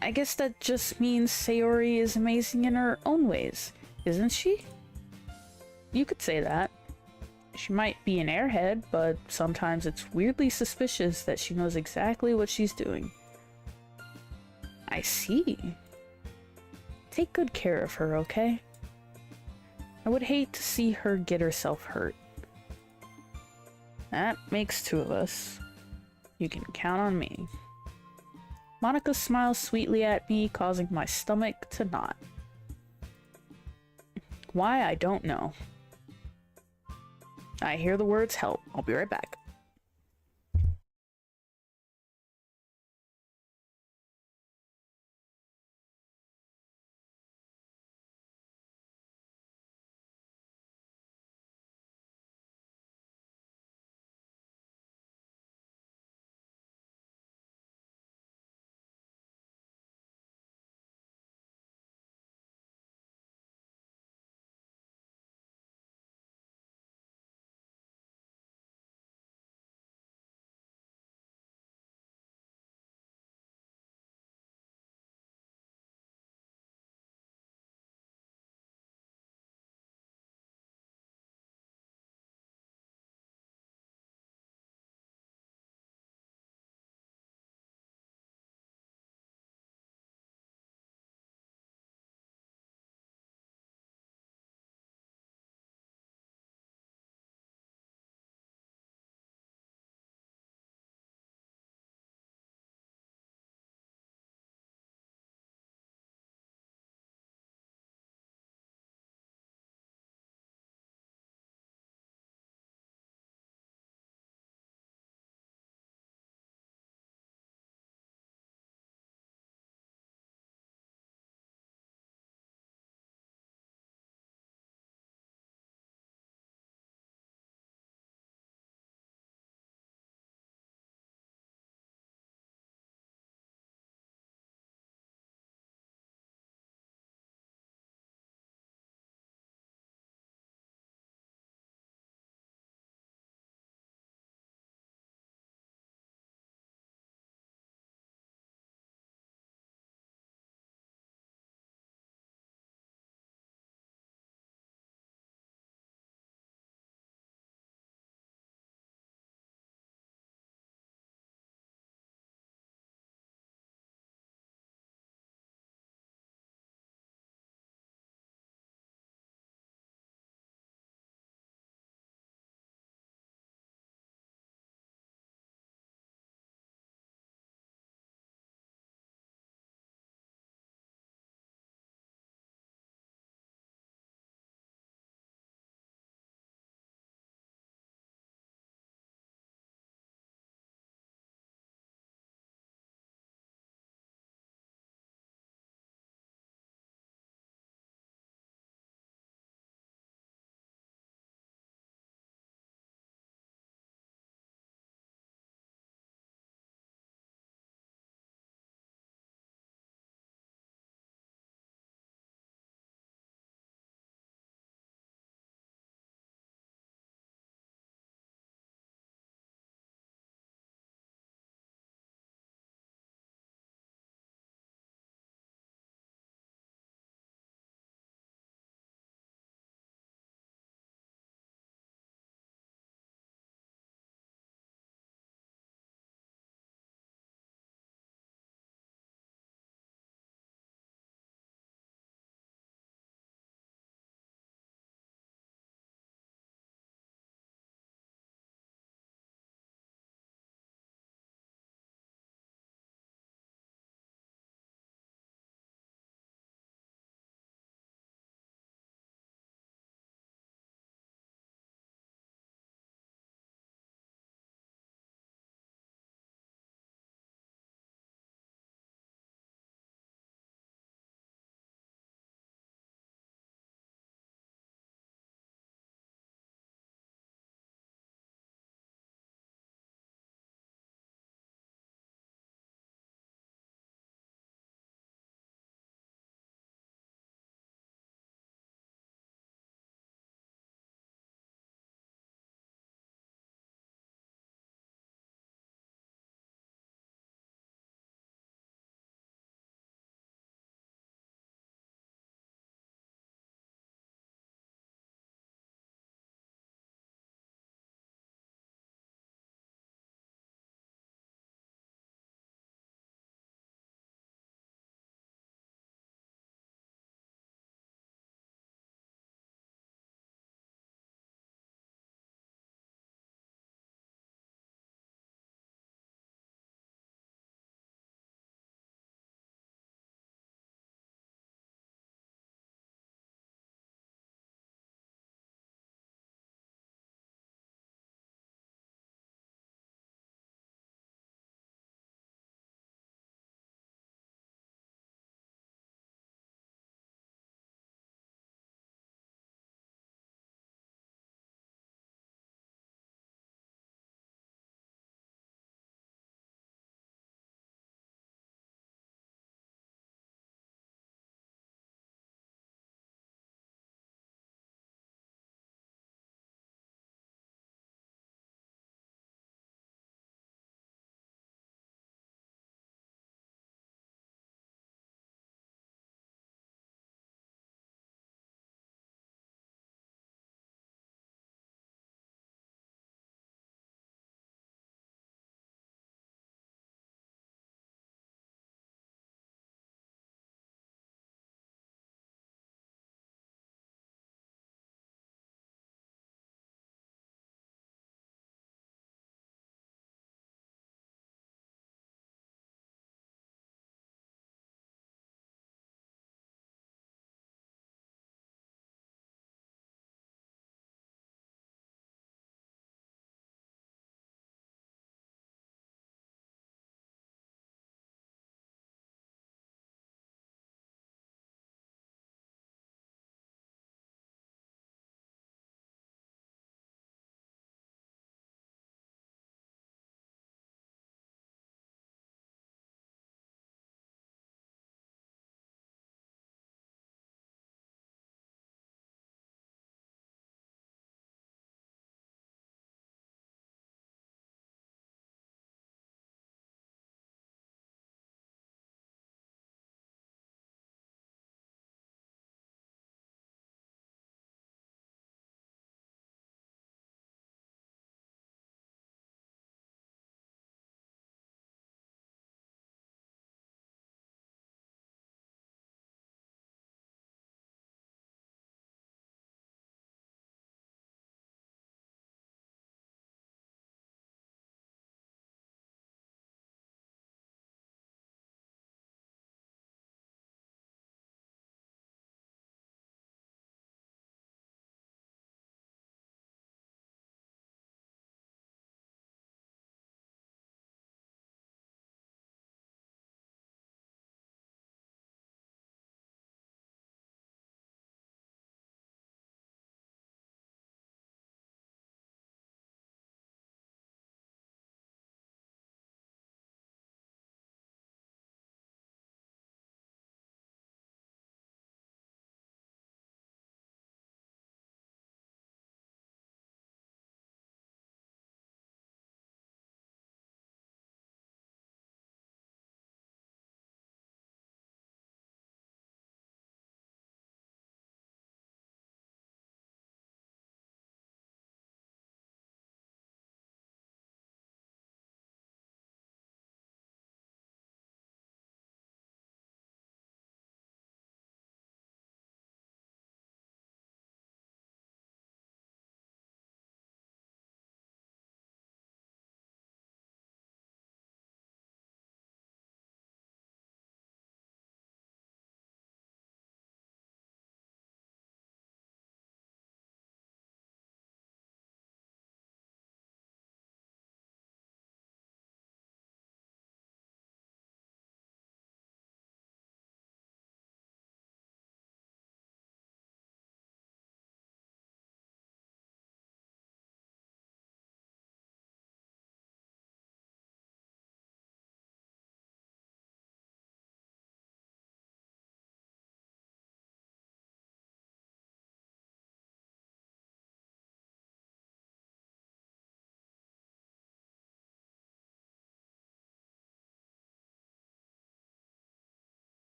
I guess that just means Sayori is amazing in her own ways, isn't she? You could say that. She might be an airhead, but sometimes it's weirdly suspicious that she knows exactly what she's doing. I see. Take good care of her, okay? I would hate to see her get herself hurt. That makes two of us. You can count on me. Monica smiles sweetly at me, causing my stomach to knot. Why, I don't know. I hear the words help. I'll be right back.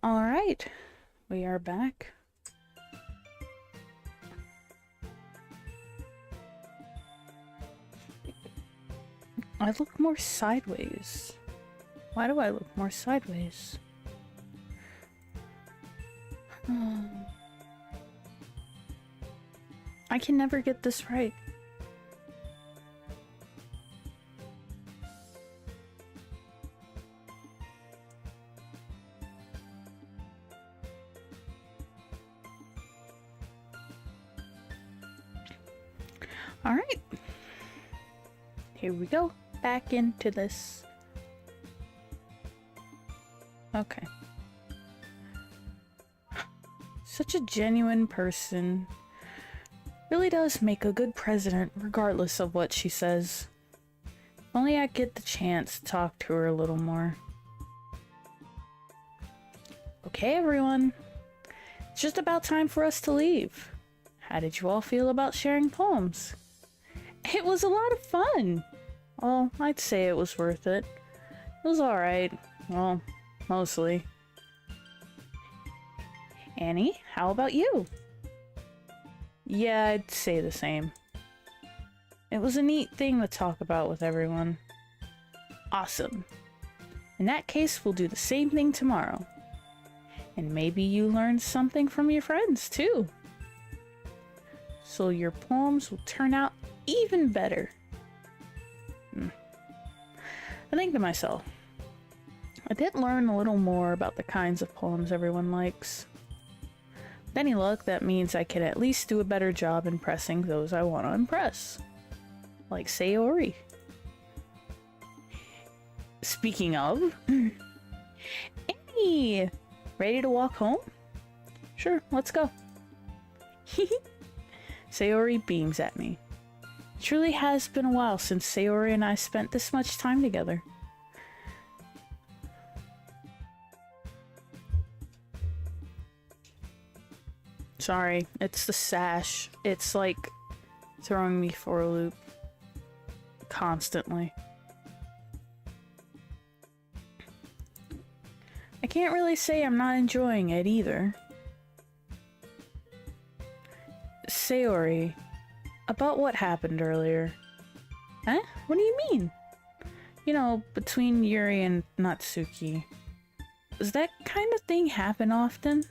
All right, we are back. I look more sideways. Why do I look more sideways? I can never get this right. All right. Here we go. Back into this. Okay. Such a genuine person. Really does make a good president, regardless of what she says. If only I get the chance to talk to her a little more. Okay, everyone. It's just about time for us to leave. How did you all feel about sharing poems? It was a lot of fun. Well, I'd say it was worth it. It was alright. Well, mostly. Annie, how about you? Yeah, I'd say the same. It was a neat thing to talk about with everyone. Awesome. In that case, we'll do the same thing tomorrow. And maybe you learned something from your friends, too. So your poems will turn out even better. I think to myself, I did learn a little more about the kinds of poems everyone likes. With any luck, that means I can at least do a better job impressing those I want to impress. Like Sayori. Speaking of, Annie! Ready to walk home? Sure, let's go. Sayori beams at me. It truly has been a while since Sayori and I spent this much time together. Sorry, it's the sash. It's like throwing me for a loop. Constantly. I can't really say I'm not enjoying it either. Sayori, about what happened earlier. Huh? What do you mean? You know, between Yuri and Natsuki. Does that kind of thing happen often?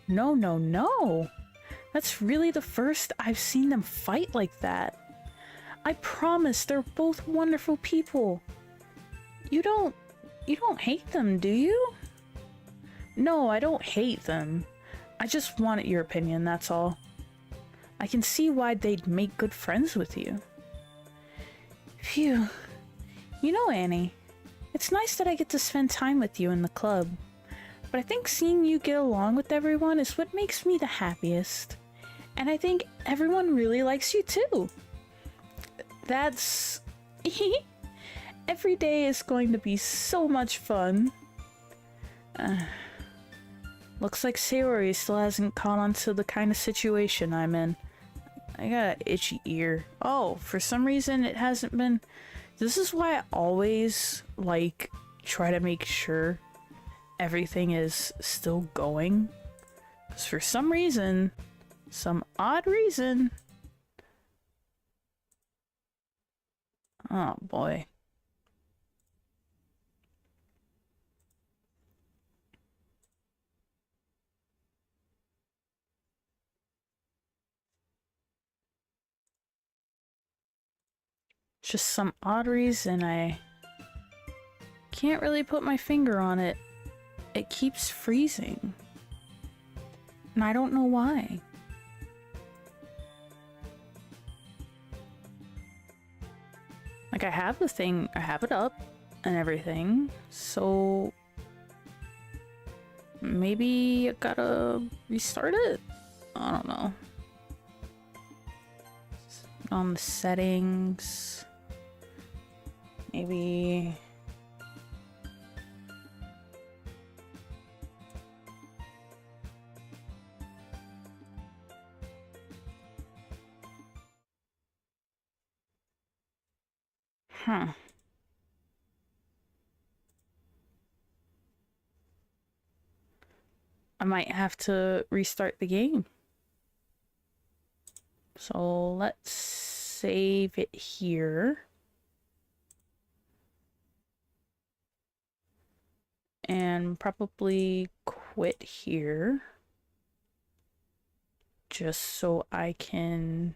No, no, no! That's really the first I've seen them fight like that. I promise they're both wonderful people. You don't hate them, do you? No, I don't hate them. I just wanted your opinion, that's all. I can see why they'd make good friends with you. Phew. You know, Annie, it's nice that I get to spend time with you in the club. But I think seeing you get along with everyone is what makes me the happiest. And I think everyone really likes you too. That's... Every day is going to be so much fun. Looks like Sayori still hasn't caught on to the kind of situation I'm in. I got an itchy ear. Oh, for some reason it hasn't been... This is why I always, like, try to make sure everything is still going. Because for some reason, some odd reason... Oh, boy. Just some odd reason I can't really put my finger on it. It keeps freezing. And I don't know why. Like, I have the thing, I have it up and everything, so maybe I gotta restart it? I don't know. On the settings, maybe... Huh. I might have to restart the game. So let's save it here. And probably quit here. Just so I can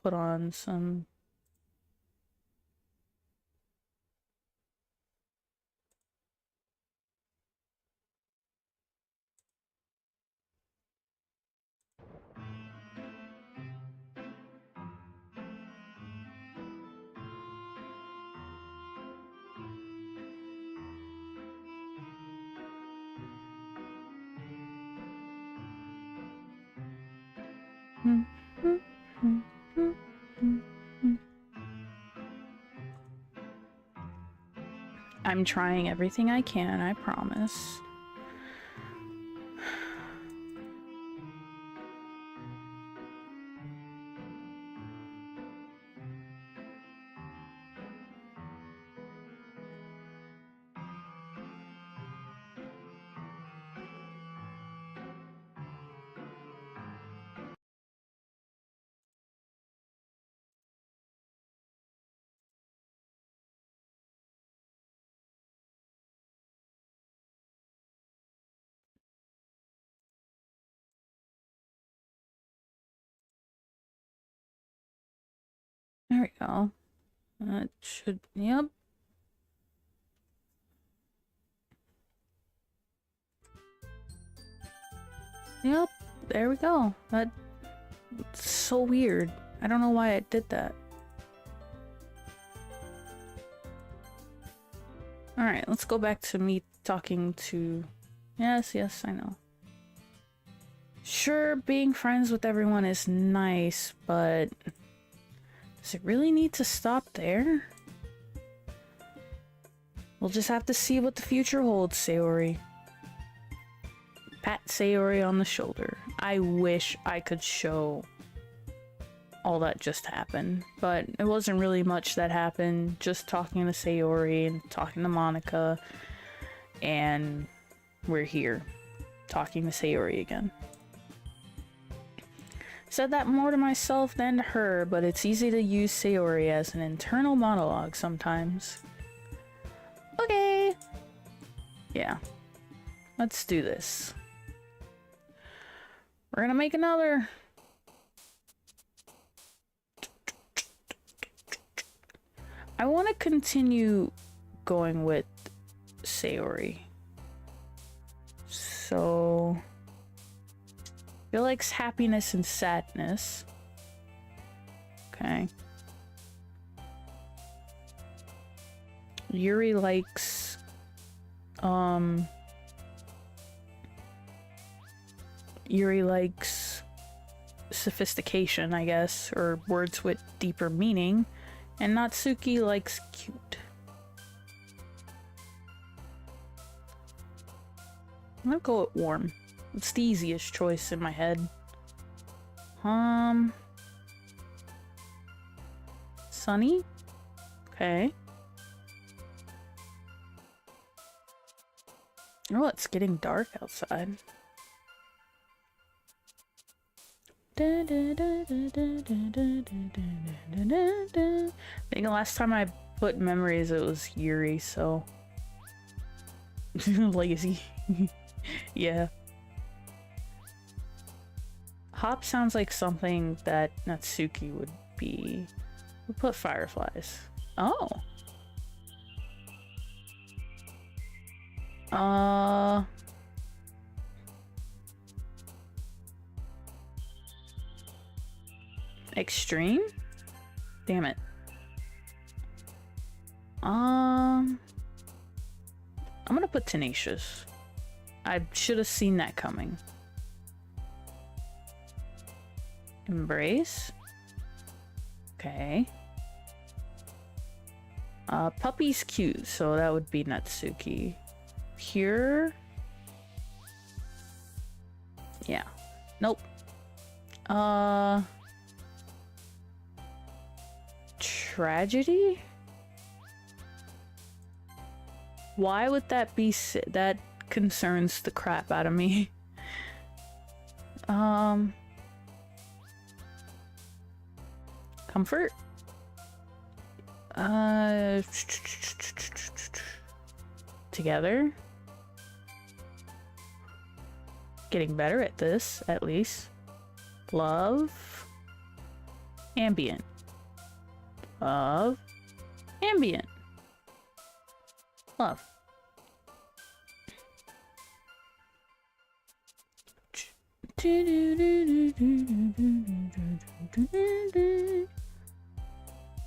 put on some... I'm trying everything I can, I promise. There we go. That should... Yep. Yep. There we go. That's so weird. I don't know why it did that. Alright, let's go back to me talking to... Yes, I know. Sure, being friends with everyone is nice, but... Does it really need to stop there? We'll just have to see what the future holds, Sayori. Pat Sayori on the shoulder. I wish I could show all that just happened, but it wasn't really much that happened. Just talking to Sayori and talking to Monica, and we're here talking to Sayori again. Said that more to myself than to her, but it's easy to use Sayori as an internal monologue sometimes. Okay. Yeah. Let's do this. We're gonna make another. I want to continue going with Sayori. So... He likes happiness and sadness. Okay. Yuri likes... Yuri likes sophistication, I guess, or words with deeper meaning. And Natsuki likes cute. I'm gonna go with warm. It's the easiest choice in my head. Sunny? Okay. Oh, it's getting dark outside. I think the last time I put memories it was Yuri, so... Lazy. Yeah. Hop sounds like something that Natsuki would be. We'll put fireflies. Oh. Extreme? Damn it. I'm gonna put tenacious. I should have seen that coming. Embrace. Okay. Puppy's cute, so that would be Natsuki. Pure. Yeah. Nope. Tragedy? Why would that be that concerns the crap out of me. Comfort? Together? Getting better at this, at least. Love. Ambient. Love. Ambient. Love.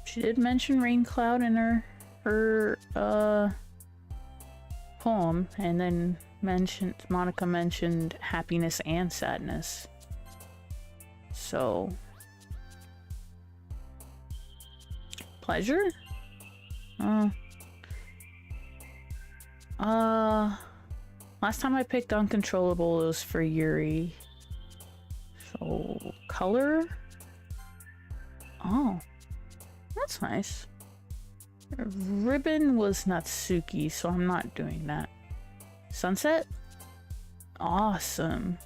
She did mention rain cloud in her poem, and then Monica mentioned happiness and sadness. So pleasure? Last time I picked uncontrollable, it was for Yuri. So color? Oh, that's nice. Ribbon was Natsuki, so I'm not doing that. Sunset? Awesome.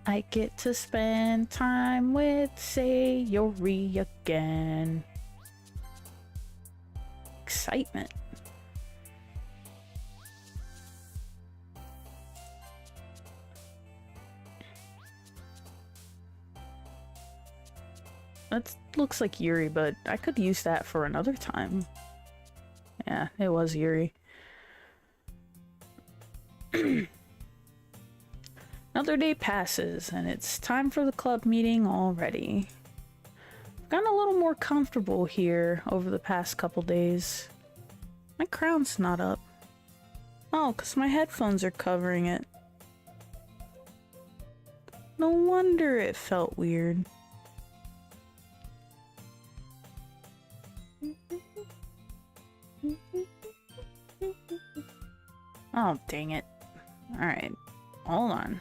I get to spend time with Sayori again. Excitement. That looks like Yuri, but I could use that for another time. Yeah, it was Yuri. Another day passes, and it's time for the club meeting already. I've gotten a little more comfortable here over the past couple days. My crown's not up. Oh, because my headphones are covering it. No wonder it felt weird. Oh, dang it. Alright, hold on.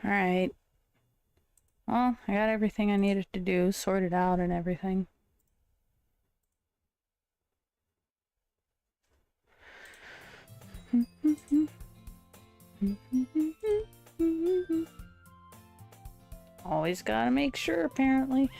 Alright. Well, I got everything I needed to do, sorted out and everything. Always gotta make sure, apparently.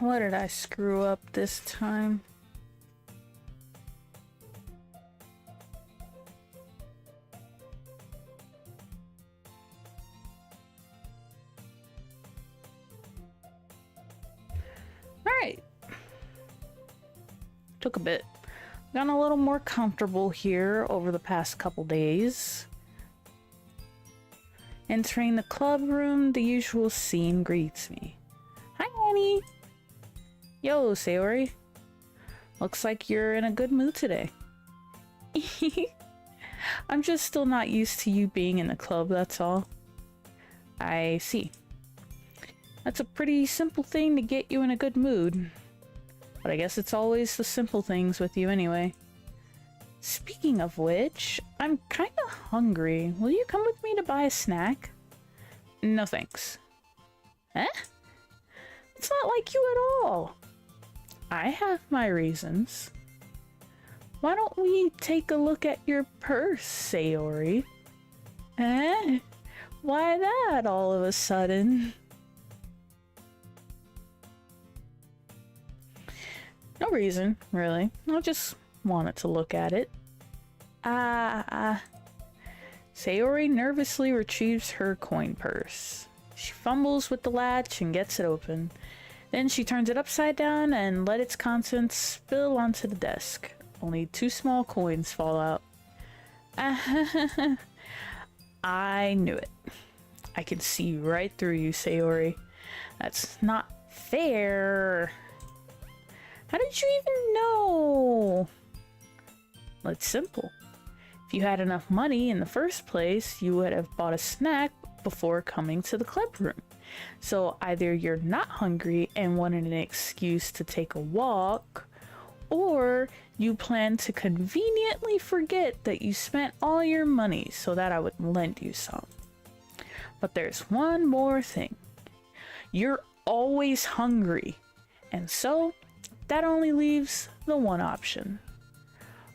What did I screw up this time? Alright. Took a bit. Gotten a little more comfortable here over the past couple days. Entering the club room, the usual scene greets me. Hi, Annie! Yo, Sayori. Looks like you're in a good mood today. I'm just still not used to you being in the club, that's all. I see. That's a pretty simple thing to get you in a good mood. But I guess it's always the simple things with you anyway. Speaking of which, I'm kinda hungry. Will you come with me to buy a snack? No thanks. Eh? It's not like you at all. I have my reasons. Why don't we take a look at your purse, Sayori? Eh? Why that all of a sudden? No reason, really. I just wanted to look at it. Sayori nervously retrieves her coin purse. She fumbles with the latch and gets it open. Then she turns it upside down and let its contents spill onto the desk. Only 2 small coins fall out. I knew it. I can see right through you, Sayori. That's not fair. How did you even know? Well, it's simple. If you had enough money in the first place, you would have bought a snack before coming to the club room. So either you're not hungry and wanted an excuse to take a walk, or you plan to conveniently forget that you spent all your money so that I would lend you some. But there's one more thing. You're always hungry, and so that only leaves the one option.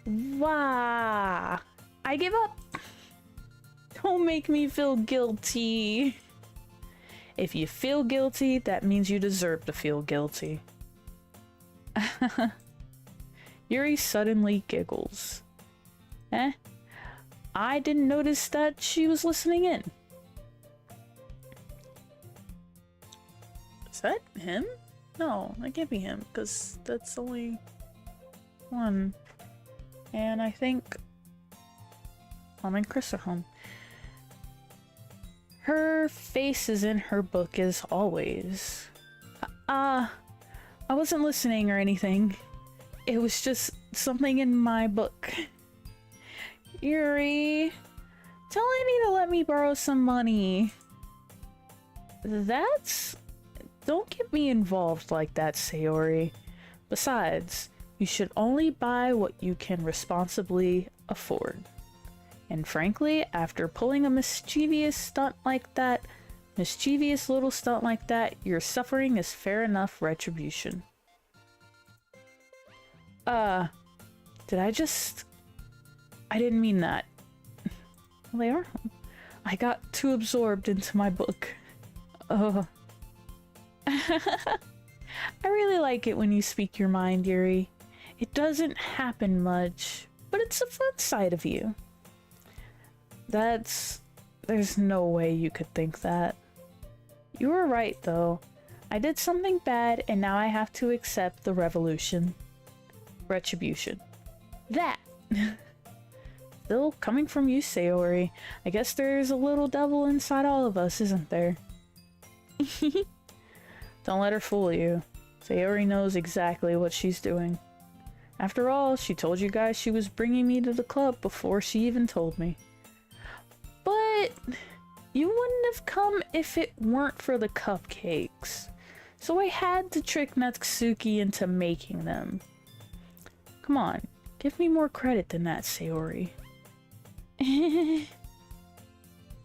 Wah! I give up. Don't make me feel guilty. If you feel guilty, that means you deserve to feel guilty. Yuri suddenly giggles. Eh? I didn't notice that she was listening in. Is that him? No, that can't be him, because that's only one. And I think Mom and Chris are home. Her face is in her book as always. I wasn't listening or anything. It was just something in my book. Yuri, tell Annie to let me borrow some money. Don't get me involved like that, Sayori. Besides, you should only buy what you can responsibly afford. And frankly, after pulling a mischievous little stunt like that, your suffering is fair enough retribution. I didn't mean that. Well, they are. I got too absorbed into my book. I really like it when you speak your mind, Yuri. It doesn't happen much, but it's a fun side of you. That's There's no way you could think that. You were right, though. I did something bad, and now I have to accept the revolution. Retribution. That! Still coming from you, Sayori. I guess there's a little devil inside all of us, isn't there? Don't let her fool you. Sayori knows exactly what she's doing. After all, she told you guys she was bringing me to the club before she even told me. But you wouldn't have come if it weren't for the cupcakes. So I had to trick Natsuki into making them. Come on, give me more credit than that, Sayori.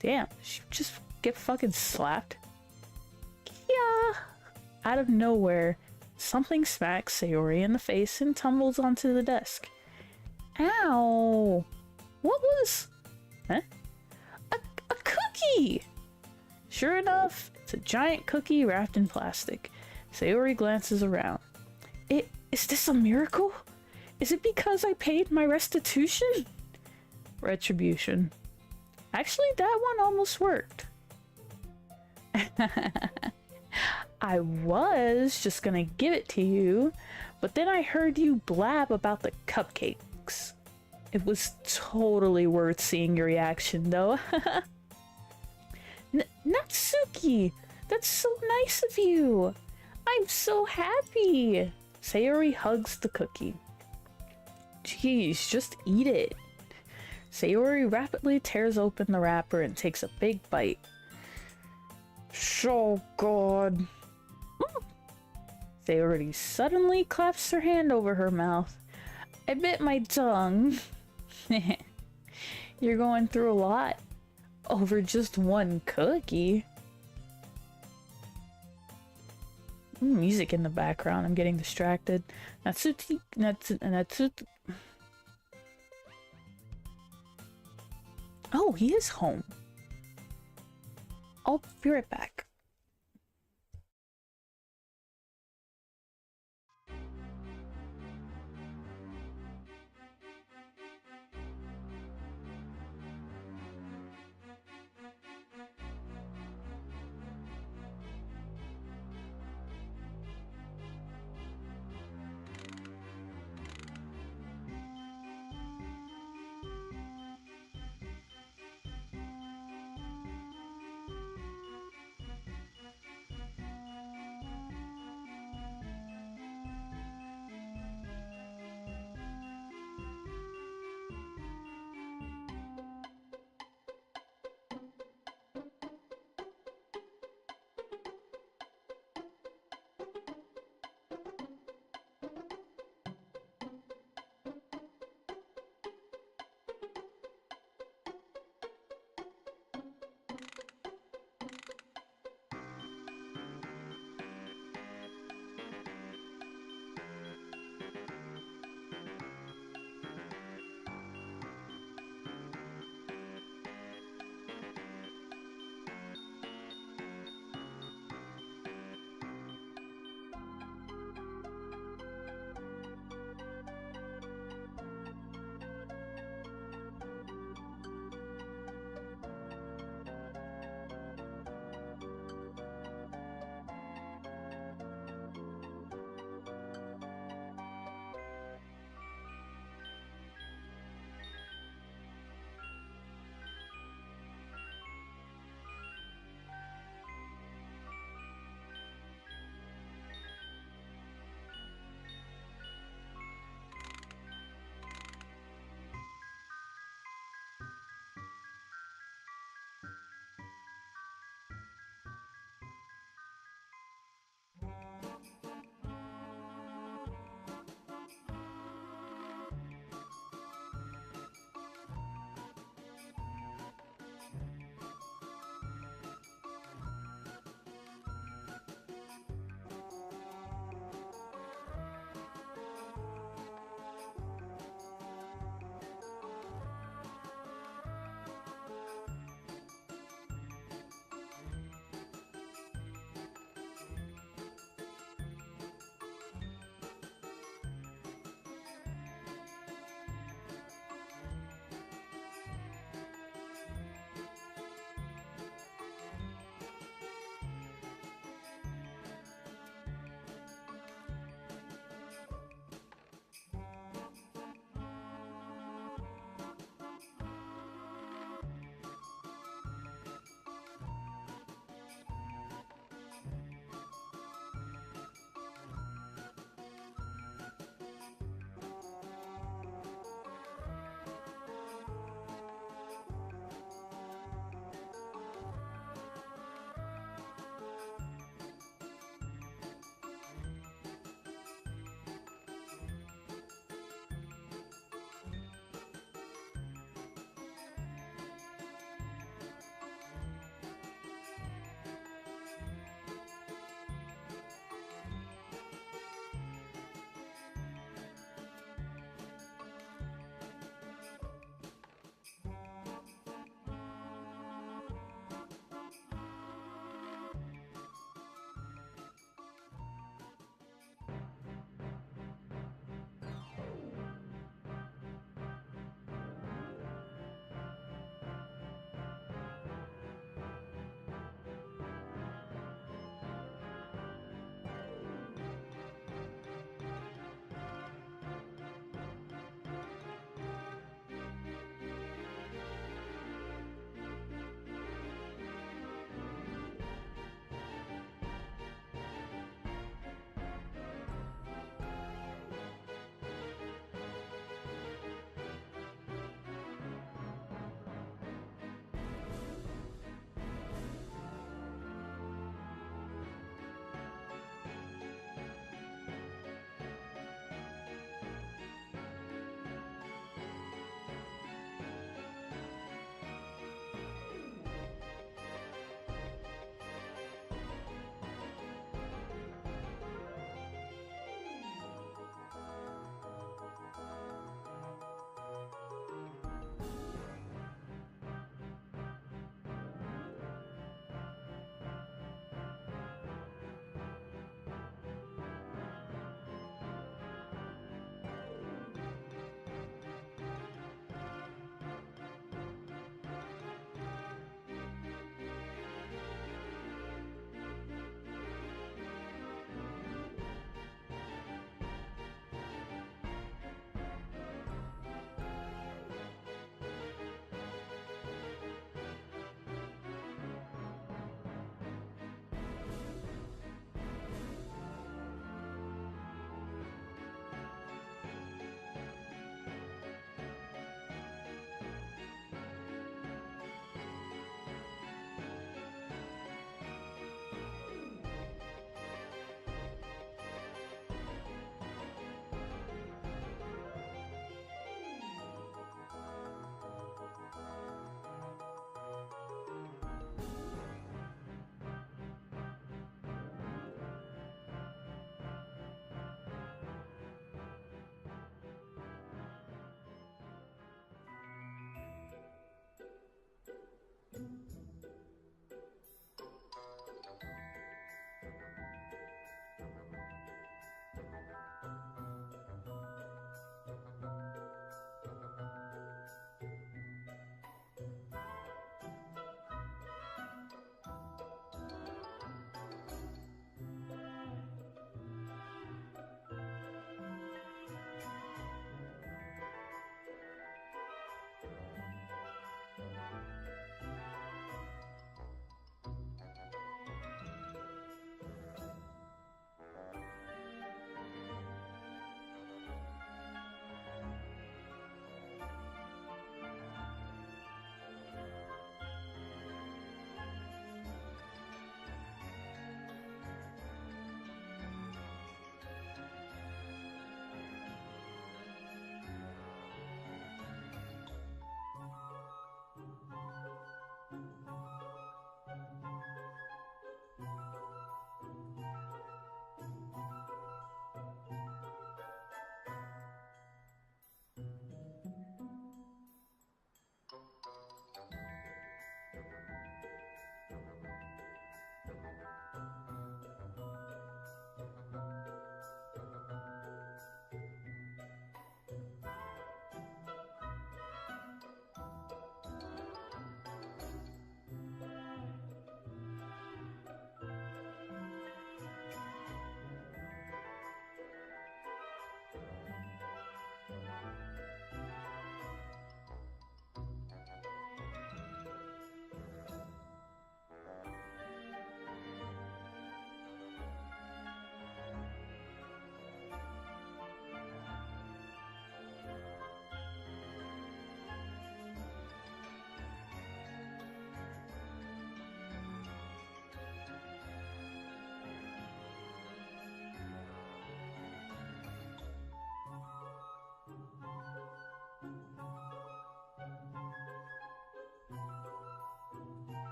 Damn, she just get fucking slapped. Yeah. Out of nowhere, something smacks Sayori in the face and tumbles onto the desk. Ow! What was... Huh? A cookie! Sure enough, it's a giant cookie wrapped in plastic. Sayori glances around. Is this a miracle? Is it because I paid my restitution? Retribution. Actually, that one almost worked. I was just gonna give it to you, but then I heard you blab about the cupcakes. It was totally worth seeing your reaction, though. Natsuki! That's so nice of you! I'm so happy! Sayori hugs the cookie. Jeez, just eat it. Sayori rapidly tears open the wrapper and takes a big bite. So good. Sayori suddenly claps her hand over her mouth. I bit my tongue. You're going through a lot over just one cookie. Music in the background. I'm getting distracted. Natsuki. Oh, he is home. I'll be right back.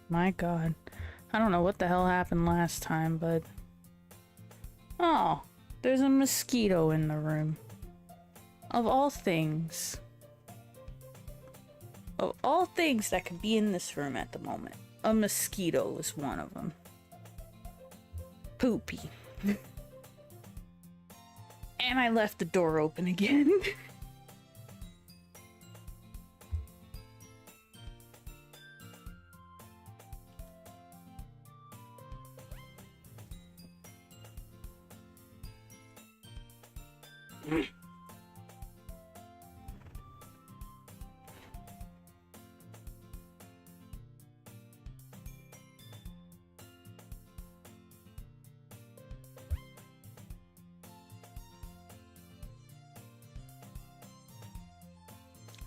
My god. I don't know what the hell happened last time, but... Oh, there's a mosquito in the room. Of all things. Of all things that could be in this room at the moment, a mosquito is one of them. Poopy. And I left the door open again.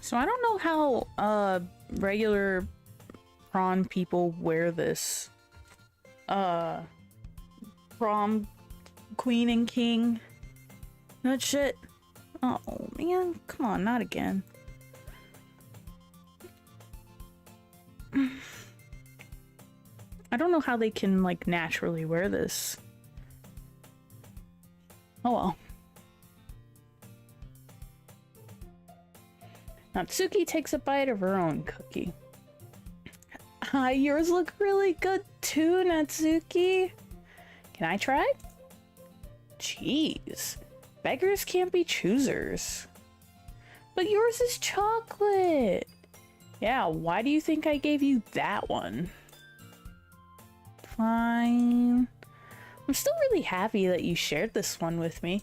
So I don't know how regular prom people wear this. Prom queen and king. That shit. Oh man, come on, not again. I don't know how they can like naturally wear this. Oh well. Natsuki takes a bite of her own cookie. Yours look really good too, Natsuki. Can I try? Jeez. Beggars can't be choosers. But yours is chocolate. Yeah, why do you think I gave you that one? Fine. I'm still really happy that you shared this one with me.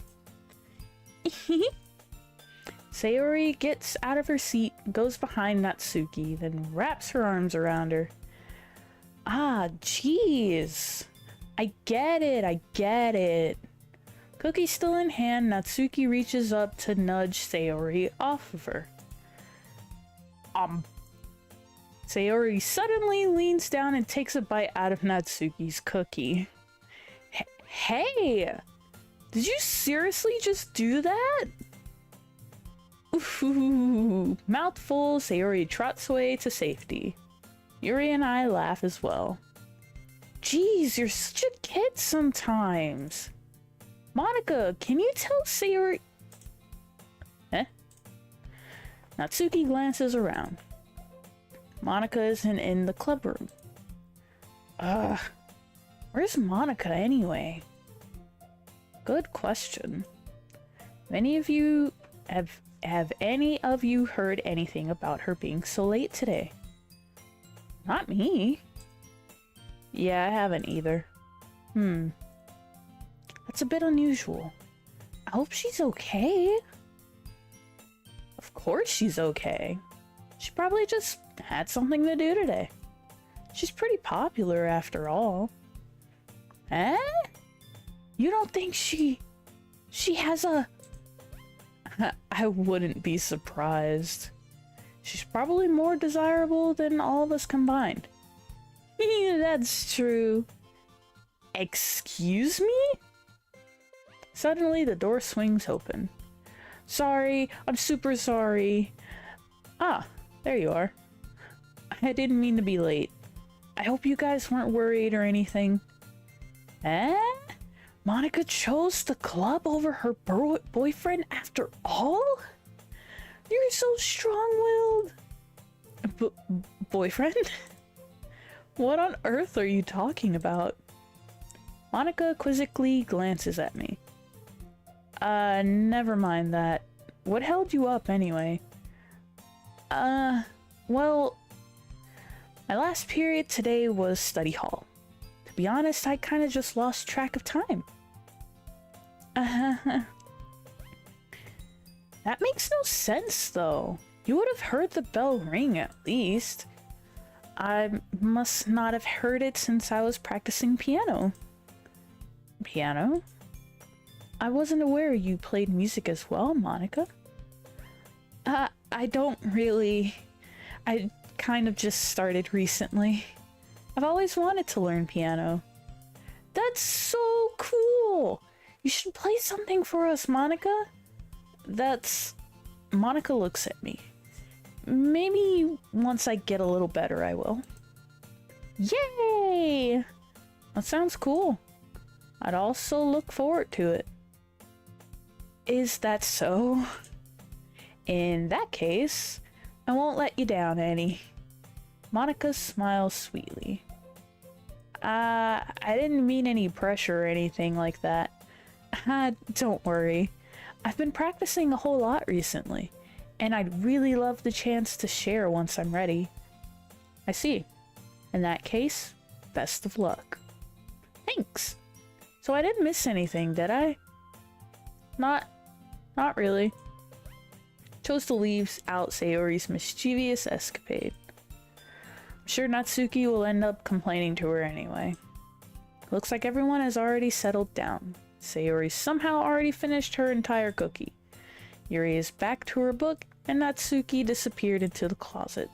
Sayori gets out of her seat, goes behind Natsuki, then wraps her arms around her. Ah, jeez. I get it. Cookie still in hand, Natsuki reaches up to nudge Sayori off of her. Sayori suddenly leans down and takes a bite out of Natsuki's cookie. Hey! Did you seriously just do that? Ooh, mouthful, Sayori trots away to safety. Yuri and I laugh as well. Jeez, you're such a kid sometimes. Monica, can you tell Sayori... Eh? Natsuki glances around. Monica isn't in the club room. Where's Monica anyway? Good question. Have any of you heard anything about her being so late today? Not me. Yeah, I haven't either. That's a bit unusual. I hope she's okay. Of course she's okay. She probably just had something to do today. She's pretty popular after all. Eh? You don't think she has a... I wouldn't be surprised. She's probably more desirable than all of us combined. That's true. Excuse me? Suddenly the door swings open. Sorry, I'm super sorry. Ah, there you are. I didn't mean to be late. I hope you guys weren't worried or anything. Eh? Monica chose the club over her boyfriend after all? You're so strong-willed. Boyfriend? What on earth are you talking about? Monica quizzically glances at me. Never mind that. What held you up anyway? Well, my last period today was study hall. To be honest, I kind of just lost track of time. That makes no sense, though. You would have heard the bell ring, at least. I must not have heard it since I was practicing piano. Piano? I wasn't aware you played music as well, Monica. I don't really... I kind of just started recently. I've always wanted to learn piano. That's so cool! You should play something for us, Monica. Monica looks at me. Maybe once I get a little better, I will. Yay! That sounds cool. I'd also look forward to it. Is that so? In that case, I won't let you down, Annie. Monica smiles sweetly. I didn't mean any pressure or anything like that. Don't worry. I've been practicing a whole lot recently, and I'd really love the chance to share once I'm ready. I see. In that case, best of luck. Thanks. So I didn't miss anything, did I? Not really. Chose to leave out Sayori's mischievous escapade. I'm sure Natsuki will end up complaining to her anyway. Looks like everyone has already settled down. Sayori somehow already finished her entire cookie. Yuri is back to her book, and Natsuki disappeared into the closet.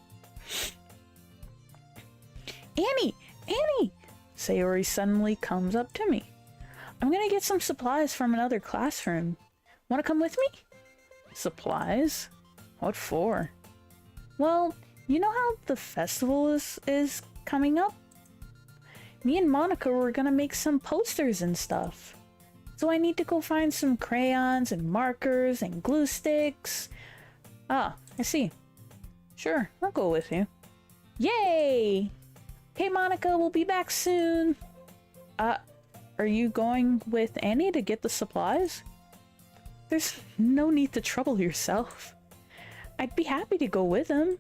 Annie! Annie! Sayori suddenly comes up to me. I'm gonna get some supplies from another classroom. Wanna come with me? Supplies? What for? Well, you know how the festival is coming up? Me and Monica were gonna make some posters and stuff. So I need to go find some crayons and markers and glue sticks. Ah, I see. Sure, I'll go with you. Yay! Hey Monica, we'll be back soon. Are you going with Annie to get the supplies? There's no need to trouble yourself. I'd be happy to go with him.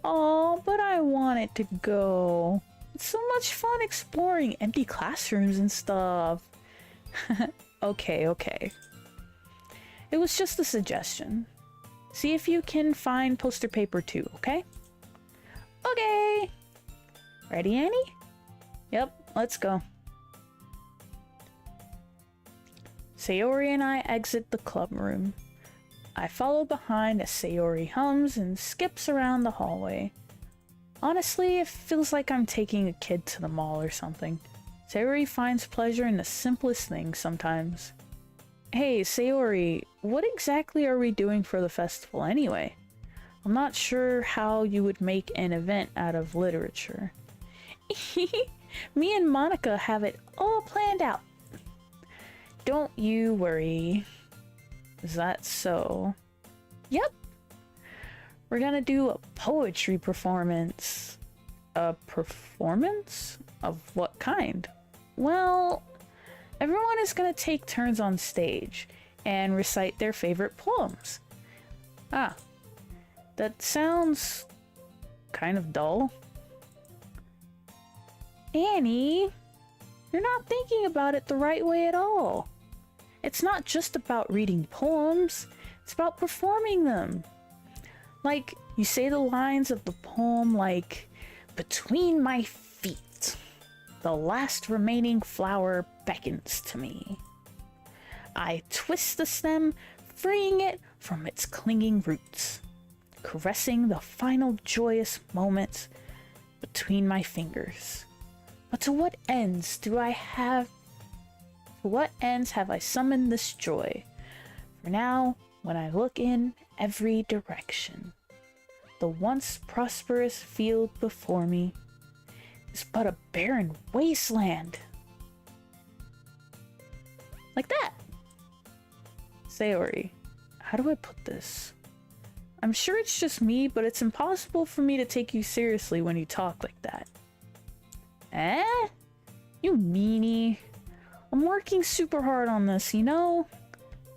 Oh, but I wanted to go. It's so much fun exploring empty classrooms and stuff. Okay. It was just a suggestion. See if you can find poster paper too, okay? Okay! Ready, Annie? Yep, let's go. Sayori and I exit the club room. I follow behind as Sayori hums and skips around the hallway. Honestly, it feels like I'm taking a kid to the mall or something. Sayori finds pleasure in the simplest things sometimes. Hey, Sayori, what exactly are we doing for the festival anyway? I'm not sure how you would make an event out of literature. Me and Monica have it all planned out. Don't you worry. Is that so? Yep. We're gonna do a poetry performance. A performance? Of what kind? Well, everyone is gonna take turns on stage and recite their favorite poems. Ah, that sounds kind of dull. Annie, you're not thinking about it the right way at all. It's not just about reading poems, it's about performing them. Like, you say the lines of the poem like, "Between my feet, the last remaining flower beckons to me. I twist the stem, freeing it from its clinging roots, caressing the final joyous moments between my fingers. But to what ends have I summoned this joy? For now, when I look in every direction, the once prosperous field before me is but a barren wasteland." Like that. Sayori, how do I put this? I'm sure it's just me, but it's impossible for me to take you seriously when you talk like that. Eh? You meanie. I'm working super hard on this, you know?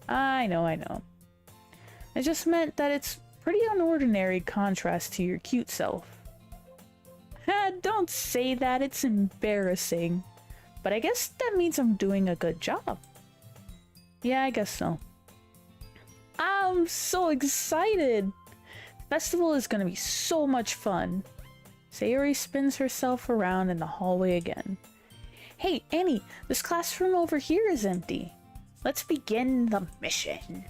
I know. I just meant that it's pretty unordinary contrast to your cute self. Don't say that, it's embarrassing. But I guess that means I'm doing a good job. Yeah, I guess so. I'm so excited! The festival is gonna be so much fun. Sayori spins herself around in the hallway again. Hey, Annie, this classroom over here is empty. Let's begin the mission.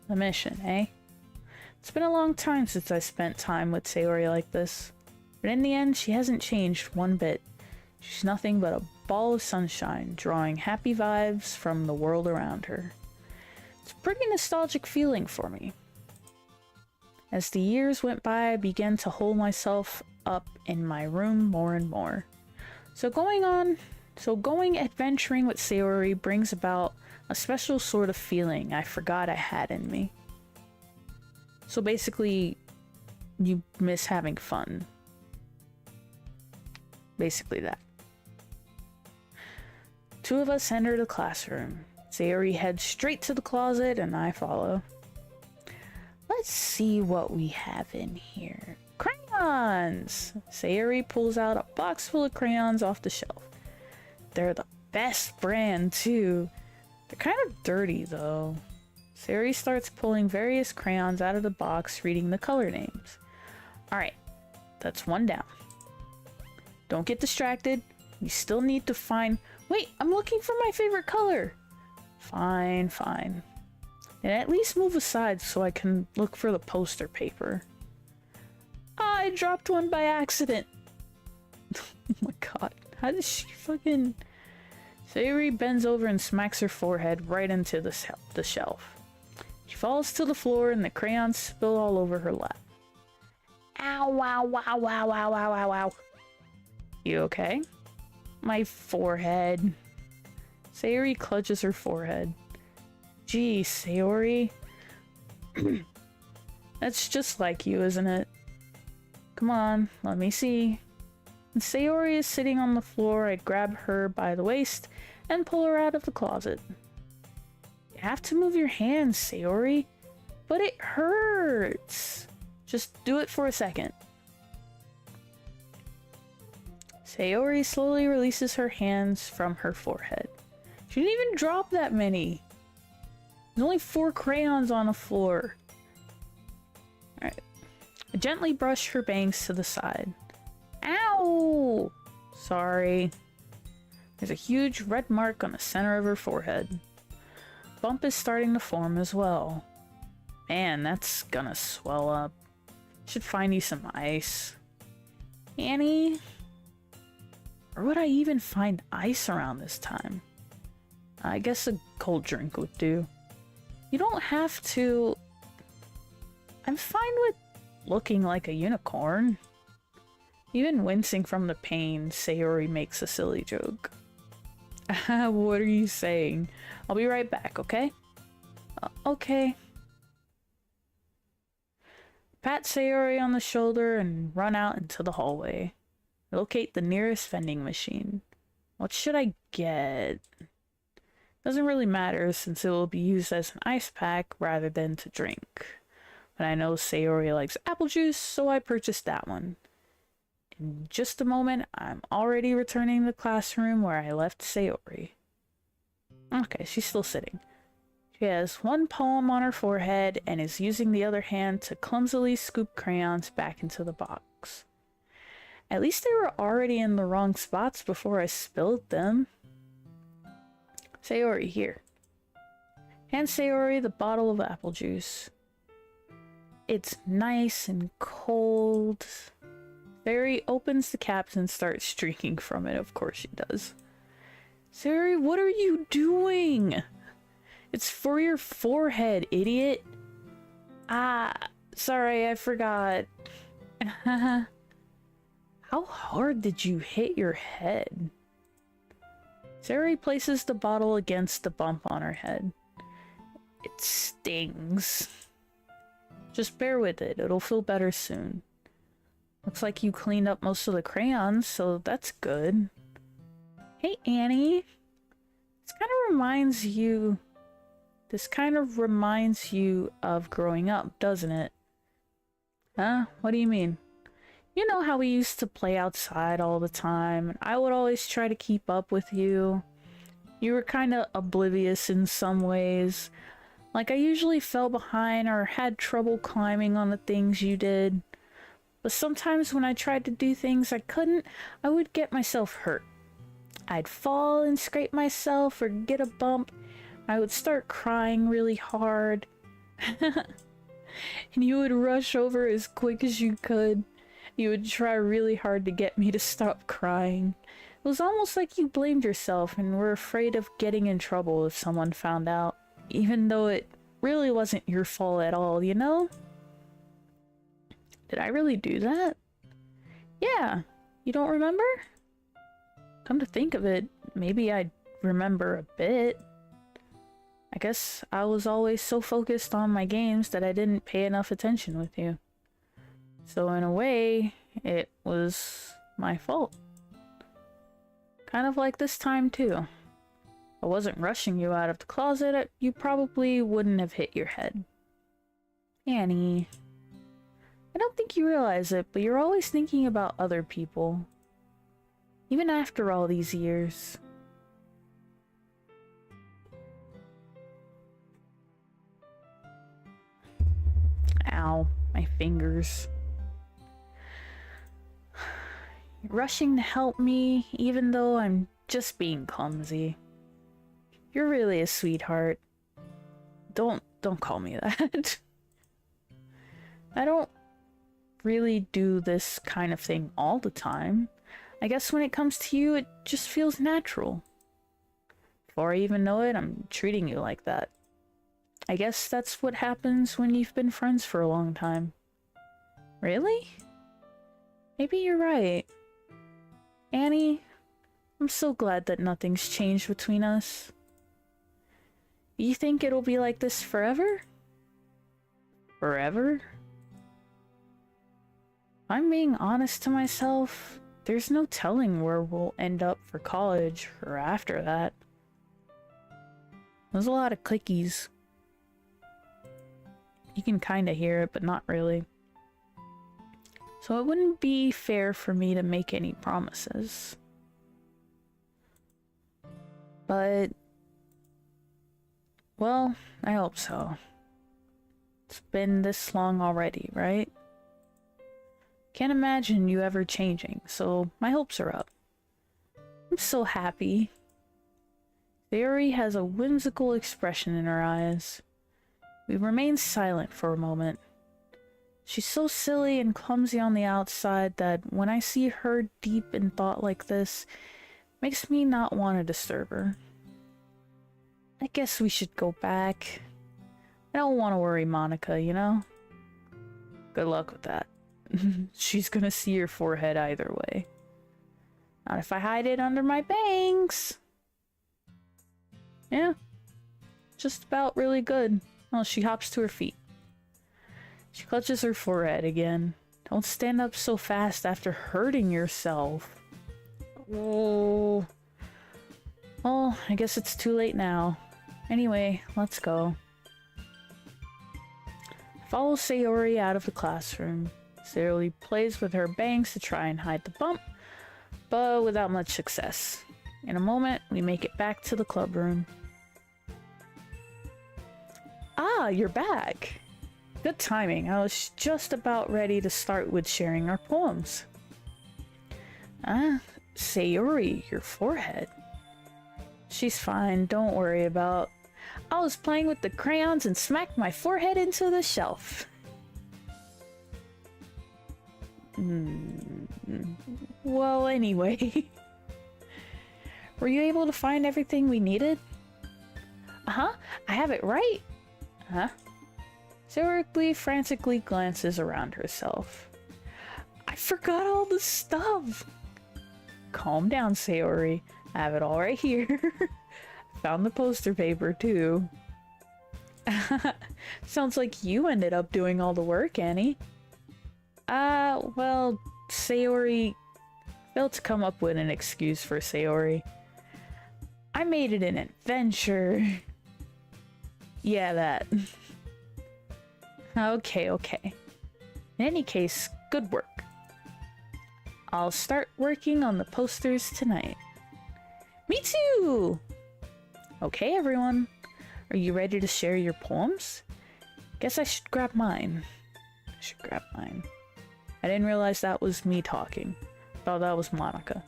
The mission, eh? It's been a long time since I spent time with Sayori like this. But in the end, she hasn't changed one bit. She's nothing but a ball of sunshine, drawing happy vibes from the world around her. It's a pretty nostalgic feeling for me. As the years went by, I began to hold myself up in my room more and more. So going adventuring with Sayori brings about a special sort of feeling I forgot I had in me. So basically, you miss having fun. Basically that. Two of us enter the classroom. Sayori heads straight to the closet and I follow. Let's see what we have in here. Crayons! Sayori pulls out a box full of crayons off the shelf. They're the best brand too. They're kind of dirty though. Sayori starts pulling various crayons out of the box, reading the color names. Alright, that's one down. Don't get distracted. We still need to find... Wait, I'm looking for my favorite color! Fine, fine. And at least move aside so I can look for the poster paper. Ah, I dropped one by accident! Oh my god, how does she fucking... Sayori bends over and smacks her forehead right into the shelf. She falls to the floor and the crayons spill all over her lap. Ow, wow, wow, wow, wow, wow, wow, wow. You okay? My forehead. Sayori clutches her forehead. Gee, Sayori. That's just like you, isn't it? Come on, let me see. When Sayori is sitting on the floor, I grab her by the waist and pull her out of the closet. You have to move your hands, Sayori. But it hurts. Just do it for a second. Sayori slowly releases her hands from her forehead. She didn't even drop that many. There's only 4 crayons on the floor. Alright. I gently brush her bangs to the side. Ow! Sorry. There's a huge red mark on the center of her forehead. Bump is starting to form as well. Man, that's gonna swell up. Should find you some ice. Annie? Where would I even find ice around this time? I guess a cold drink would do. You don't have to... I'm fine with looking like a unicorn. Even wincing from the pain, Sayori makes a silly joke. What are you saying? I'll be right back, okay? Okay. Pat Sayori on the shoulder and run out into the hallway. Locate the nearest vending machine. What should I get? Doesn't really matter since it will be used as an ice pack rather than to drink. But I know Sayori likes apple juice, so I purchased that one. In just a moment, I'm already returning to the classroom where I left Sayori. Okay, she's still sitting. She has one palm on her forehead and is using the other hand to clumsily scoop crayons back into the box. At least they were already in the wrong spots before I spilled them. Sayori, here. Hand Sayori the bottle of apple juice. It's nice and cold. Sayori opens the caps and starts drinking from it. Of course she does. Sayori, what are you doing? It's for your forehead, idiot. Ah, sorry, I forgot. How hard did you hit your head? Sayori places the bottle against the bump on her head. It stings. Just bear with it, it'll feel better soon. Looks like you cleaned up most of the crayons, so that's good. Hey, Annie. This kind of reminds you of growing up, doesn't it? Huh? What do you mean? You know how we used to play outside all the time, and I would always try to keep up with you. You were kind of oblivious in some ways. Like I usually fell behind or had trouble climbing on the things you did. But sometimes when I tried to do things I couldn't, I would get myself hurt. I'd fall and scrape myself or get a bump. I would start crying really hard. And you would rush over as quick as you could. You would try really hard to get me to stop crying. It was almost like you blamed yourself and were afraid of getting in trouble if someone found out. Even though it really wasn't your fault at all, you know? Did I really do that? Yeah, you don't remember? Come to think of it, maybe I'd remember a bit. I guess I was always so focused on my games that I didn't pay enough attention with you. So in a way, it was my fault. Kind of like this time too. I wasn't rushing you out of the closet, you probably wouldn't have hit your head. Annie. I don't think you realize it, but you're always thinking about other people. Even after all these years. Ow, my fingers. You're rushing to help me, even though I'm just being clumsy. You're really a sweetheart. Don't call me that. I don't really do this kind of thing all the time. I guess when it comes to you, it just feels natural. Before I even know it, I'm treating you like that. I guess that's what happens when you've been friends for a long time. Really? Maybe you're right. Annie, I'm so glad that nothing's changed between us. You think it'll be like this forever? Forever? If I'm being honest to myself, there's no telling where we'll end up for college or after that. There's a lot of clickies. You can kinda hear it, but not really. So it wouldn't be fair for me to make any promises. But, well, I hope so. It's been this long already, right? Can't imagine you ever changing, so my hopes are up. I'm so happy. Sayori has a whimsical expression in her eyes. We remain silent for a moment. She's so silly and clumsy on the outside that when I see her deep in thought like this, it makes me not want to disturb her. I guess we should go back. I don't want to worry Monica, you know? Good luck with that. She's gonna see your forehead either way. Not if I hide it under my bangs. Yeah. Just about really good. Oh, she hops to her feet. She clutches her forehead again. Don't stand up so fast after hurting yourself. Oh. Well, I guess it's too late now. Anyway, let's go. Follow Sayori out of the classroom. Sayori plays with her bangs to try and hide the bump, but without much success. In a moment, we make it back to the club room. Ah, you're back! Good timing. I was just about ready to start with sharing our poems. Ah, Sayori, your forehead. She's fine, don't worry about. I was playing with the crayons and smacked my forehead into the shelf. Well, anyway. Were you able to find everything we needed? Uh-huh, I have it right. Huh? Sayori frantically glances around herself. I forgot all the stuff. Calm down, Sayori. I have it all right here. Found the poster paper, too. Sounds like you ended up doing all the work, Annie. Well, Sayori failed to come up with an excuse for Sayori. I made it an adventure. Yeah, that. Okay. In any case, good work. I'll start working on the posters tonight. Me too! Okay, everyone. Are you ready to share your poems? Guess I should grab mine. I didn't realize that was me talking. Thought that was Monica.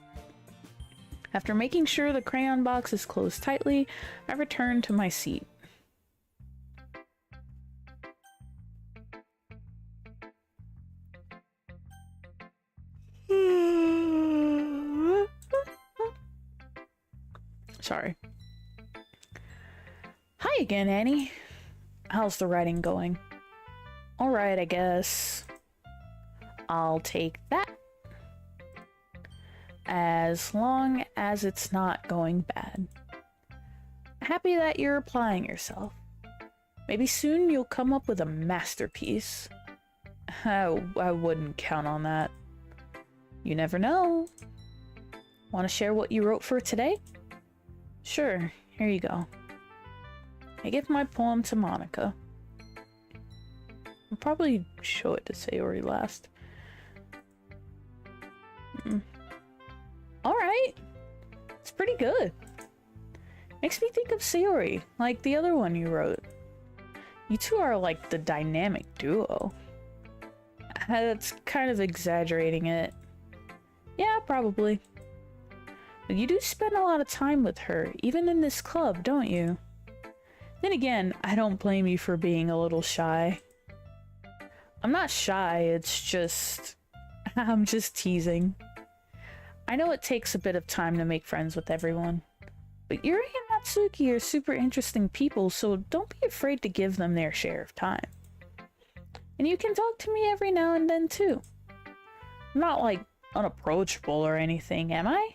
After making sure the crayon box is closed tightly, I return to my seat. Sorry. Hi again, Annie. How's the writing going? Alright, I guess. I'll take that. as long as it's not going bad. Happy that you're applying yourself. Maybe soon you'll come up with a masterpiece. I wouldn't count on that. You never know. Want to share what you wrote for today? Sure, here you go. I give my poem to Monica. I'll probably show it to Sayori last. Alright. It's pretty good. Makes me think of Sayori, like the other one you wrote. You two are like the dynamic duo. That's kind of exaggerating it. Yeah, probably. But you do spend a lot of time with her, even in this club, don't you? Then again, I don't blame you for being a little shy. I'm not shy, it's just... I'm just teasing. I know it takes a bit of time to make friends with everyone, but Yuri and Natsuki are super interesting people, so don't be afraid to give them their share of time. And you can talk to me every now and then too. I'm not like unapproachable or anything, am I?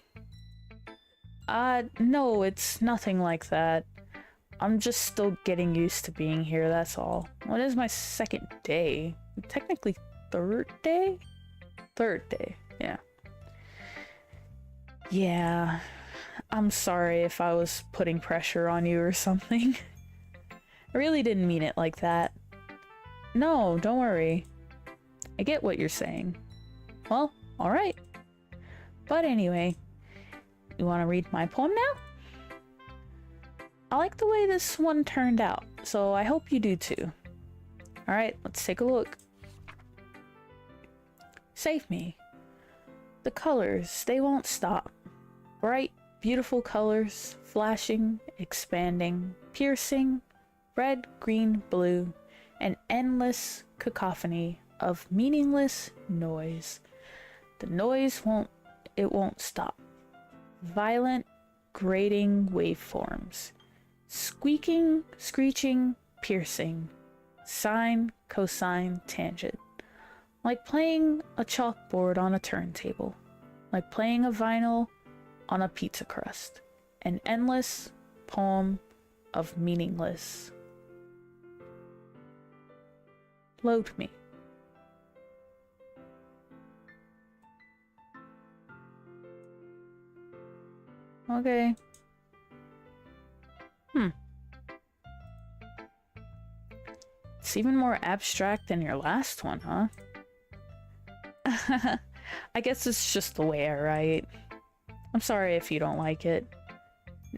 No, it's nothing like that. I'm just still getting used to being here, that's all. Well, it is my second day. Technically third day? Third day, yeah. Yeah, I'm sorry if I was putting pressure on you or something. I really didn't mean it like that. No, don't worry. I get what you're saying. Well, alright. But anyway, you want to read my poem now? I like the way this one turned out, so I hope you do too. Alright, let's take a look. Save me. The colors, they won't stop. Bright, beautiful colors, flashing, expanding, piercing, red, green, blue, an endless cacophony of meaningless noise. The noise won't stop. Violent, grating waveforms. Squeaking, screeching, piercing. Sine, cosine, tangent. Like playing a chalkboard on a turntable. Like playing a vinyl on a pizza crust. An endless poem of meaningless. Load me. Okay. It's even more abstract than your last one, huh? I guess it's just the way I write. I'm sorry if you don't like it.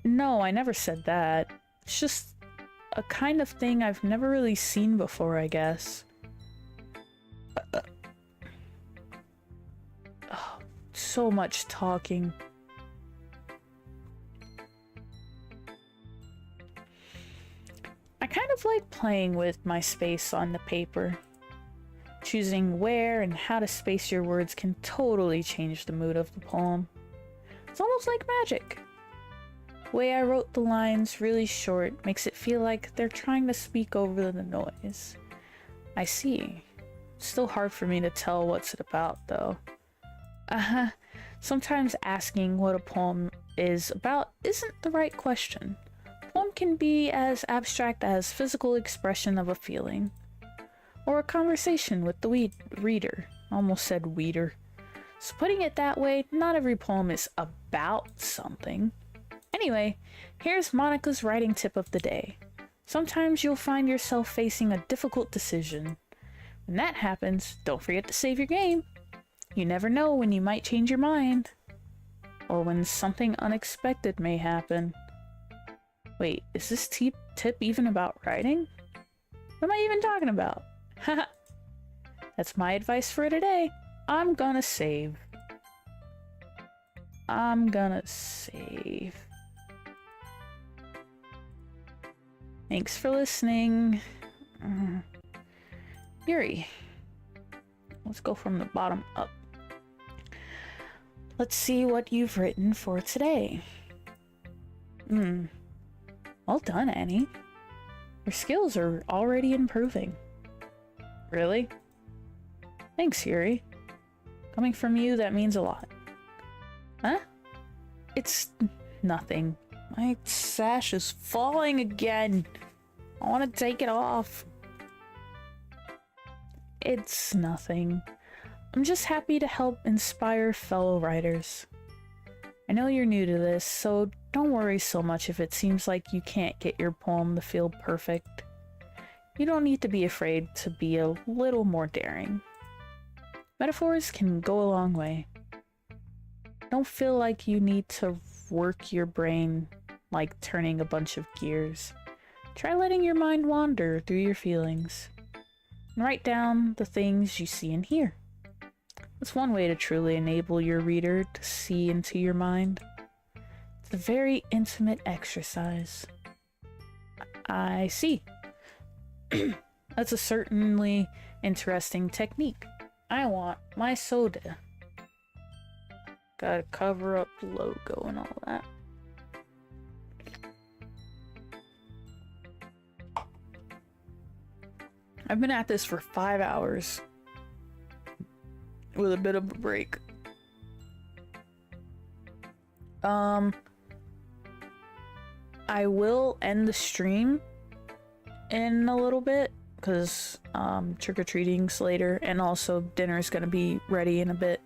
No, I never said that. It's just a kind of thing I've never really seen before, I guess. Oh, so much talking. I kind of like playing with my space on the paper. Choosing where and how to space your words can totally change the mood of the poem. It's almost like magic. The way I wrote the lines really short makes it feel like they're trying to speak over the noise. I see. It's still hard for me to tell what's it about, though. Sometimes asking what a poem is about isn't the right question. A poem can be as abstract as physical expression of a feeling. Or a conversation with the reader. Almost said weeder. So putting it that way, not every poem is about something. Anyway, here's Monica's writing tip of the day. Sometimes you'll find yourself facing a difficult decision. When that happens, don't forget to save your game. You never know when you might change your mind. Or when something unexpected may happen. Wait, is this tip even about writing? What am I even talking about? Haha. That's my advice for today. I'm gonna save. Thanks for listening. Yuri. Let's go from the bottom up. Let's see what you've written for today. Well done, Annie. Your skills are already improving. Really? Thanks, Yuri. Coming from you, that means a lot. nothing. My sash is falling again. I want to take it off. It's nothing. I'm just happy to help inspire fellow writers. I know you're new to this, so don't worry so much if it seems like you can't get your poem to feel perfect. You don't need to be afraid to be a little more daring. Metaphors can go a long way. Don't feel like you need to work your brain like turning a bunch of gears. Try letting your mind wander through your feelings and write down the things you see and hear. That's one way to truly enable your reader to see into your mind. It's a very intimate exercise. I see. That's a certainly interesting technique. I want my soda. Gotta cover up the logo and all that. I've been at this for 5 hours with a bit of a break. I will end the stream in a little bit because trick-or-treating's later, and also dinner's gonna be ready in a bit.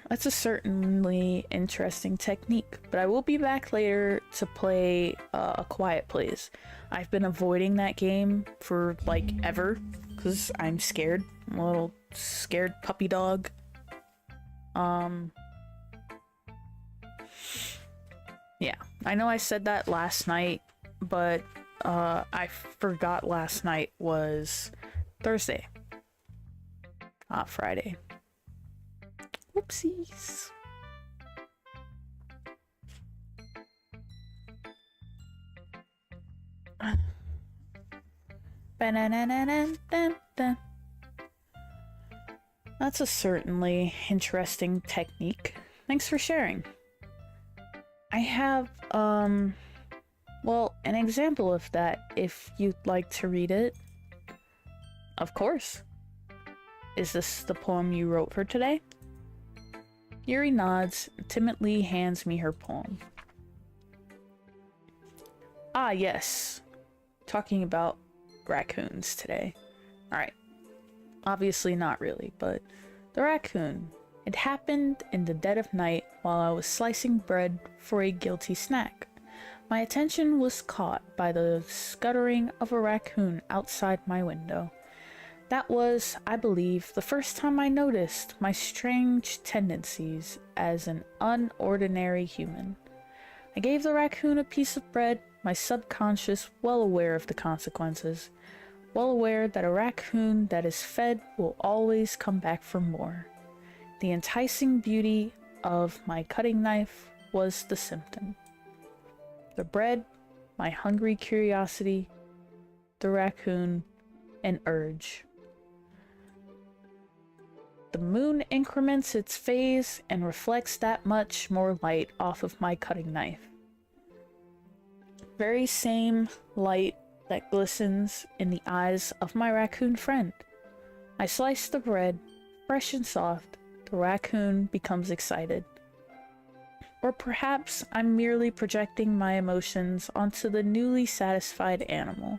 That's a certainly interesting technique, but I will be back later to play A Quiet Place. I've been avoiding that game for like ever because I'm scared. I'm a little scared puppy dog. Yeah, I know I said that last night, but I forgot last night was Thursday, not Friday. Whoopsies. That's a certainly interesting technique. Thanks for sharing. I have, well, an example of that if you'd like to read it. Of course. Is this the poem you wrote for today? Yuri nods and timidly hands me her poem. Ah, yes. Talking about raccoons today. Alright. Obviously not really, but the raccoon. It happened in the dead of night while I was slicing bread for a guilty snack. My attention was caught by the scuttering of a raccoon outside my window. That was, I believe, the first time I noticed my strange tendencies as an unordinary human. I gave the raccoon a piece of bread, my subconscious well aware of the consequences, well aware that a raccoon that is fed will always come back for more. The enticing beauty of my cutting knife was the symptom. The bread, my hungry curiosity, the raccoon, an urge. The moon increments its phase and reflects that much more light off of my cutting knife. Very same light that glistens in the eyes of my raccoon friend. I slice the bread, fresh and soft. The raccoon becomes excited. Or perhaps I'm merely projecting my emotions onto the newly satisfied animal.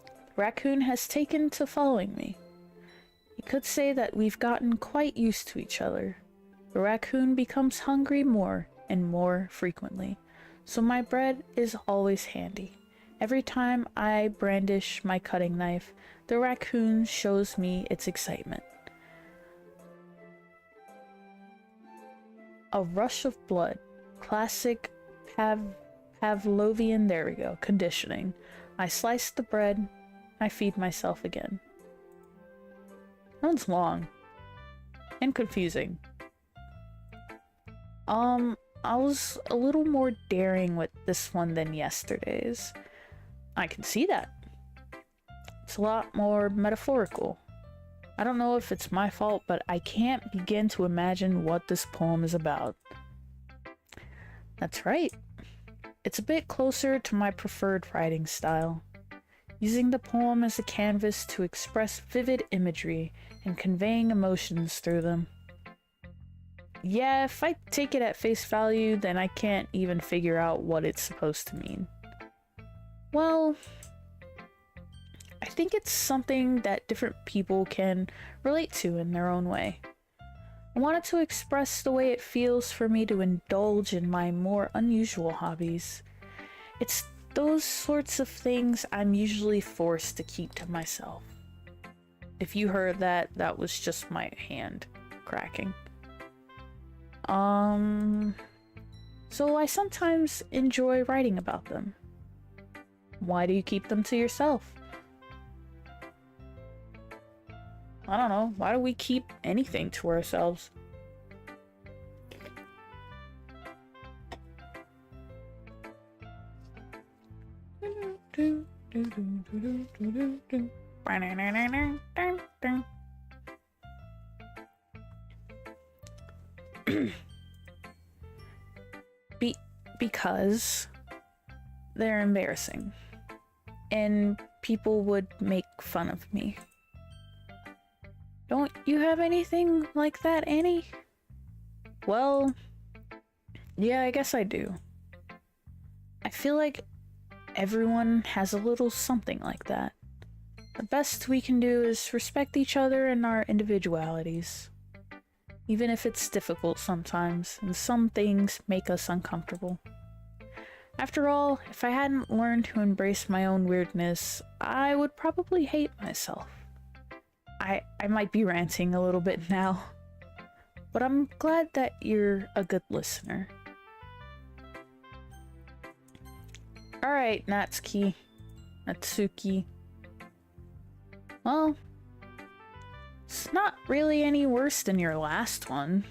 The raccoon has taken to following me. You could say that we've gotten quite used to each other. The raccoon becomes hungry more and more frequently, so my bread is always handy. Every time I brandish my cutting knife, the raccoon shows me its excitement. A rush of blood. Classic Pavlovian, there we go, conditioning. I slice the bread. I feed myself again. That one's long. And confusing. I was a little more daring with this one than yesterday's. I can see that. It's a lot more metaphorical. I don't know if it's my fault, but I can't begin to imagine what this poem is about. That's right. It's a bit closer to my preferred writing style, using the poem as a canvas to express vivid imagery and conveying emotions through them. yeah, if I take it at face value, then I can't even figure out what it's supposed to mean. Well, I think it's something that different people can relate to in their own way. I wanted to express the way it feels for me to indulge in my more unusual hobbies. It's those sorts of things I'm usually forced to keep to myself. If you heard that, that was just my hand cracking. So I sometimes enjoy writing about them. Why do you keep them to yourself? I don't know. Why do we keep anything to ourselves? Because they're embarrassing. And people would make fun of me. Don't you have anything like that, Annie? Well, yeah, I guess I do. I feel like everyone has a little something like that. The best we can do is respect each other and our individualities. Even if it's difficult sometimes, and some things make us uncomfortable. After all, if I hadn't learned to embrace my own weirdness, I would probably hate myself. I might be ranting a little bit now, but I'm glad that you're a good listener. Alright, Natsuki. Well, it's not really any worse than your last one,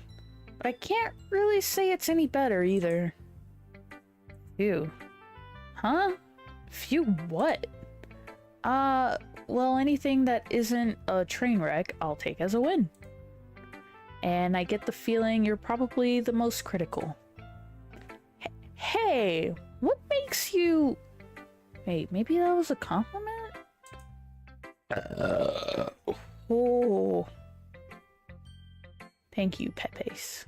but I can't really say it's any better either. Phew. Huh? Phew what? Well, anything that isn't a train wreck, I'll take as a win. And I get the feeling you're probably the most critical. Hey, what makes you... Wait, maybe that was a compliment? Oh. Thank you, Pepe's.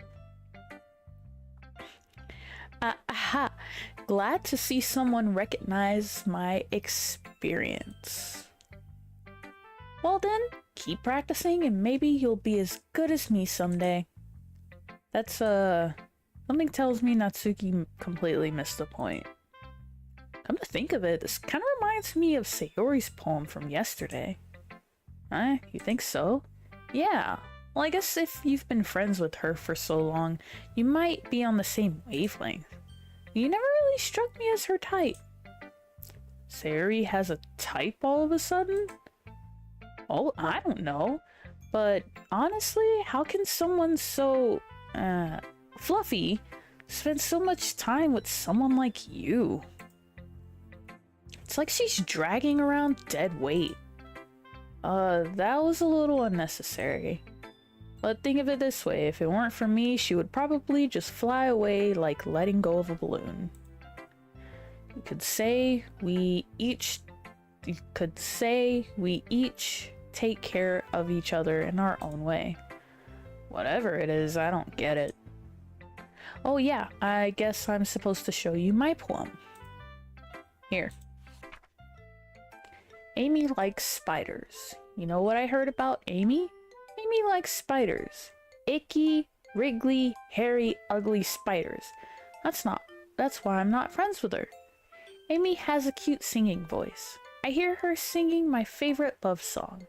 Aha! Glad to see someone recognize my experience. Well then, keep practicing and maybe you'll be as good as me someday. That's, something tells me Natsuki completely missed the point. Come to think of it, this kind of reminds me of Sayori's poem from yesterday. Huh? You think so? Yeah. Well, I guess if you've been friends with her for so long, you might be on the same wavelength. You never really struck me as her type. Sayori has a type all of a sudden? Oh, I don't know. But honestly, how can someone so, fluffy spend so much time with someone like you? It's like she's dragging around dead weight. That was a little unnecessary. But think of it this way, if it weren't for me, she would probably just fly away like letting go of a balloon. You could say we each take care of each other in our own way. Whatever it is, I don't get it. Oh yeah, I guess I'm supposed to show you my poem. Here. Amy likes spiders. You know what I heard about Amy? Amy likes spiders. Icky, wriggly, hairy, ugly spiders. That's why I'm not friends with her. Amy has a cute singing voice. I hear her singing my favorite love song.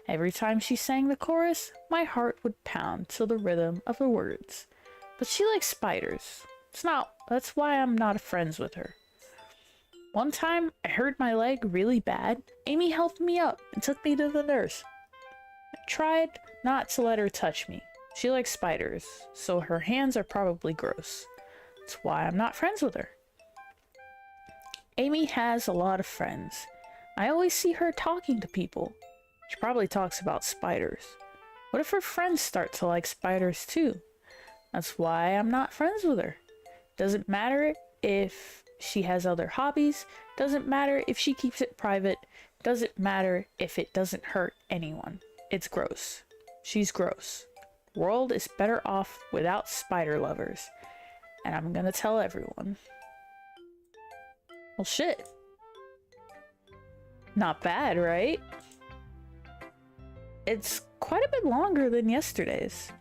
Every time she sang the chorus, my heart would pound to the rhythm of the words. But she likes spiders. That's why I'm not friends with her. One time, I hurt my leg really bad. Amy helped me up and took me to the nurse. I tried not to let her touch me. She likes spiders, so her hands are probably gross. That's why I'm not friends with her. Amy has a lot of friends. I always see her talking to people. She probably talks about spiders. What if her friends start to like spiders too? That's why I'm not friends with her. Doesn't matter if she has other hobbies. Doesn't matter if she keeps it private. Doesn't matter if it doesn't hurt anyone. It's gross. She's gross. The world is better off without spider lovers. And I'm gonna tell everyone. Well, shit. Not bad, right? It's quite a bit longer than yesterday's.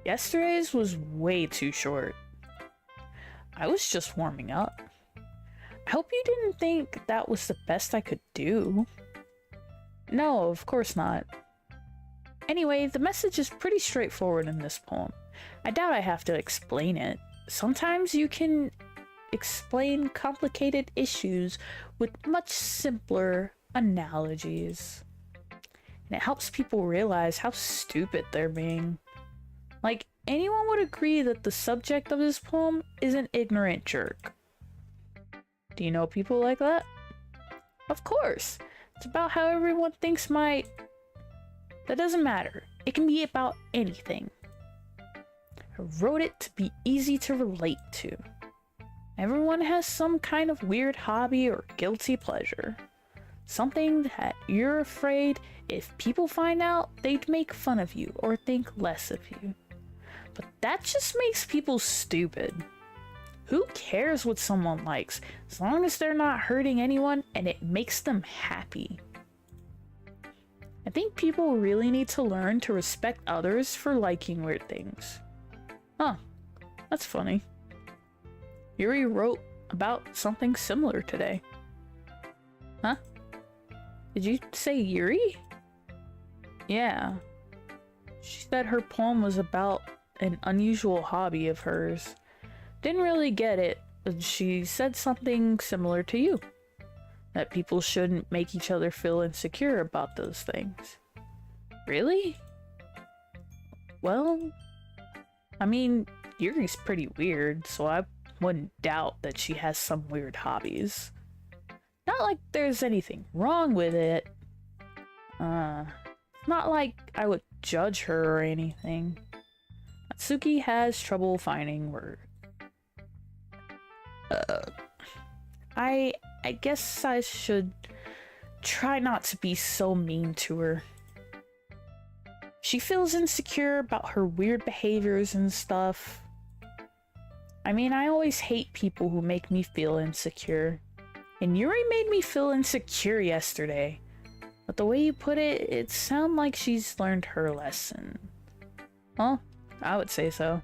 Yesterday's was way too short. I was just warming up. I hope you didn't think that was the best I could do. No, of course not. Anyway, the message is pretty straightforward in this poem. I doubt I have to explain it. Sometimes you can explain complicated issues with much simpler analogies. And it helps people realize how stupid they're being. Like, anyone would agree that the subject of this poem is an ignorant jerk. Do you know people like that? Of course! It's about how everyone thinks That doesn't matter. It can be about anything. I wrote it to be easy to relate to. Everyone has some kind of weird hobby or guilty pleasure. Something that you're afraid if people find out, they'd make fun of you or think less of you. But that just makes people stupid. Who cares what someone likes, as long as they're not hurting anyone and it makes them happy? I think people really need to learn to respect others for liking weird things. Huh, that's funny. Yuri wrote about something similar today. Huh? Did you say Yuri? Yeah. She said her poem was about an unusual hobby of hers. Didn't really get it, but she said something similar to you. That people shouldn't make each other feel insecure about those things. Really? Well, I mean, Yuri's pretty weird, so I wouldn't doubt that she has some weird hobbies. Not like there's anything wrong with it. Not like I would judge her or anything. Natsuki has trouble finding words. I guess I should try not to be so mean to her. She feels insecure about her weird behaviors and stuff. I mean, I always hate people who make me feel insecure. And Yuri made me feel insecure yesterday. But the way you put it, it sounds like she's learned her lesson. Well, I would say so.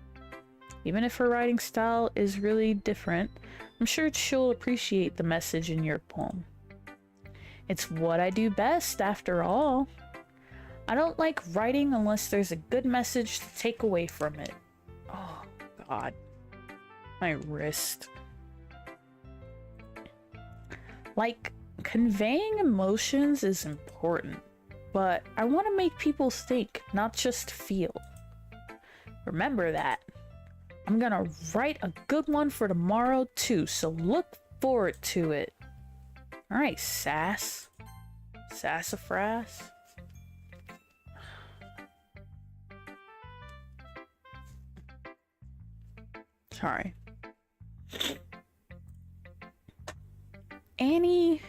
Even if her writing style is really different, I'm sure she'll appreciate the message in your poem. It's what I do best, after all. I don't like writing unless there's a good message to take away from it. Oh, God. My wrist. Like, conveying emotions is important, but I want to make people think, not just feel. Remember that. I'm gonna write a good one for tomorrow too, so look forward to it. Alright, sass. Sassafras. Sorry. Annie,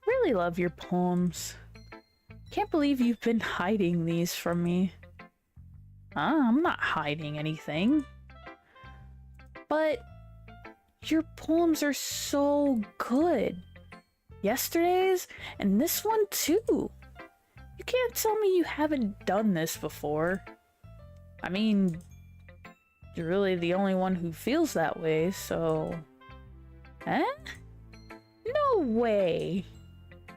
really love your poems. Can't believe you've been hiding these from me. I'm not hiding anything. But your poems are so good. Yesterday's and this one too. You can't tell me you haven't done this before. I mean, you're really the only one who feels that way, so... Eh? No way!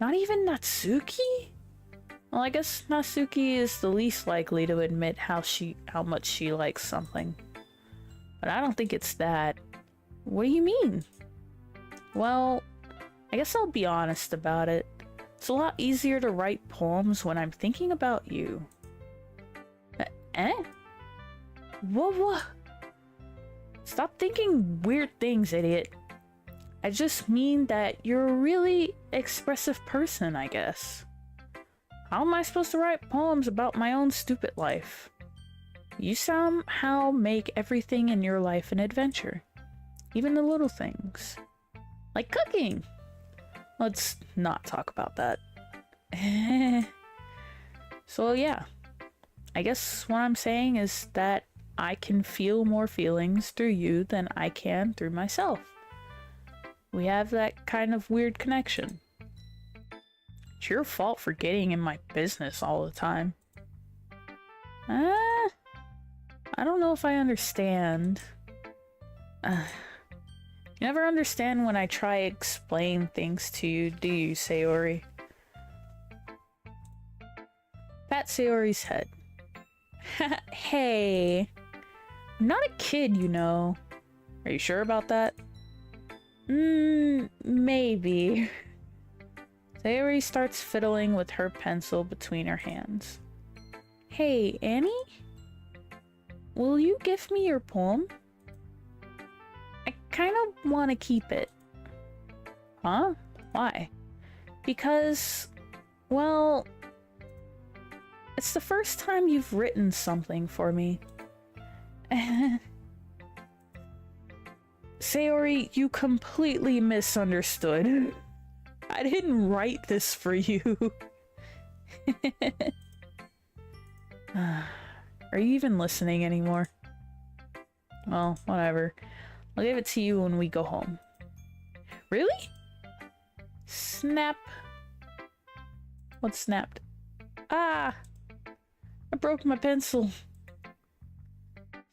Not even Natsuki? Well, I guess Natsuki is the least likely to admit how much she likes something. But I don't think it's that. What do you mean? Well, I guess I'll be honest about it. It's a lot easier to write poems when I'm thinking about you. Eh? What? Stop thinking weird things, idiot. I just mean that you're a really expressive person, I guess. How am I supposed to write poems about my own stupid life? You somehow make everything in your life an adventure. Even the little things. Like cooking! Let's not talk about that. So yeah, I guess what I'm saying is that I can feel more feelings through you than I can through myself. We have that kind of weird connection. It's your fault for getting in my business all the time. I don't know if I understand. You never understand when I try to explain things to you, do you, Sayori? Pat Sayori's head. Hey, I'm not a kid, you know. Are you sure about that? Maybe. Sayori starts fiddling with her pencil between her hands. Hey, Annie? Will you give me your poem? I kind of want to keep it. Huh? Why? Because, well, it's the first time you've written something for me. Sayori, you completely misunderstood. I didn't write this for you. Are you even listening anymore? Well, whatever. I'll give it to you when we go home. Really? Snap. What snapped? Ah! I broke my pencil.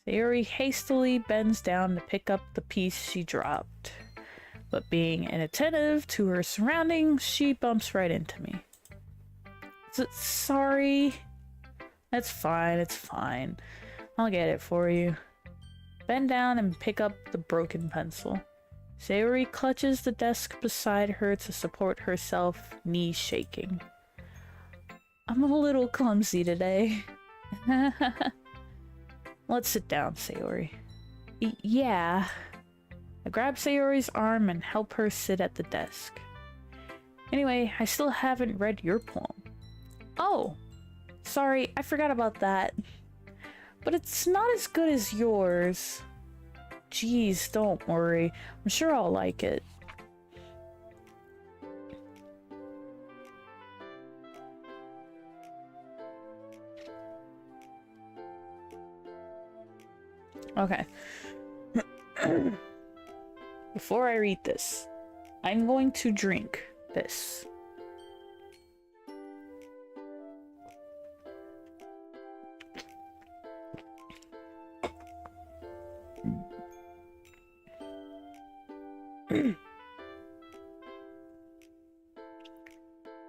Sayori hastily bends down to pick up the piece she dropped. But being inattentive to her surroundings, she bumps right into me. Sorry. It's fine, it's fine. I'll get it for you. Bend down and pick up the broken pencil. Sayori clutches the desk beside her to support herself, knees shaking. I'm a little clumsy today. Let's sit down, Sayori. Yeah. I grab Sayori's arm and help her sit at the desk. Anyway, I still haven't read your poem. Oh! Sorry, I forgot about that. But it's not as good as yours. Jeez, don't worry. I'm sure I'll like it. Okay. Before I read this, I'm going to drink this.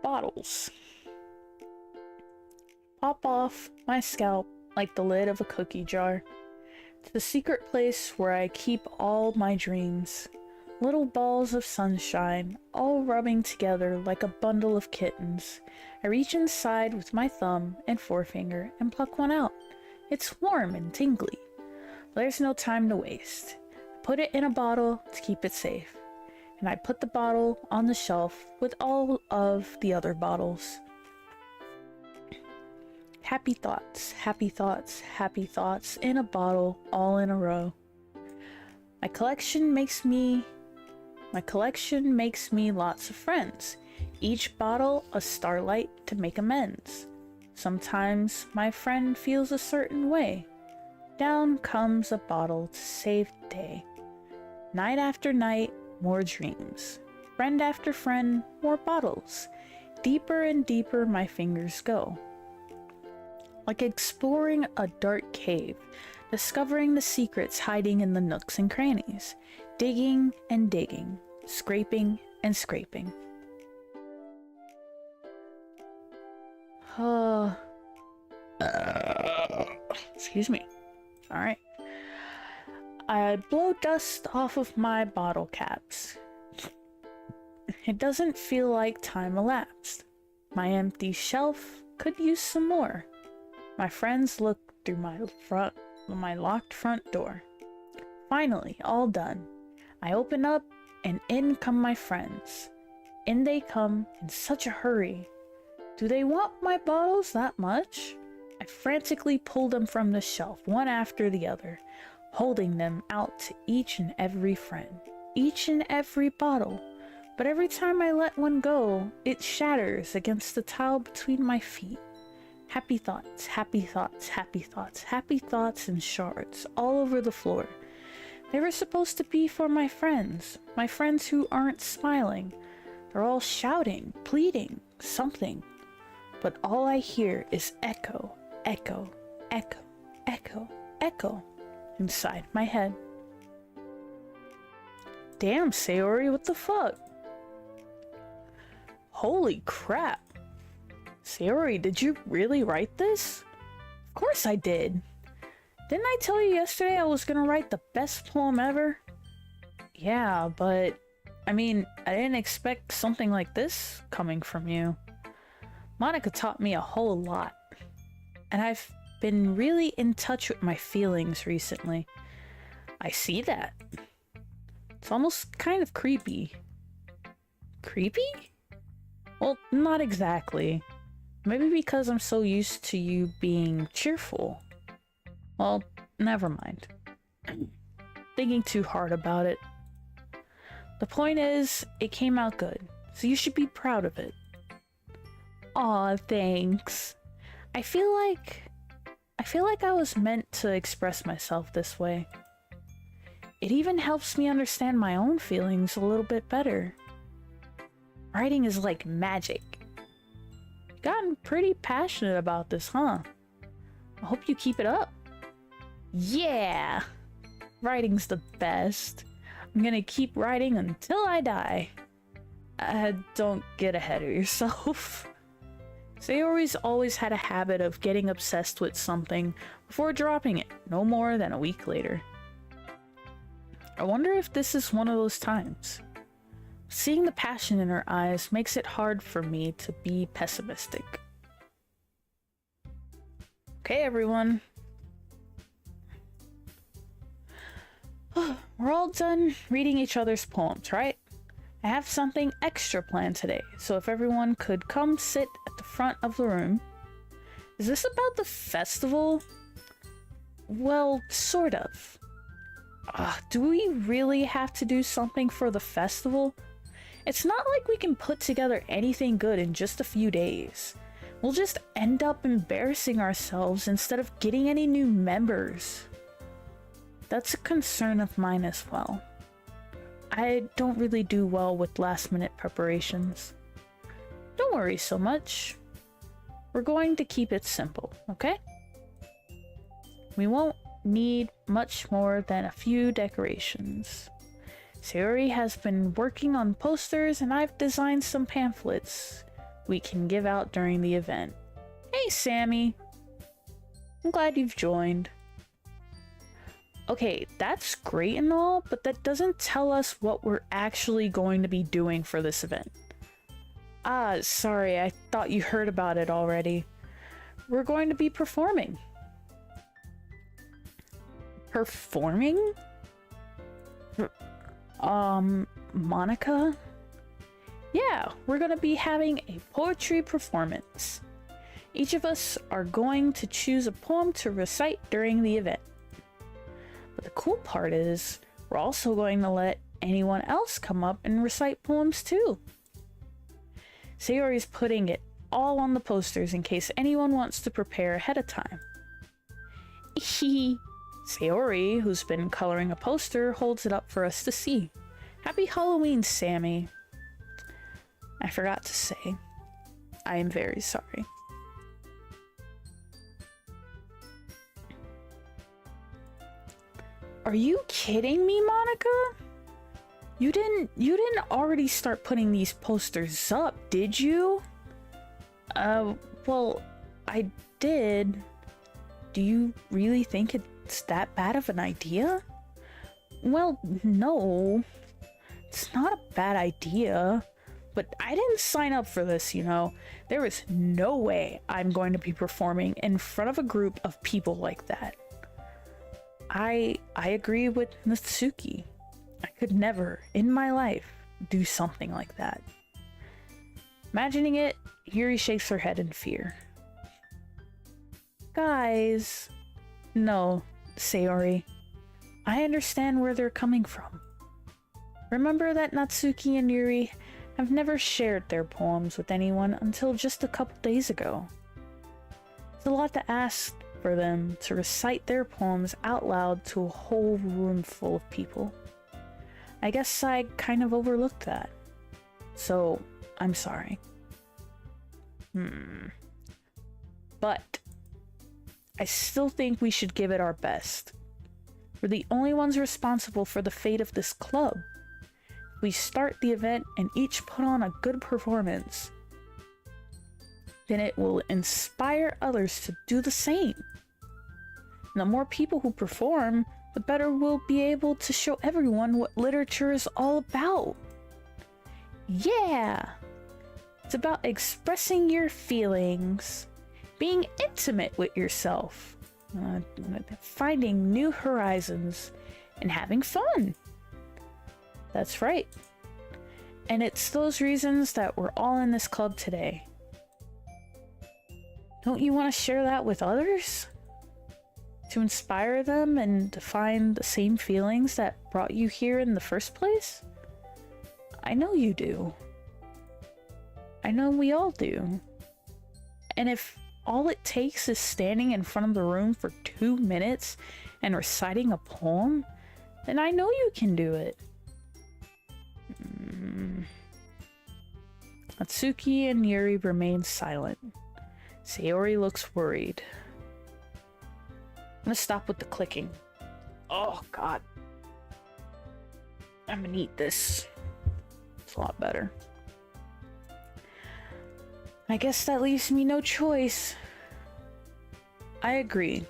Bottles. Pop off my scalp like the lid of a cookie jar. To the secret place where I keep all my dreams. Little balls of sunshine, all rubbing together like a bundle of kittens. I reach inside with my thumb and forefinger and pluck one out. It's warm and tingly. But there's no time to waste. I put it in a bottle to keep it safe. And I put the bottle on the shelf with all of the other bottles. Happy thoughts, happy thoughts, happy thoughts in a bottle, all in a row. My collection makes me lots of friends. Each bottle a starlight to make amends. Sometimes my friend feels a certain way. Down comes a bottle to save the day. Night after night, more dreams. Friend after friend, more bottles. Deeper and deeper my fingers go. Like exploring a dark cave, discovering the secrets hiding in the nooks and crannies. Digging and digging, scraping and scraping. Excuse me. Alright. I blow dust off of my bottle caps. It doesn't feel like time elapsed. My empty shelf could use some more. My friends look through my locked front door. Finally, all done. I open up and in come my friends. In they come in such a hurry. Do they want my bottles that much? I frantically pull them from the shelf, one after the other, holding them out to each and every friend, each and every bottle. But every time I let one go, it shatters against the tile between my feet. Happy thoughts, happy thoughts, happy thoughts, happy thoughts in shards all over the floor. They were supposed to be for my friends who aren't smiling. They're all shouting, pleading, something. But all I hear is echo, echo, echo, echo, echo inside my head. Damn, Sayori, what the fuck? Holy crap. Sayori, did you really write this? Of course I did. Didn't I tell you yesterday I was gonna write the best poem ever? Yeah, but I mean, I didn't expect something like this coming from you. Monica taught me a whole lot, and I've been really in touch with my feelings recently. I see that. It's almost kind of creepy. Creepy? Well, not exactly. Maybe because I'm so used to you being cheerful. Well, never mind. Thinking too hard about it. The point is, it came out good, so you should be proud of it. Aw, thanks. I feel like I was meant to express myself this way. It even helps me understand my own feelings a little bit better. Writing is like magic. You've gotten pretty passionate about this, huh? I hope you keep it up. Yeah! Writing's the best. I'm gonna keep writing until I die. Don't get ahead of yourself. Sayori's always had a habit of getting obsessed with something before dropping it no more than a week later. I wonder if this is one of those times. Seeing the passion in her eyes makes it hard for me to be pessimistic. Okay, everyone. We're all done reading each other's poems, right? I have something extra planned today, so if everyone could come sit at the front of the room. Is this about the festival? Well, sort of. Do we really have to do something for the festival? It's not like we can put together anything good in just a few days. We'll just end up embarrassing ourselves instead of getting any new members. That's a concern of mine as well. I don't really do well with last-minute preparations. Don't worry so much. We're going to keep it simple, okay? We won't need much more than a few decorations. Sayori has been working on posters and I've designed some pamphlets we can give out during the event. Hey, Sammy. I'm glad you've joined. Okay, that's great and all, but that doesn't tell us what we're actually going to be doing for this event. Sorry, I thought you heard about it already. We're going to be performing. Performing? Monica? Yeah, we're gonna be having a poetry performance. Each of us are going to choose a poem to recite during the event. But the cool part is, we're also going to let anyone else come up and recite poems too. Sayori's putting it all on the posters in case anyone wants to prepare ahead of time. Sayori, who's been coloring a poster, holds it up for us to see. Happy Halloween, Sammy. I forgot to say, I am very sorry. Are you kidding me, Monica? You didn't already start putting these posters up, did you? Well, I did. Do you really think it's that bad of an idea? Well, no. It's not a bad idea. But I didn't sign up for this, you know. There is no way I'm going to be performing in front of a group of people like that. I agree with Natsuki. I could never, in my life, do something like that. Imagining it, Yuri shakes her head in fear. Guys. No, Sayori. I understand where they're coming from. Remember that Natsuki and Yuri have never shared their poems with anyone until just a couple days ago. a lot to ask for them to recite their poems out loud to a whole room full of people. I guess I kind of overlooked that. So, I'm sorry. But I still think we should give it our best. We're the only ones responsible for the fate of this club. If we start the event and each put on a good performance, then it will inspire others to do the same. And the more people who perform, the better we'll be able to show everyone what literature is all about. Yeah! It's about expressing your feelings, being intimate with yourself, finding new horizons, and having fun. That's right. And it's those reasons that we're all in this club today. Don't you want to share that with others? To inspire them and to find the same feelings that brought you here in the first place? I know you do. I know we all do. And if all it takes is standing in front of the room for 2 minutes and reciting a poem, then I know you can do it. Natsuki and Yuri remain silent. Sayori looks worried. I'm gonna stop with the clicking. Oh god. I'm gonna eat this. It's a lot better. I guess that leaves me no choice. I agree.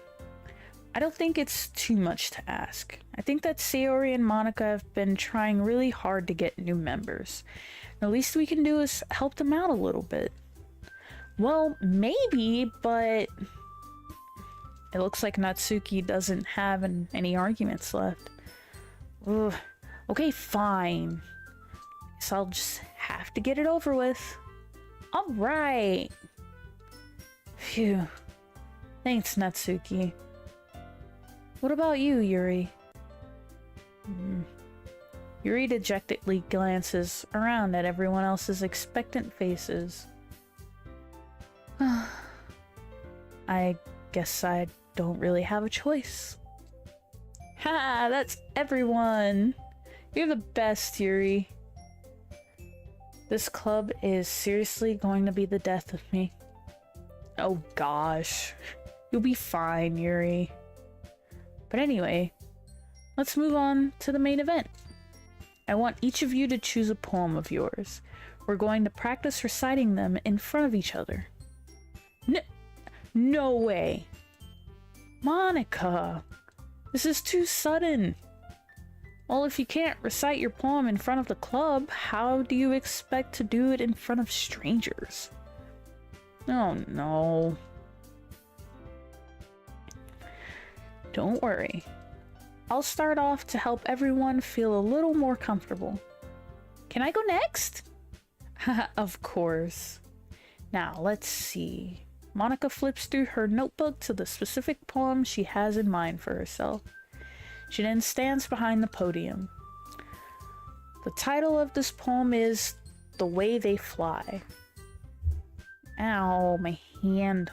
I don't think it's too much to ask. I think that Sayori and Monica have been trying really hard to get new members. The least we can do is help them out a little bit. Well, maybe, but it looks like Natsuki doesn't have any arguments left. Ugh. Okay, fine. Guess I'll just have to get it over with. Alright. Phew. Thanks, Natsuki. What about you, Yuri? Yuri dejectedly glances around at everyone else's expectant faces. I guess I don't really have a choice. Ha! That's everyone! You're the best, Yuri. This club is seriously going to be the death of me. Oh gosh. You'll be fine, Yuri. But anyway, let's move on to the main event. I want each of you to choose a poem of yours. We're going to practice reciting them in front of each other. No way! Monica! This is too sudden! Well, if you can't recite your poem in front of the club, how do you expect to do it in front of strangers? Oh no. Don't worry. I'll start off to help everyone feel a little more comfortable. Can I go next? Of course. Now, let's see. Monica flips through her notebook to the specific poem she has in mind for herself. She then stands behind the podium. The title of this poem is The Way They Fly. Ow, my hand.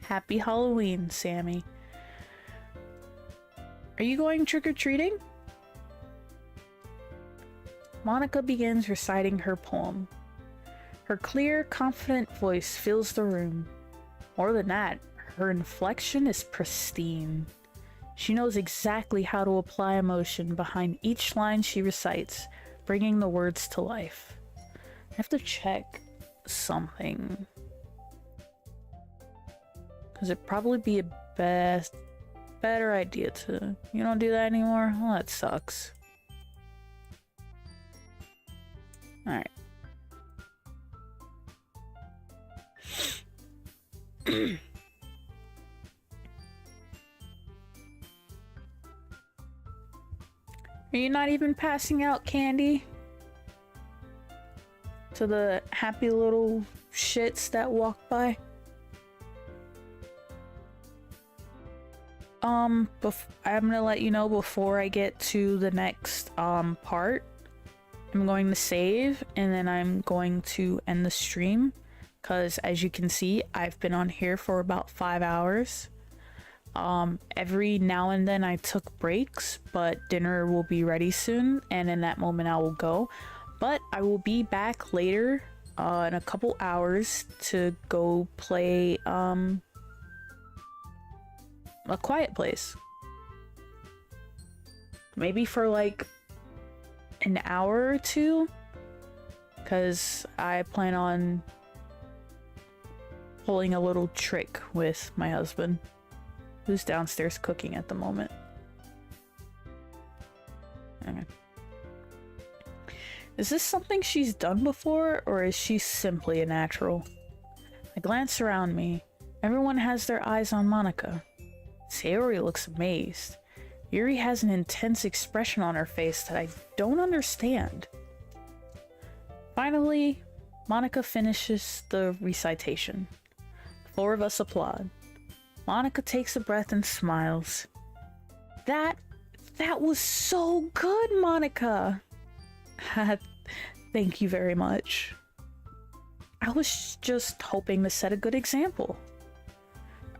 Happy Halloween, Sammy. Are you going trick-or-treating? Monica begins reciting her poem. Her clear, confident voice fills the room. More than that, her inflection is pristine. She knows exactly how to apply emotion behind each line she recites, bringing the words to life. I have to check something. Because it'd probably be a better idea to... You don't do that anymore? Well, that sucks. Alright. Are you not even passing out candy to the happy little shits that walk by? I'm gonna let you know before I get to the next part. I'm going to save and then I'm going to end the stream because as you can see, I've been on here for about 5 hours. Every now and then I took breaks, but dinner will be ready soon and in that moment I will go. But I will be back later in a couple hours to go play A Quiet Place. Maybe for like an hour or two, because I plan on pulling a little trick with my husband, who's downstairs cooking at the moment. Okay. Is this something she's done before, or is she simply a natural? I glance around me. Everyone has their eyes on Monica. Sayori looks amazed. Yuri has an intense expression on her face that I don't understand. Finally, Monica finishes the recitation. The 4 of us applaud. Monica takes a breath and smiles. That was so good, Monica! Thank you very much. I was just hoping to set a good example.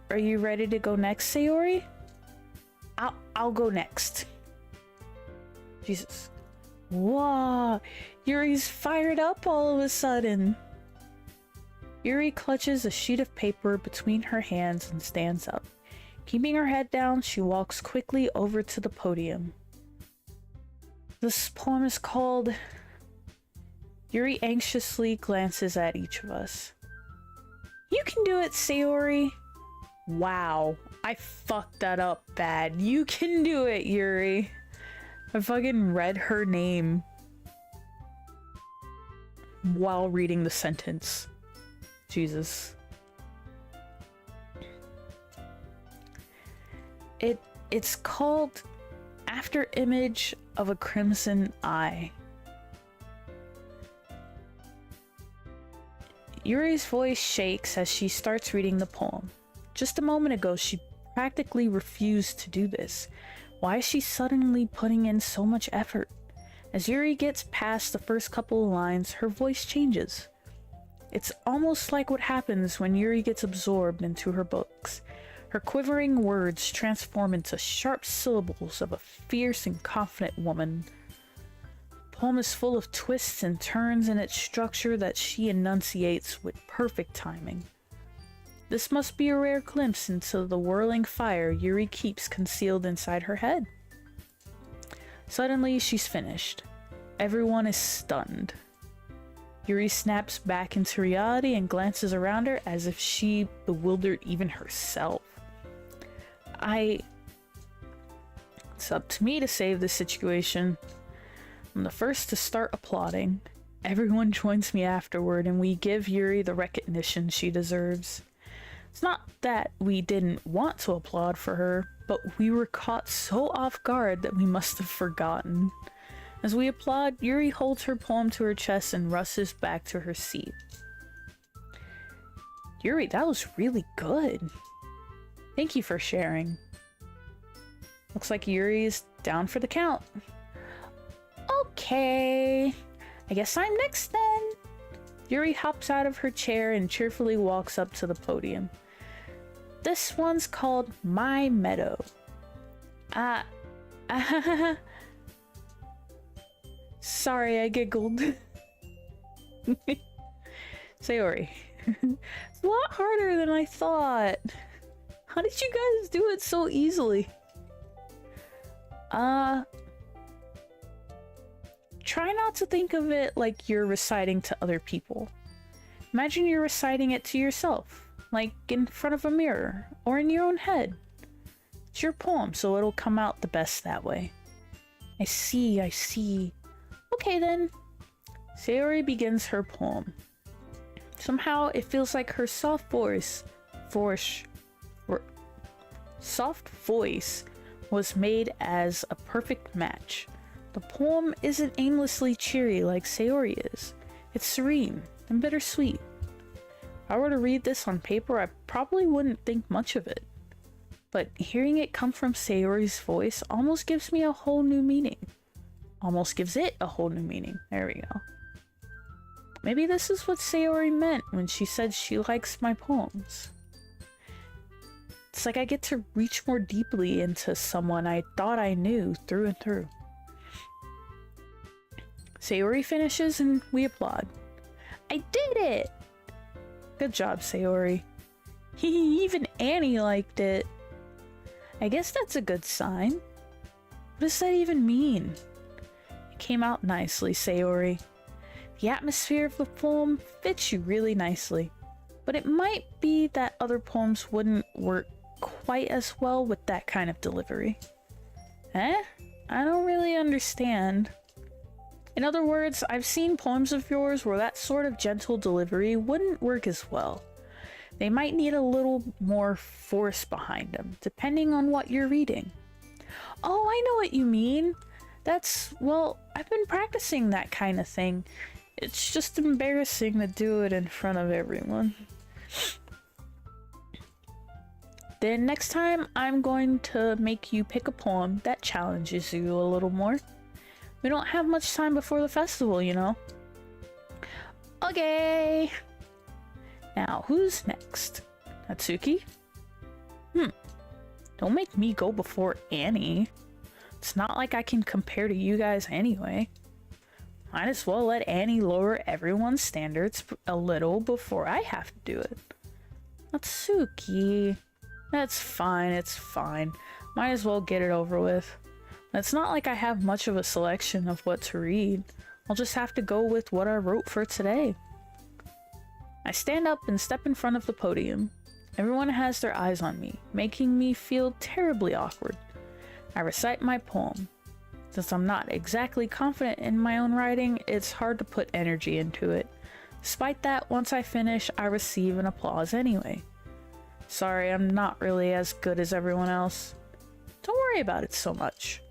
Are you ready to go next, Sayori? I'll go next. Jesus. Whoa! Yuri's fired up all of a sudden. Yuri clutches a sheet of paper between her hands and stands up. Keeping her head down, she walks quickly over to the podium. This poem is called... Yuri anxiously glances at each of us. You can do it, Sayori. Wow, I fucked that up bad. You can do it, Yuri. I fucking read her name while reading the sentence. Jesus. It's called After Image of a Crimson Eye. Yuri's voice shakes as she starts reading the poem. Just a moment ago, she practically refused to do this. Why is she suddenly putting in so much effort? As Yuri gets past the first couple of lines, her voice changes. It's almost like what happens when Yuri gets absorbed into her books. Her quivering words transform into sharp syllables of a fierce and confident woman. The poem is full of twists and turns in its structure that she enunciates with perfect timing. This must be a rare glimpse into the whirling fire Yuri keeps concealed inside her head. Suddenly, she's finished. Everyone is stunned. Yuri snaps back into reality and glances around her as if she bewildered even herself. It's up to me to save the situation. I'm the first to start applauding. Everyone joins me afterward and we give Yuri the recognition she deserves. It's not that we didn't want to applaud for her, but we were caught so off guard that we must have forgotten. As we applaud, Yuri holds her poem to her chest and rushes back to her seat. Yuri, that was really good. Thank you for sharing. Looks like Yuri is down for the count. Okay, I guess I'm next then. Yuri hops out of her chair and cheerfully walks up to the podium. This one's called My Meadow. Sorry, I giggled. Sayori. It's a lot harder than I thought. How did you guys do it so easily? Try not to think of it like you're reciting to other people. Imagine you're reciting it to yourself, like in front of a mirror or in your own head. It's your poem, so it'll come out the best that way. I see. Okay then. Sayori begins her poem. Somehow it feels like her soft voice was made as a perfect match. The poem isn't aimlessly cheery like Sayori is. It's serene and bittersweet. If I were to read this on paper, I probably wouldn't think much of it. But hearing it come from Sayori's voice almost gives me a whole new meaning. almost gives it a whole new meaning. There we go. Maybe this is what Sayori meant when she said she likes my poems. It's like I get to reach more deeply into someone I thought I knew through and through. Sayori finishes and we applaud. I did it! Good job, Sayori. Even Annie liked it. I guess that's a good sign. What does that even mean? It came out nicely, Sayori. The atmosphere of the poem fits you really nicely, but it might be that other poems wouldn't work quite as well with that kind of delivery. Eh? I don't really understand. In other words, I've seen poems of yours where that sort of gentle delivery wouldn't work as well. They might need a little more force behind them, depending on what you're reading. Oh, I know what you mean. Well, I've been practicing that kind of thing. It's just embarrassing to do it in front of everyone. Then next time, I'm going to make you pick a poem that challenges you a little more. We don't have much time before the festival, you know. Okay. Now, who's next? Natsuki? Don't make me go before Annie. It's not like I can compare to you guys anyway. Might as well let Annie lower everyone's standards a little before I have to do it. Natsuki. That's fine, it's fine. Might as well get it over with. It's not like I have much of a selection of what to read. I'll just have to go with what I wrote for today. I stand up and step in front of the podium. Everyone has their eyes on me, making me feel terribly awkward. I recite my poem. Since I'm not exactly confident in my own writing, it's hard to put energy into it. Despite that, once I finish, I receive an applause anyway. Sorry, I'm not really as good as everyone else. Don't worry about it so much.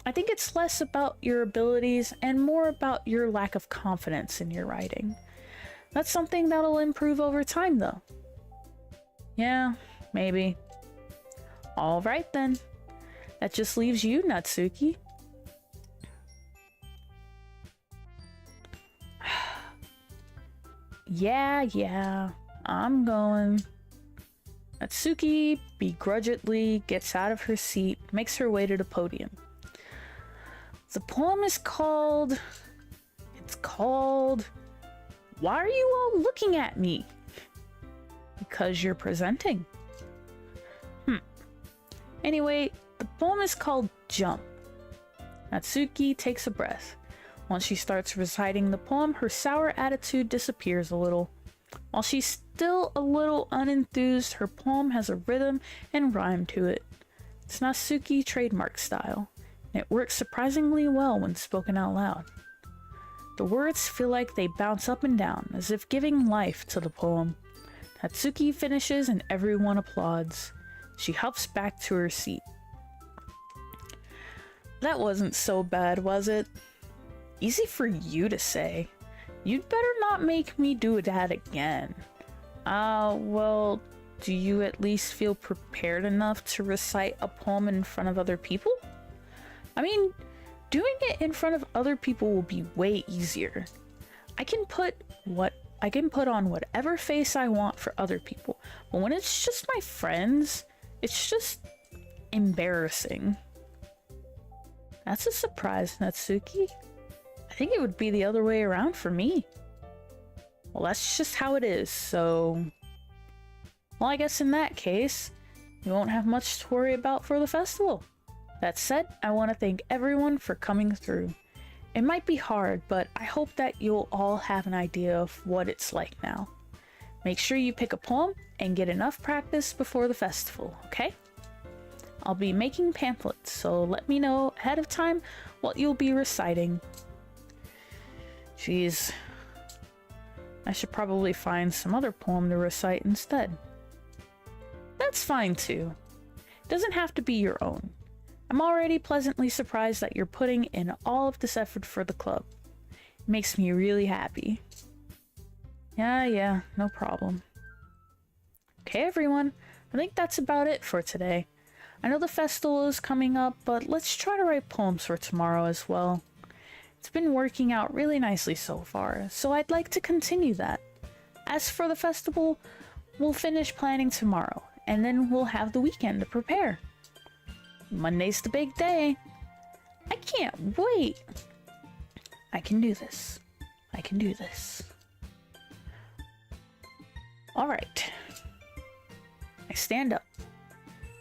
I think it's less about your abilities and more about your lack of confidence in your writing. That's something that'll improve over time, though. Yeah, maybe. All right, then. That just leaves you, Natsuki. Yeah, I'm going. Natsuki begrudgingly gets out of her seat, makes her way to the podium. The poem is called... Why are you all looking at me? Because you're presenting. Anyway, the poem is called Jump. Natsuki takes a breath. Once she starts reciting the poem, her sour attitude disappears a little. While she's still a little unenthused, her poem has a rhythm and rhyme to it. It's Natsuki trademark style, and it works surprisingly well when spoken out loud. The words feel like they bounce up and down, as if giving life to the poem. Natsuki finishes and everyone applauds. She hops back to her seat. That wasn't so bad, was it? Easy for you to say. You'd better not make me do that again. Well, do you at least feel prepared enough to recite a poem in front of other people? I mean, doing it in front of other people will be way easier. I can put on whatever face I want for other people, but when it's just my friends, it's just embarrassing. That's a surprise, Natsuki. I think it would be the other way around for me. Well, that's just how it is, so... Well, I guess in that case, you won't have much to worry about for the festival. That said, I want to thank everyone for coming through. It might be hard, but I hope that you'll all have an idea of what it's like now. Make sure you pick a poem and get enough practice before the festival, okay? I'll be making pamphlets, so let me know ahead of time what you'll be reciting. Jeez. I should probably find some other poem to recite instead. That's fine too. It doesn't have to be your own. I'm already pleasantly surprised that you're putting in all of this effort for the club. It makes me really happy. Yeah, no problem. Okay, everyone. I think that's about it for today. I know the festival is coming up, but let's try to write poems for tomorrow as well. It's been working out really nicely so far, so I'd like to continue that. As for the festival, we'll finish planning tomorrow, and then we'll have the weekend to prepare. Monday's the big day. I can't wait. I can do this. I can do this. Alright. I stand up.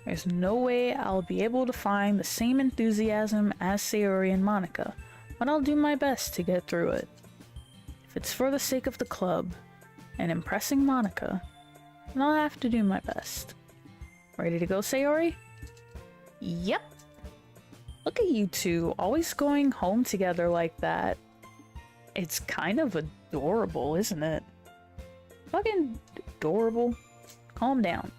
There's no way I'll be able to find the same enthusiasm as Sayori and Monica, but I'll do my best to get through it. If it's for the sake of the club and impressing Monica, then I'll have to do my best. Ready to go, Sayori? Yep. Look at you two, always going home together like that. It's kind of adorable, isn't it? Fucking adorable. Calm down.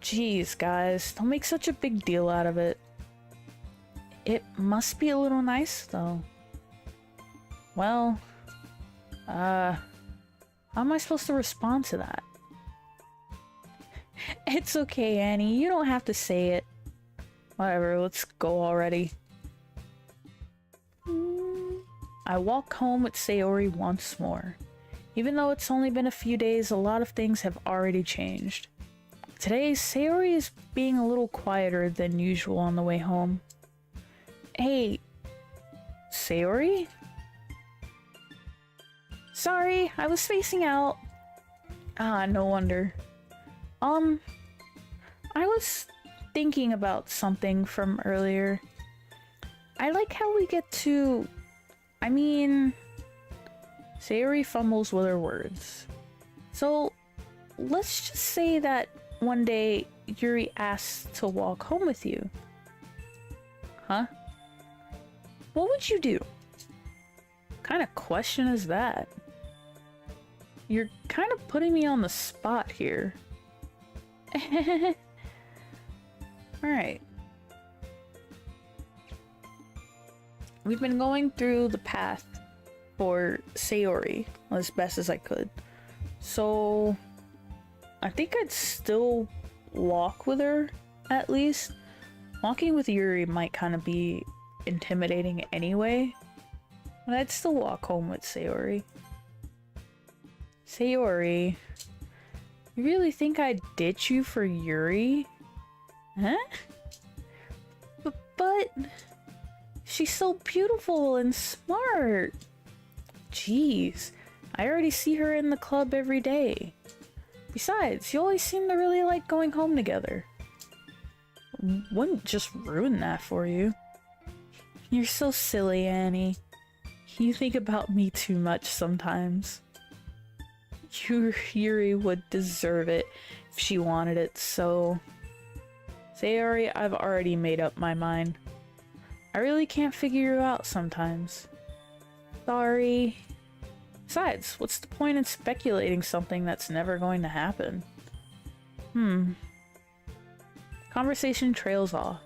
Jeez, guys, don't make such a big deal out of it. It must be a little nice, though. Well, how am I supposed to respond to that? It's okay, Annie, you don't have to say it. Whatever, let's go already. I walk home with Sayori once more. Even though it's only been a few days, a lot of things have already changed. Today, Sayori is being a little quieter than usual on the way home. Hey, Sayori? Sorry, I was spacing out. Ah, no wonder. I was thinking about something from earlier. I like how we get to... Sayori fumbles with her words. So, let's just say that one day Yuri asks to walk home with you. Huh? What would you do? What kind of question is that? You're kind of putting me on the spot here. Alright. We've been going through the path for Sayori as best as I could. So I think I'd still walk with her, at least. Walking with Yuri might kind of be intimidating anyway, but I'd still walk home with Sayori. Sayori, you really think I'd ditch you for Yuri? Huh? But she's so beautiful and smart. Jeez, I already see her in the club every day. Besides, you always seem to really like going home together. Wouldn't just ruin that for you. You're so silly, Annie. You think about me too much sometimes. Yuri would deserve it if she wanted it, so... Sayori, I've already made up my mind. I really can't figure you out sometimes. Sorry. Besides, what's the point in speculating something that's never going to happen? Conversation trails off.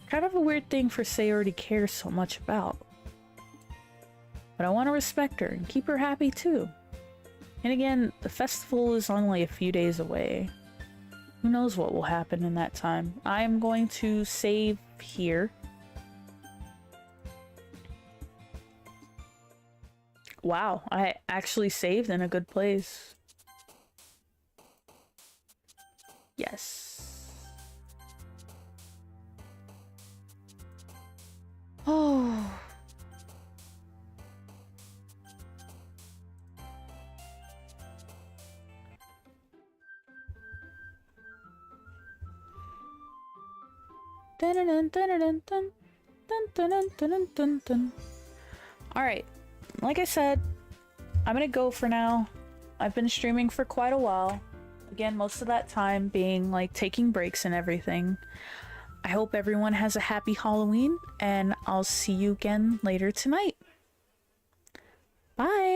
Kind of a weird thing for Sayori to care so much about. But I want to respect her and keep her happy too. And again, the festival is only a few days away. Who knows what will happen in that time. I am going to save here. Wow, I actually saved in a good place. Yes. Oh. Dun dun dun dun dun dun dun dun dun dun. All right. Like I said, I'm gonna go for now. I've been streaming for quite a while. Again, most of that time being like taking breaks and everything. I hope everyone has a happy Halloween, and I'll see you again later tonight. Bye!